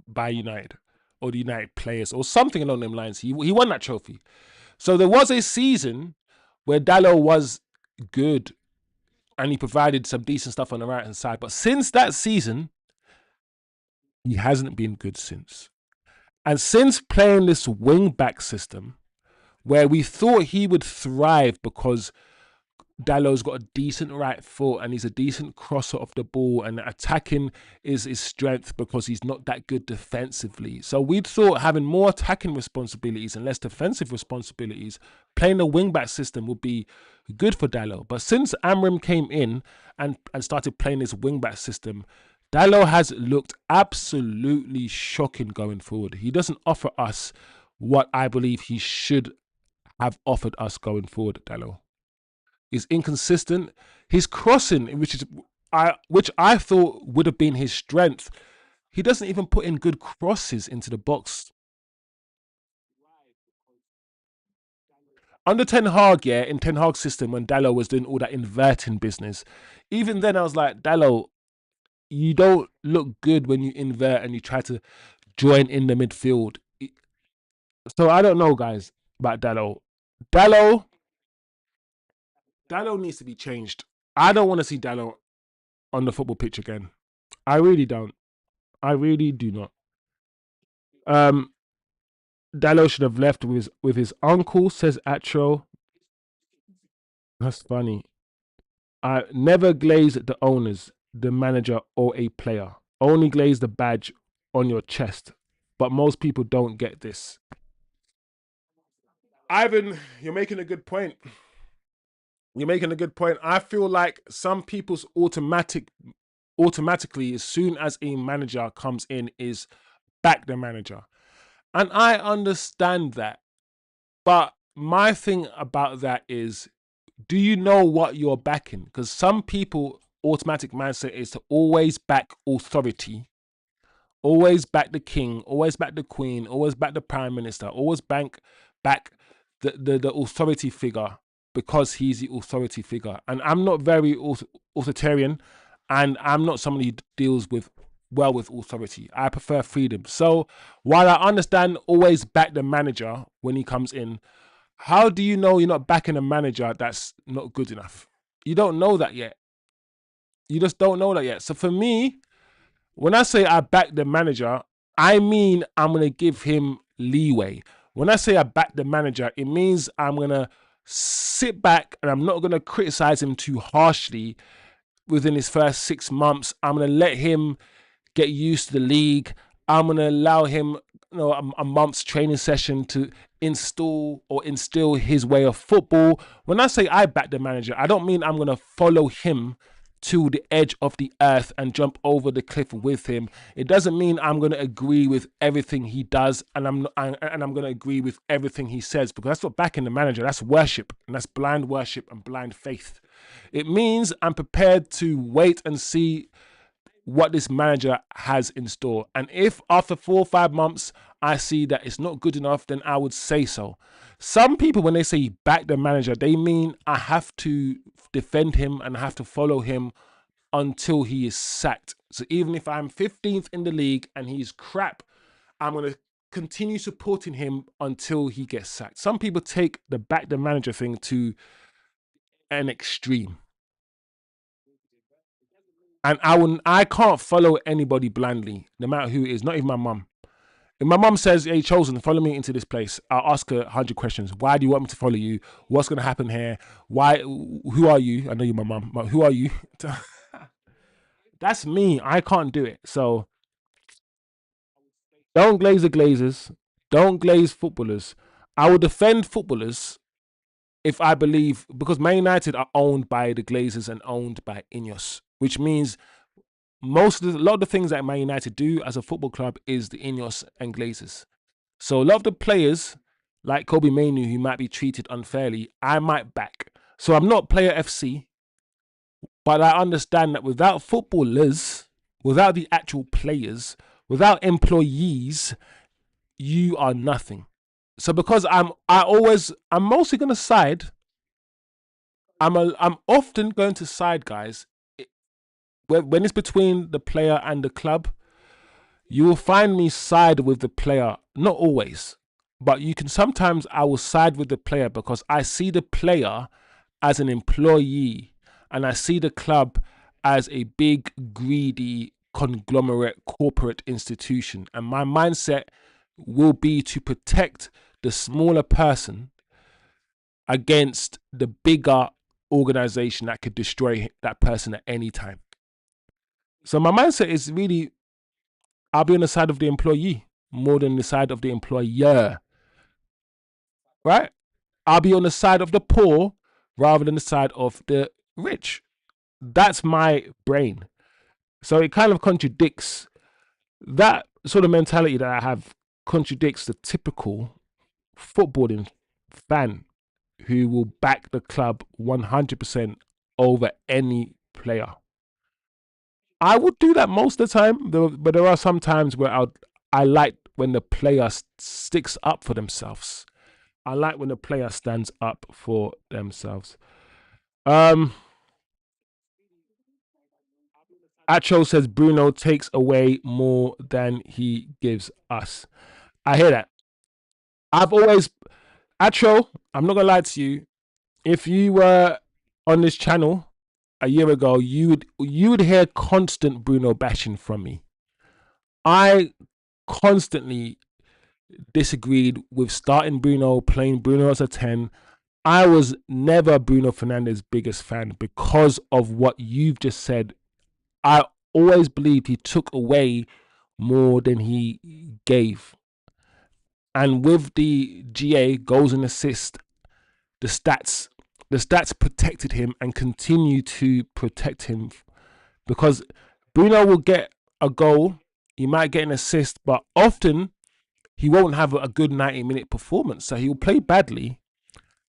by United, or the United players, or something along them lines. He won that trophy. So there was a season where Dallo was good and he provided some decent stuff on the right hand side. But since that season, he hasn't been good since. And since playing this wing back system, where we thought he would thrive because Dallo's got a decent right foot and he's a decent crosser of the ball, and attacking is his strength because he's not that good defensively. So we thought having more attacking responsibilities and less defensive responsibilities, playing the wing-back system would be good for Dallo. But since Amram came in and started playing this wing-back system, Dallo has looked absolutely shocking going forward. He doesn't offer us what I believe he should have offered us going forward, Dallo. He's inconsistent. His crossing, which I thought would have been his strength, he doesn't even put in good crosses into the box. Under Ten Hag, yeah, in Ten Hag's system, when Dallo was doing all that inverting business, even then I was like, Dallo, you don't look good when you invert and you try to join in the midfield. So I don't know, guys, about Dallo. Dallo needs to be changed. I don't want to see Dallo on the football pitch again. I really don't. I really do not. Dallo should have left with his uncle, says Atro. That's funny. I never glaze the owners, the manager, or a player. Only glaze the badge on your chest. But most people don't get this. Ivan, you're making a good point. You're making a good point. I feel like some people's automatically, as soon as a manager comes in, is back the manager. And I understand that. But my thing about that is, do you know what you're backing? Because some people automatic mindset is to always back authority, always back the king, always back the queen, always back the prime minister, always back the authority figure because he's the authority figure. And I'm not very authoritarian, and I'm not somebody who deals with well with authority. I prefer freedom. So while I understand always back the manager when he comes in, how do you know you're not backing a manager that's not good enough? You don't know that yet. You just don't know that yet. So for me, when I say I back the manager, I mean I'm going to give him leeway. When I say I back the manager, it means I'm going to sit back and I'm not going to criticize him too harshly within his first 6 months. I'm going to let him get used to the league. I'm going to allow him a month's training session to instill his way of football. When I say I back the manager, I don't mean I'm going to follow him to the edge of the earth and jump over the cliff with him. It doesn't mean I'm going to agree with everything he does and I'm going to agree with everything he says, because that's not backing the manager. That's worship, and that's blind worship and blind faith. It means I'm prepared to wait and see what this manager has in store. And if after 4 or 5 months I see that it's not good enough, then I would say so. Some people, when they say back the manager, they mean I have to defend him and I have to follow him until he is sacked. So even if I'm 15th in the league and he's crap, I'm going to continue supporting him until he gets sacked. Some people take the back the manager thing to an extreme. And I can't follow anybody blindly, no matter who it is, not even my mum. If my mum says, hey, Chosen, follow me into this place, I'll ask her 100 questions. Why do you want me to follow you? What's going to happen here? Why? Who are you? I know you're my mum, but who are you? That's me. I can't do it. So don't glaze the glazers. Don't glaze footballers. I will defend footballers if I believe, because Man United are owned by the Glazers and owned by Ineos, which means a lot of the things that Man United do as a football club is the Ineos and Glazers. So a lot of the players, like Kobe Mainoo, who might be treated unfairly, I might back. So I'm not player FC, but I understand that without footballers, without the actual players, without employees, you are nothing. So because I'm mostly going to side. I'm often going to side, guys. When it's between the player and the club, you will find me side with the player. Not always, but I will side with the player because I see the player as an employee and I see the club as a big, greedy, conglomerate corporate institution. And my mindset will be to protect the smaller person against the bigger organization that could destroy that person at any time. So my mindset is really, I'll be on the side of the employee more than the side of the employer, right? I'll be on the side of the poor rather than the side of the rich. That's my brain. So it kind of contradicts that sort of mentality that I have, contradicts the typical footballing fan who will back the club 100% over any player. I would do that most of the time, but there are some times where I like when the player sticks up for themselves. I like when the player stands up for themselves. Acho says Bruno takes away more than he gives us. I hear that. I've always, Acho, I'm not gonna lie to you. If you were on this channel a year ago, you would hear constant Bruno bashing from me. I constantly disagreed with starting Bruno, playing Bruno as a 10. I was never Bruno Fernandez's biggest fan because of what you've just said. I always believed he took away more than he gave. And with the GA, goals and assists, the stats protected him and continue to protect him, because Bruno will get a goal, he might get an assist, but often he won't have a good 90-minute performance. So he will play badly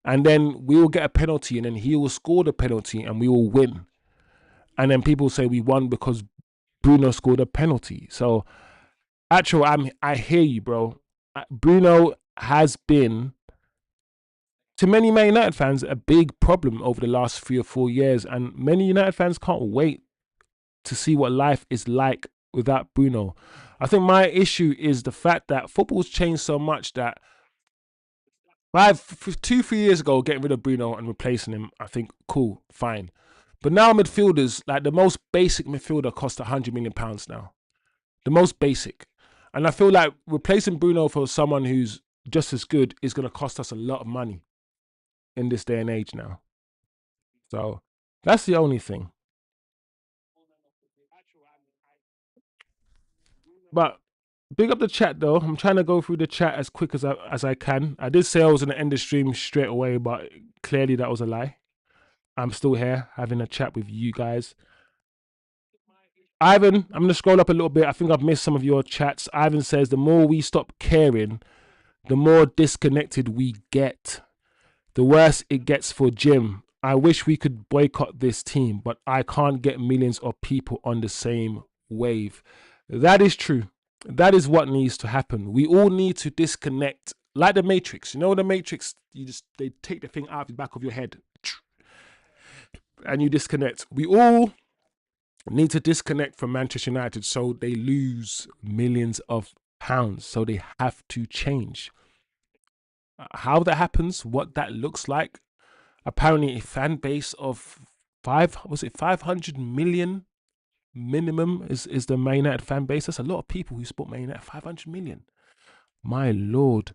and then we will get a penalty and then he will score the penalty and we will win. And then people say we won because Bruno scored a penalty. So actually, I hear you, bro. Bruno has been, to many Man United fans, a big problem over the last 3 or 4 years. And many United fans can't wait to see what life is like without Bruno. I think my issue is the fact that football's changed so much that 2, 3 years ago, getting rid of Bruno and replacing him, I think cool, fine. But now midfielders, like the most basic midfielder, costs £100 million now. The most basic, and I feel like replacing Bruno for someone who's just as good is going to cost us a lot of money in this day and age now. So that's the only thing. But big up the chat though. I'm trying to go through the chat as quick as I can. I did say I was going to end the stream straight away, but clearly that was a lie. I'm still here having a chat with you guys. Ivan, I'm going to scroll up a little bit. I think I've missed some of your chats. Ivan says, the more we stop caring, the more disconnected we get. The worse it gets for Jim. I wish we could boycott this team, but I can't get millions of people on the same wave. That is true. That is what needs to happen. We all need to disconnect, like the Matrix. You know the Matrix, they take the thing out of the back of your head and you disconnect. We all need to disconnect from Manchester United so they lose millions of pounds. So they have to change. How that happens, what that looks like. Apparently, a fan base of 500 million minimum is the Man United fan base. That's a lot of people who support Man United. 500 million. My lord.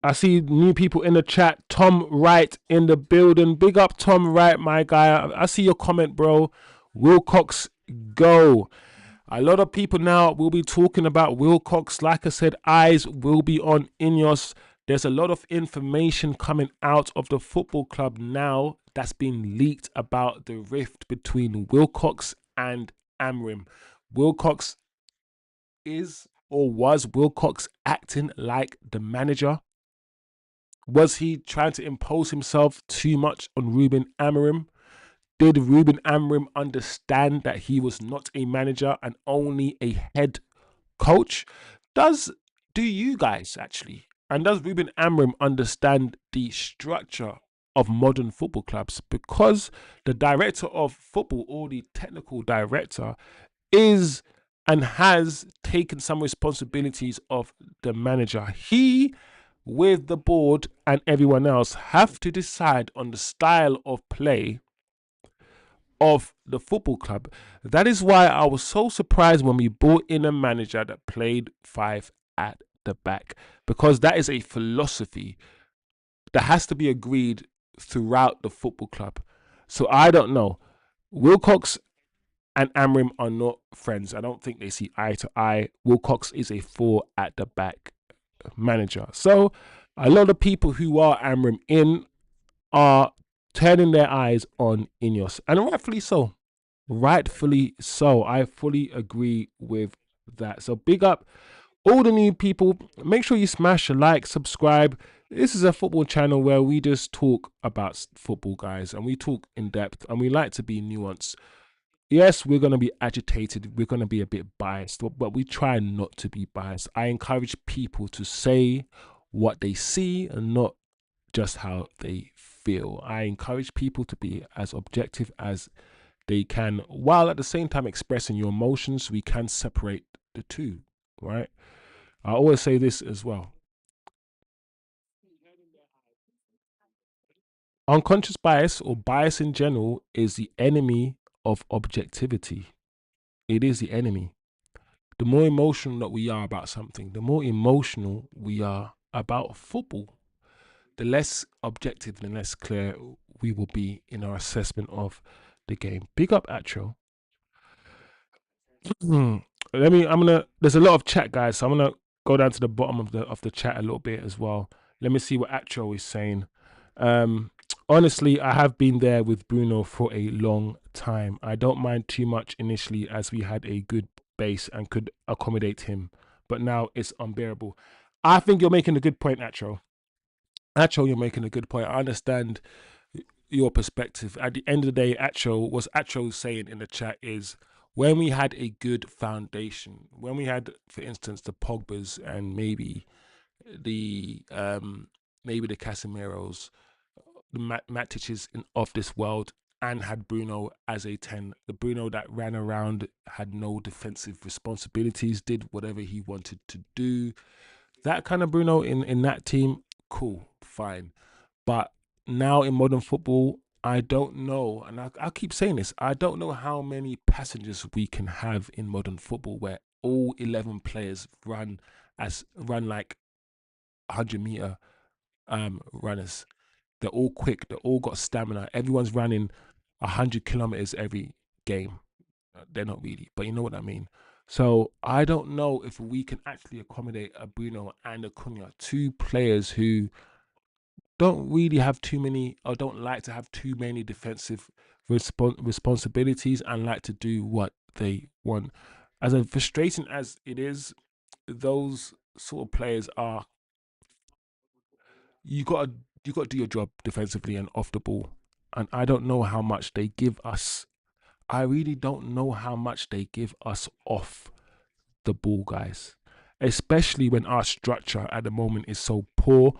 I see new people in the chat. Tom Wright in the building. Big up Tom Wright, my guy. I see your comment, bro. Wilcox, go. A lot of people now will be talking about Wilcox. Like I said, eyes will be on Ineos. There's a lot of information coming out of the football club now that's been leaked about the rift between Wilcox and Amrim. Wilcox is or was Wilcox acting like the manager? Was he trying to impose himself too much on Ruben Amorim? Did Ruben Amorim understand that he was not a manager and only a head coach? Do you guys actually? And does Ruben Amorim understand the structure of modern football clubs? Because the director of football or the technical director is and has taken some responsibilities of the manager. He, with the board and everyone else, have to decide on the style of play of the football club. That is why I was so surprised when we brought in a manager that played 5 at the back, because that is a philosophy that has to be agreed throughout the football club. So I don't know. Wilcox and Amrim are not friends. I don't think they see eye to eye. Wilcox is a 4 at the back manager. So a lot of people who are Amrim in are turning their eyes on Ineos, and rightfully so. Rightfully so. I fully agree with that. So big up all the new people. Make sure you smash a like, subscribe. This is a football channel where we just talk about football, guys, and we talk in depth, and we like to be nuanced. Yes, we're going to be agitated. We're going to be a bit biased, but we try not to be biased. I encourage people to say what they see and not just how they feel. I encourage people to be as objective as they can, while at the same time expressing your emotions. We can separate the two, right? I always say this as well. Unconscious bias or bias in general is the enemy of objectivity. It is the enemy. The more emotional that we are about something, the more emotional we are about football, the less objective and less clear we will be in our assessment of the game. Big up Atro. There's a lot of chat, guys, so I'm gonna go down to the bottom of the chat a little bit as well. Let me see what Atro is saying. Honestly, I have been there with Bruno for a long time. I don't mind too much initially as we had a good base and could accommodate him, but now it's unbearable. I think you're making a good point, Atro. Atro, you're making a good point. I understand your perspective. At the end of the day, what Atro saying in the chat is, when we had a good foundation, when we had, for instance, the Pogbas and maybe the Casemiros, the Matiches of this world, and had Bruno as a 10. The Bruno that ran around, had no defensive responsibilities, did whatever he wanted to do. That kind of Bruno in that team, cool, fine. But now in modern football, I don't know, and I'll keep saying this, I don't know how many passengers we can have in modern football where all 11 players run like 100-meter runners. They're all quick. They all got stamina. Everyone's running 100 kilometers every game. They're not really, but you know what I mean. So I don't know if we can actually accommodate a Bruno and a Cunha, two players who don't really have too many, or don't like to have too many defensive responsibilities, and like to do what they want. As frustrating as it is, those sort of players are, you gotta you gotta do your job defensively and off the ball. And I don't know how much they give us. I really don't know how much they give us off the ball, guys. Especially when our structure at the moment is so poor,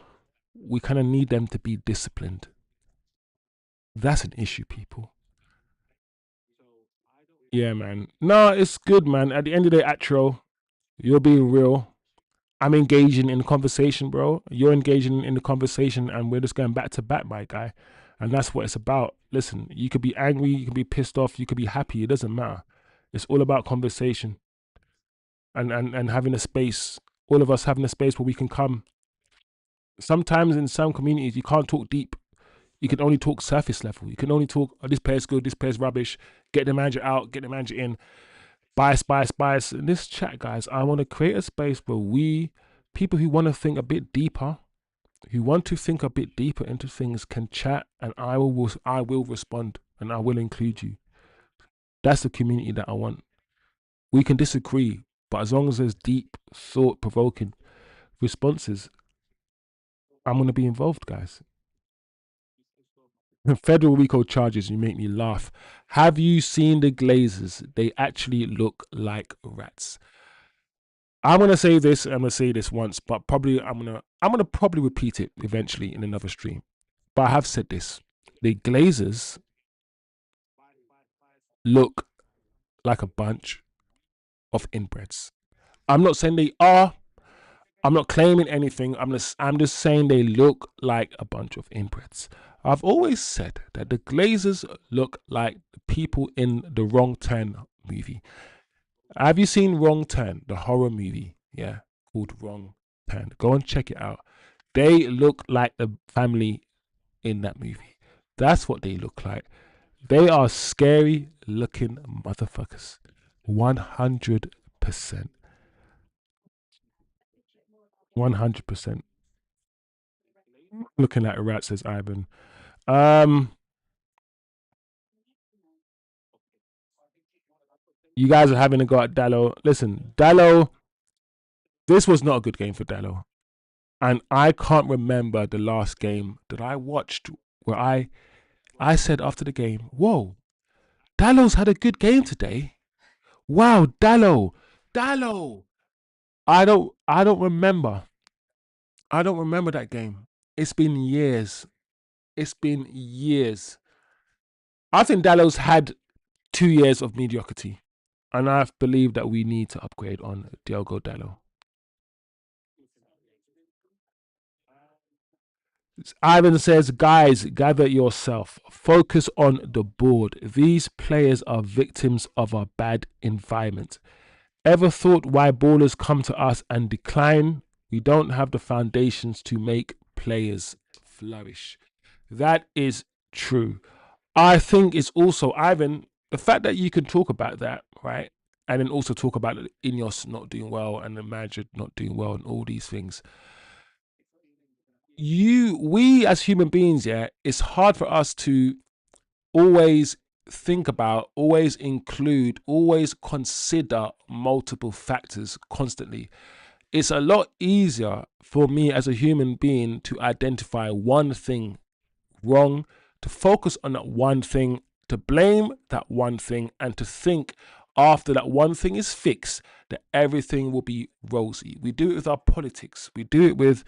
we kind of need them to be disciplined. That's an issue, people. Yeah, man. No, it's good, man. At the end of the day, Atro, you're being real. I'm engaging in the conversation, bro. You're engaging in the conversation, and we're just going back to back, my guy. And that's what it's about. Listen, you could be angry, you could be pissed off, you could be happy. It doesn't matter. It's all about conversation and having a space. All of us having a space where we can come. Sometimes in some communities, you can't talk deep. You can only talk surface level. You can only talk, oh, this player's good, this player's rubbish. Get the manager out, get the manager in. Bias, bias, bias. In this chat, guys, I want to create a space where people who want to think a bit deeper, into things, can chat, and I will respond, and I will include you. That's the community that I want. We can disagree, but as long as there's deep, thought-provoking responses, I'm gonna be involved, guys. Federal RICO charges, you make me laugh. Have you seen the Glazers? They actually look like rats. I'm gonna say this. I'm gonna say this once, but probably I'm gonna probably repeat it eventually in another stream. But I have said this: the Glazers look like a bunch of inbreds. I'm not saying they are. I'm not claiming anything. I'm just saying they look like a bunch of inbreds. I've always said that the Glazers look like the people in the Wrong Turn movie. Have you seen Wrong Turn, the horror movie? Yeah, called Wrong Turn. Go and check it out. They look like the family in that movie. That's what they look like. They are scary looking motherfuckers. 100%. 100%. Looking like a rat, says Ivan. Um, you guys are having a go at Dallo. Listen, Dallo, this was not a good game for Dallo. And I can't remember the last game that I watched where I said after the game, whoa, Dallo's had a good game today. Wow, Dallo. I don't remember. I don't remember that game. It's been years. It's been years. I think Dallo's had 2 years of mediocrity. And I believe that we need to upgrade on Diogo Dallo. Ivan says, guys, gather yourself. Focus on the board. These players are victims of a bad environment. Ever thought why ballers come to us and decline? We don't have the foundations to make players flourish. That is true. I think it's also, Ivan, the fact that you can talk about that, right? And then also talk about Ineos not doing well and the manager not doing well and all these things. We as human beings, yeah, it's hard for us to always think about, always include, always consider multiple factors constantly. It's a lot easier for me as a human being to identify one thing wrong, to focus on that one thing, to blame that one thing, and to think after that one thing is fixed that everything will be rosy. We do it with our politics, we do it with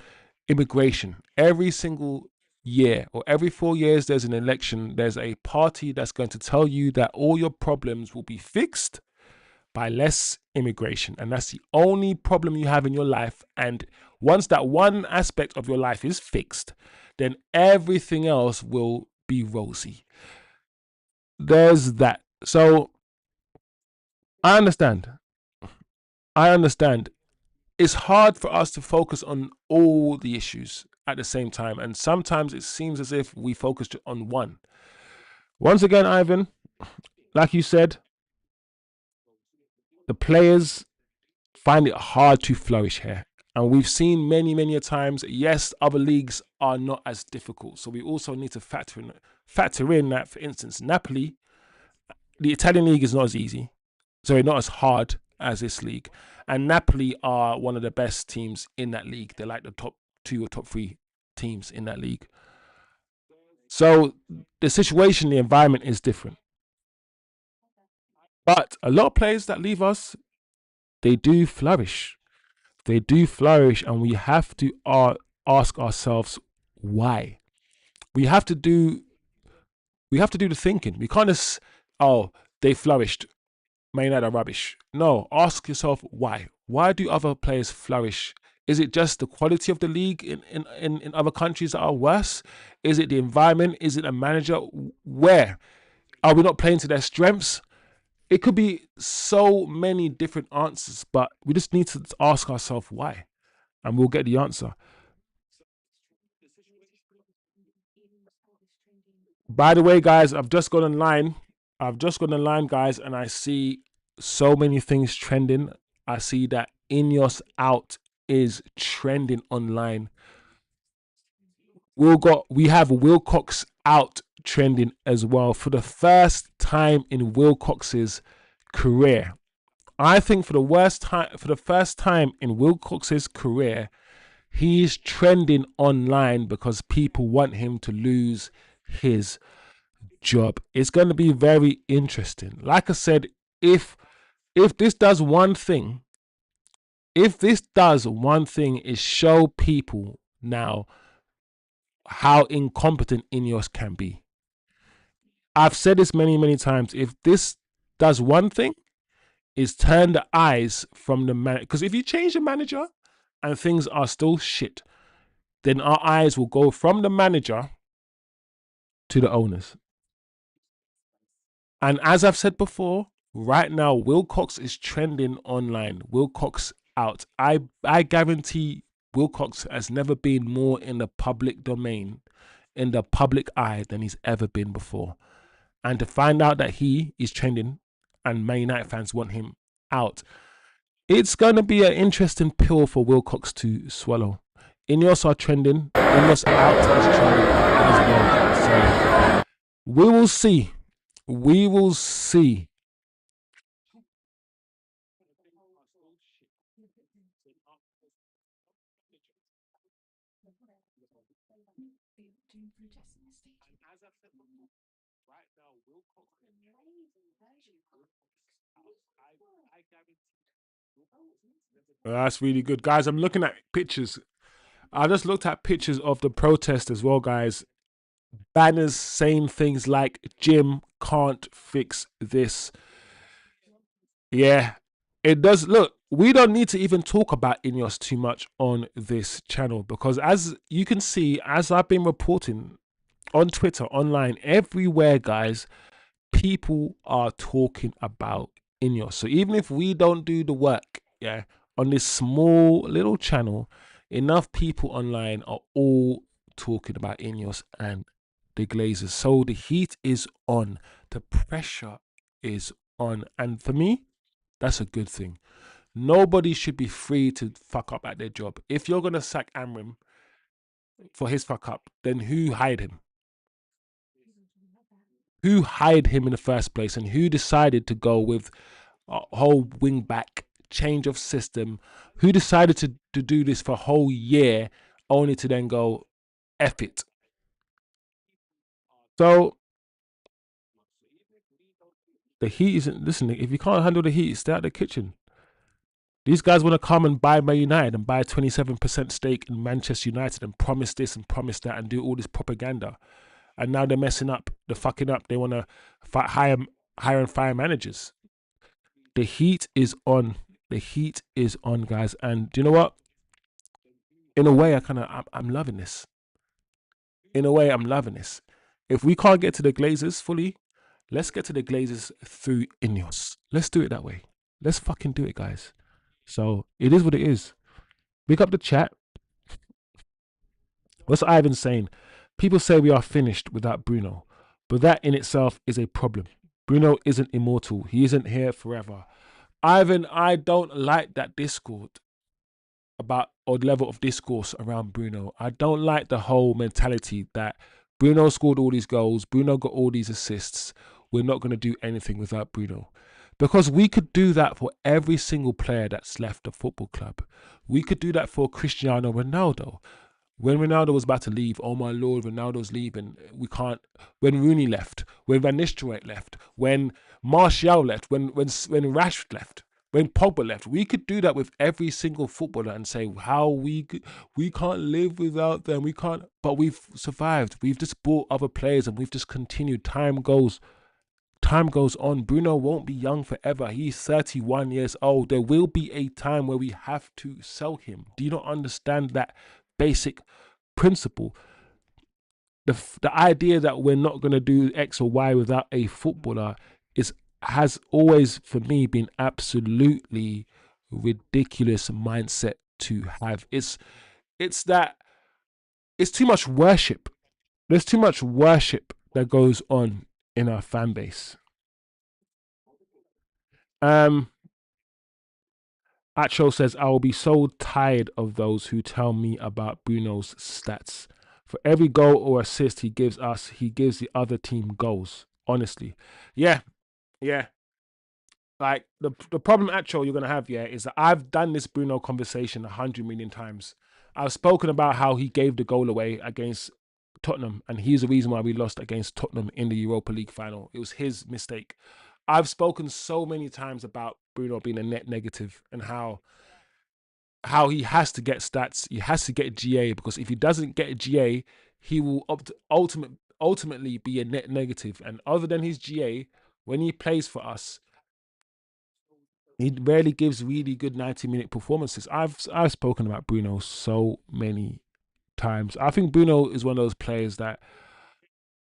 immigration. Every single year or every 4 years there's an election, there's a party that's going to tell you that all your problems will be fixed by less immigration. And that's the only problem you have in your life. And once that one aspect of your life is fixed, then everything else will be rosy. There's that. So I understand. I understand. It's hard for us to focus on all the issues at the same time. And sometimes it seems as if we focus on one. Once again, Ivan, like you said, the players find it hard to flourish here. And we've seen many a times, yes, other leagues are not as difficult. So we also need to factor in that, for instance, Napoli, the Italian league is not as easy. Sorry, not as hard as this league. And Napoli are one of the best teams in that league. They're like the top 2 or top 3 teams in that league. So the situation, the environment is different. But a lot of players that leave us, they do flourish. They do flourish, and we have to ask ourselves why. We have to do the thinking. We can't just, oh, they flourished, Man United are rubbish. No, ask yourself why. Why do other players flourish? Is it just the quality of the league in other countries that are worse? Is it the environment? Is it a manager? Where? Are we not playing to their strengths? It could be so many different answers, but we just need to ask ourselves why, and we'll get the answer. By the way, guys, I've just gone online. Guys, and I see so many things trending. I see that Ineos out is trending online. We have Wilcox out trending as well for the first time in Wilcox's career. I think for the first time in Wilcox's career, he's trending online because people want him to lose his job. It's going to be very interesting. Like I said, if this does one thing, is show people now how incompetent Ineos can be. I've said this many times. If this does one thing, is turn the eyes from the man. Because if you change the manager and things are still shit, then our eyes will go from the manager to the owners. And as I've said before, right now Wilcox is trending online. Wilcox out. I guarantee Wilcox has never been more in the public domain, in the public eye, than he's ever been before. And to find out that he is trending and Man United fans want him out, it's going to be an interesting pill for Wilcox to swallow. Ineos are trending. Ineos out is trending as well. So we will see. We will see. That's really good, guys. I'm looking at pictures. I just looked at pictures of the protest as well, guys. Banners saying things like "Jim can't fix this." Yeah, it does. Look, we don't need to even talk about Ineos too much on this channel because, as you can see, as I've been reporting on Twitter, online, everywhere, guys, people are talking about Ineos. So even if we don't do the work, yeah, on this small little channel, enough people online are all talking about Ineos and the Glazers. So the heat is on, the pressure is on, and for me, that's a good thing. Nobody should be free to fuck up at their job. If you're gonna sack Amram for his fuck up, then who hired him? Who hired him in the first place, and who decided to go with a whole wing back change of system? Who decided to do this for a whole year only to then go F it? So the heat isn't, listen, if you can't handle the heat, stay out the kitchen. These guys want to come and buy Man United and buy a 27% stake in Manchester United and promise this and promise that and do all this propaganda. And now they're messing up. They're fucking up. They want to hire and fire managers. The heat is on. The heat is on, guys. And do you know what? In a way, I'm loving this. In a way, I'm loving this. If we can't get to the Glazers fully, let's get to the Glazers through Ineos. Let's do it that way. Let's fucking do it, guys. So it is what it is. Pick up the chat. What's Ivan saying? People say we are finished without Bruno, but that in itself is a problem. Bruno isn't immortal. He isn't here forever. Ivan, I don't like that discord about or level of discourse around Bruno. I don't like the whole mentality that Bruno scored all these goals, Bruno got all these assists. We're not going to do anything without Bruno. Because we could do that for every single player that's left the football club. We could do that for Cristiano Ronaldo. When Ronaldo was about to leave, oh my lord, Ronaldo's leaving. We can't. When Rooney left, when Van Nistelrooy left, when Martial left, when Rashford left, when Pogba left, we could do that with every single footballer and say how we can't live without them. We can't. But we've survived. We've just bought other players and we've just continued. Time goes on. Bruno won't be young forever. He's 31 years old. There will be a time where we have to sell him. Do you not understand that basic principle? The idea that we're not going to do X or Y without a footballer has always, for me, been absolutely ridiculous mindset to have. It's too much worship. There's too much worship that goes on in our fan base. Acho says, I will be so tired of those who tell me about Bruno's stats. For every goal or assist he gives us, he gives the other team goals. Honestly. Yeah. Like the problem, Acho, you're gonna have, is that I've done this Bruno conversation 100 million times. I've spoken about how he gave the goal away against Tottenham, and he's the reason why we lost against Tottenham in the Europa League final. It was his mistake. I've spoken so many times about Bruno being a net negative and how he has to get stats, he has to get GA, because if he doesn't get a GA, he will ultimately be a net negative. And other than his GA, when he plays for us, he rarely gives really good 90-minute performances. I've spoken about Bruno so many times. I think Bruno is one of those players that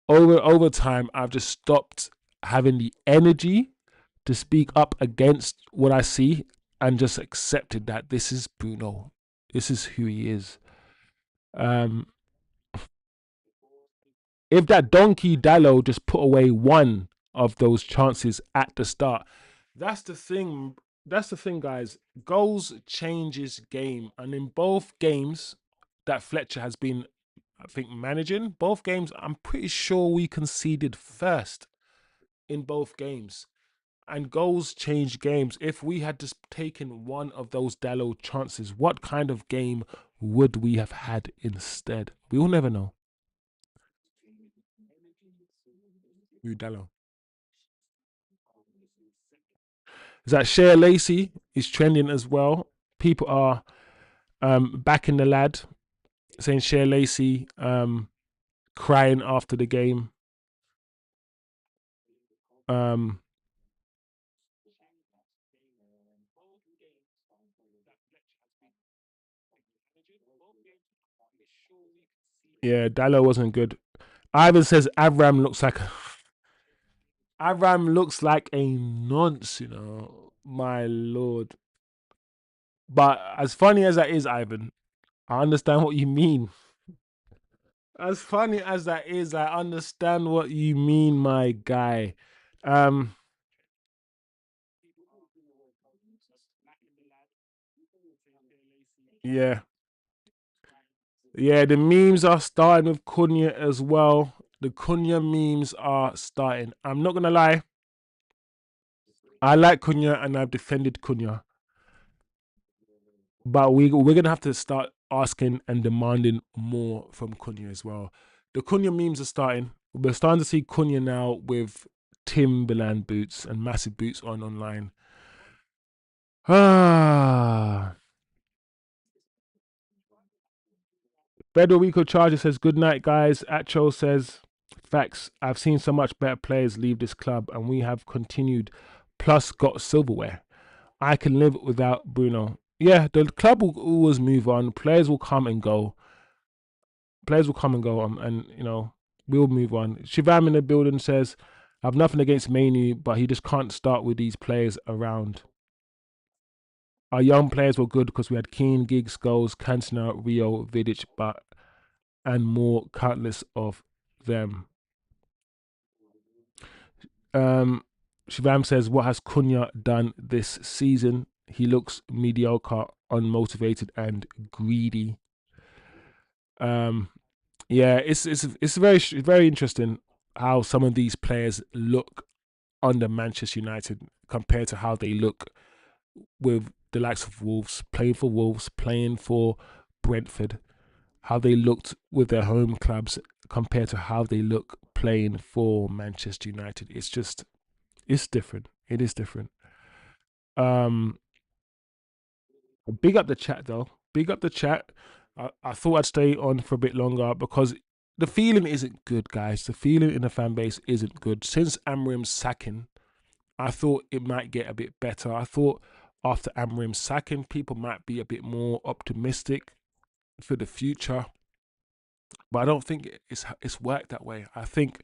over time I've just stopped having the energy to speak up against what I see and just accepted that this is Bruno. This is who he is. If that donkey Dallo just put away one of those chances at the start, that's the thing. That's the thing, guys. Goals changes game, and in both games that Fletcher has been, I think, managing, both games, I'm pretty sure we conceded first in both games. And goals change games. If we had just taken one of those Dallo chances, what kind of game would we have had instead? We will never know. Who Dallo? Is that Shea Lacey is trending as well. People are backing the lad, saying Shea Lacey crying after the game. Yeah, Dallo wasn't good. Ivan says Avram looks like a nonce, my lord. But as funny as that is, Ivan, I understand what you mean. As funny as that is, I understand what you mean, my guy. Yeah. Yeah, the memes are starting with Cunha as well. The Cunha memes are starting. I'm not gonna lie. I like Cunha and I've defended Cunha. But we're gonna have to start asking and demanding more from Cunha as well. The Cunha memes are starting. We're starting to see Cunha now with Timberland boots and massive boots online. Ah. Federico Charger says, good night, guys. Acho says, facts. I've seen so much better players leave this club, and we have continued, plus got silverware. I can live without Bruno. Yeah, the club will always move on. Players will come and go. Players will come and go, and we'll move on. Shivam in the building says, "I have nothing against Mainu, but he just can't start with these players around. Our young players were good because we had Keane, Giggs, Scholes, Cantona, Rio, Vidic, but and more countless of them." Um, Shivam says, "What has Cunha done this season? He looks mediocre, unmotivated, and greedy." Um, yeah, it's very interesting how some of these players look under Manchester United compared to how they look with the likes of Wolves, playing for Brentford, how they looked with their home clubs compared to how they look playing for Manchester United. It's different. It is different. Um, Big up the chat though. Big up the chat. I thought I'd stay on for a bit longer because the feeling isn't good, guys. The feeling in the fan base isn't good. Since Amrim's sacking, I thought it might get a bit better. I thought after Amrim's sacking, people might be a bit more optimistic for the future. But I don't think it's worked that way. I think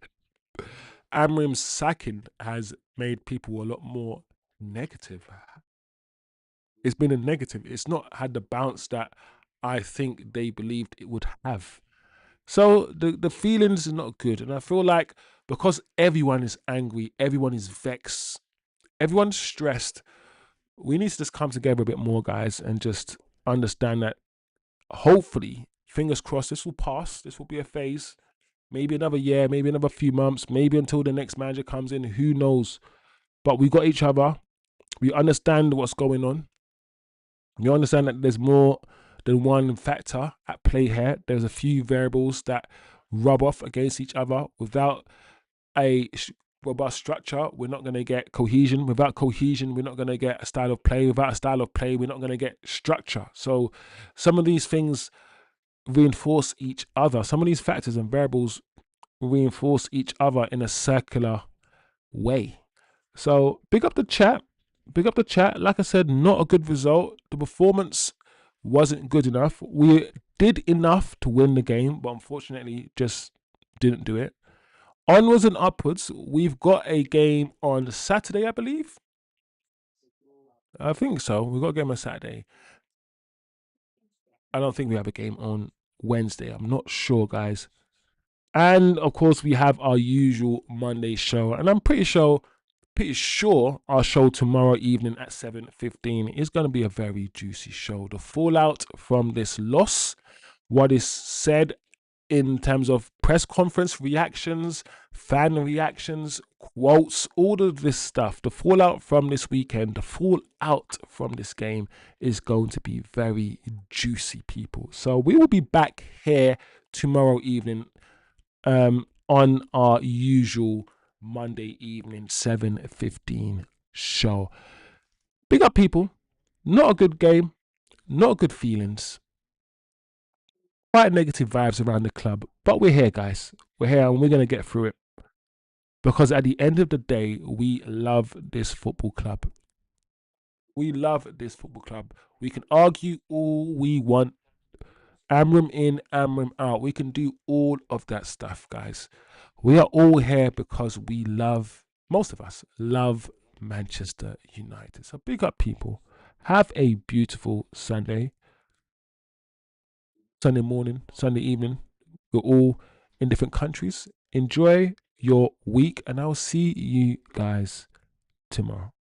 Amrim's sacking has made people a lot more negative. It's been a negative. It's not had the bounce that I think they believed it would have. So the feelings are not good, and I feel like because everyone is angry, everyone is vexed, everyone's stressed. We need to just come together a bit more, guys, and just understand that hopefully, fingers crossed, this will pass. This will be a phase. Maybe another year, maybe another few months, maybe until the next manager comes in. Who knows? But we got each other. We understand what's going on. You understand that there's more than one factor at play here. There's a few variables that rub off against each other. Without a robust structure, we're not going to get cohesion. Without cohesion, we're not going to get a style of play. Without a style of play, we're not going to get structure. So some of these things reinforce each other. Some of these factors and variables reinforce each other in a circular way. So big up the chat. Big up the chat. Like I said, not a good result. The performance wasn't good enough. We did enough to win the game, but unfortunately just didn't do it. Onwards and upwards. We've got a game on Saturday, I believe. I think so. We've got a game on Saturday. I don't think we have a game on Wednesday. I'm not sure, guys. And of course, we have our usual Monday show. And I'm pretty sure our show tomorrow evening at 7:15 is going to be a very juicy show. The fallout from this loss, what is said in terms of press conference reactions, fan reactions, quotes, all of this stuff. The fallout from this weekend, the fallout from this game is going to be very juicy, people. So we will be back here tomorrow evening on our usual Monday evening 7:15 show. Big up, people. Not a good game, not good feelings, quite negative vibes around the club. But we're here, guys. We're here and we're going to get through it. Because at the end of the day, we love this football club. We love this football club. We can argue all we want. Amram in, Amram out. We can do all of that stuff, guys. We are all here because we love, most of us love Manchester United. So big up, people. Have a beautiful Sunday morning, Sunday evening. We're all in different countries. Enjoy your week, and I'll see you guys tomorrow.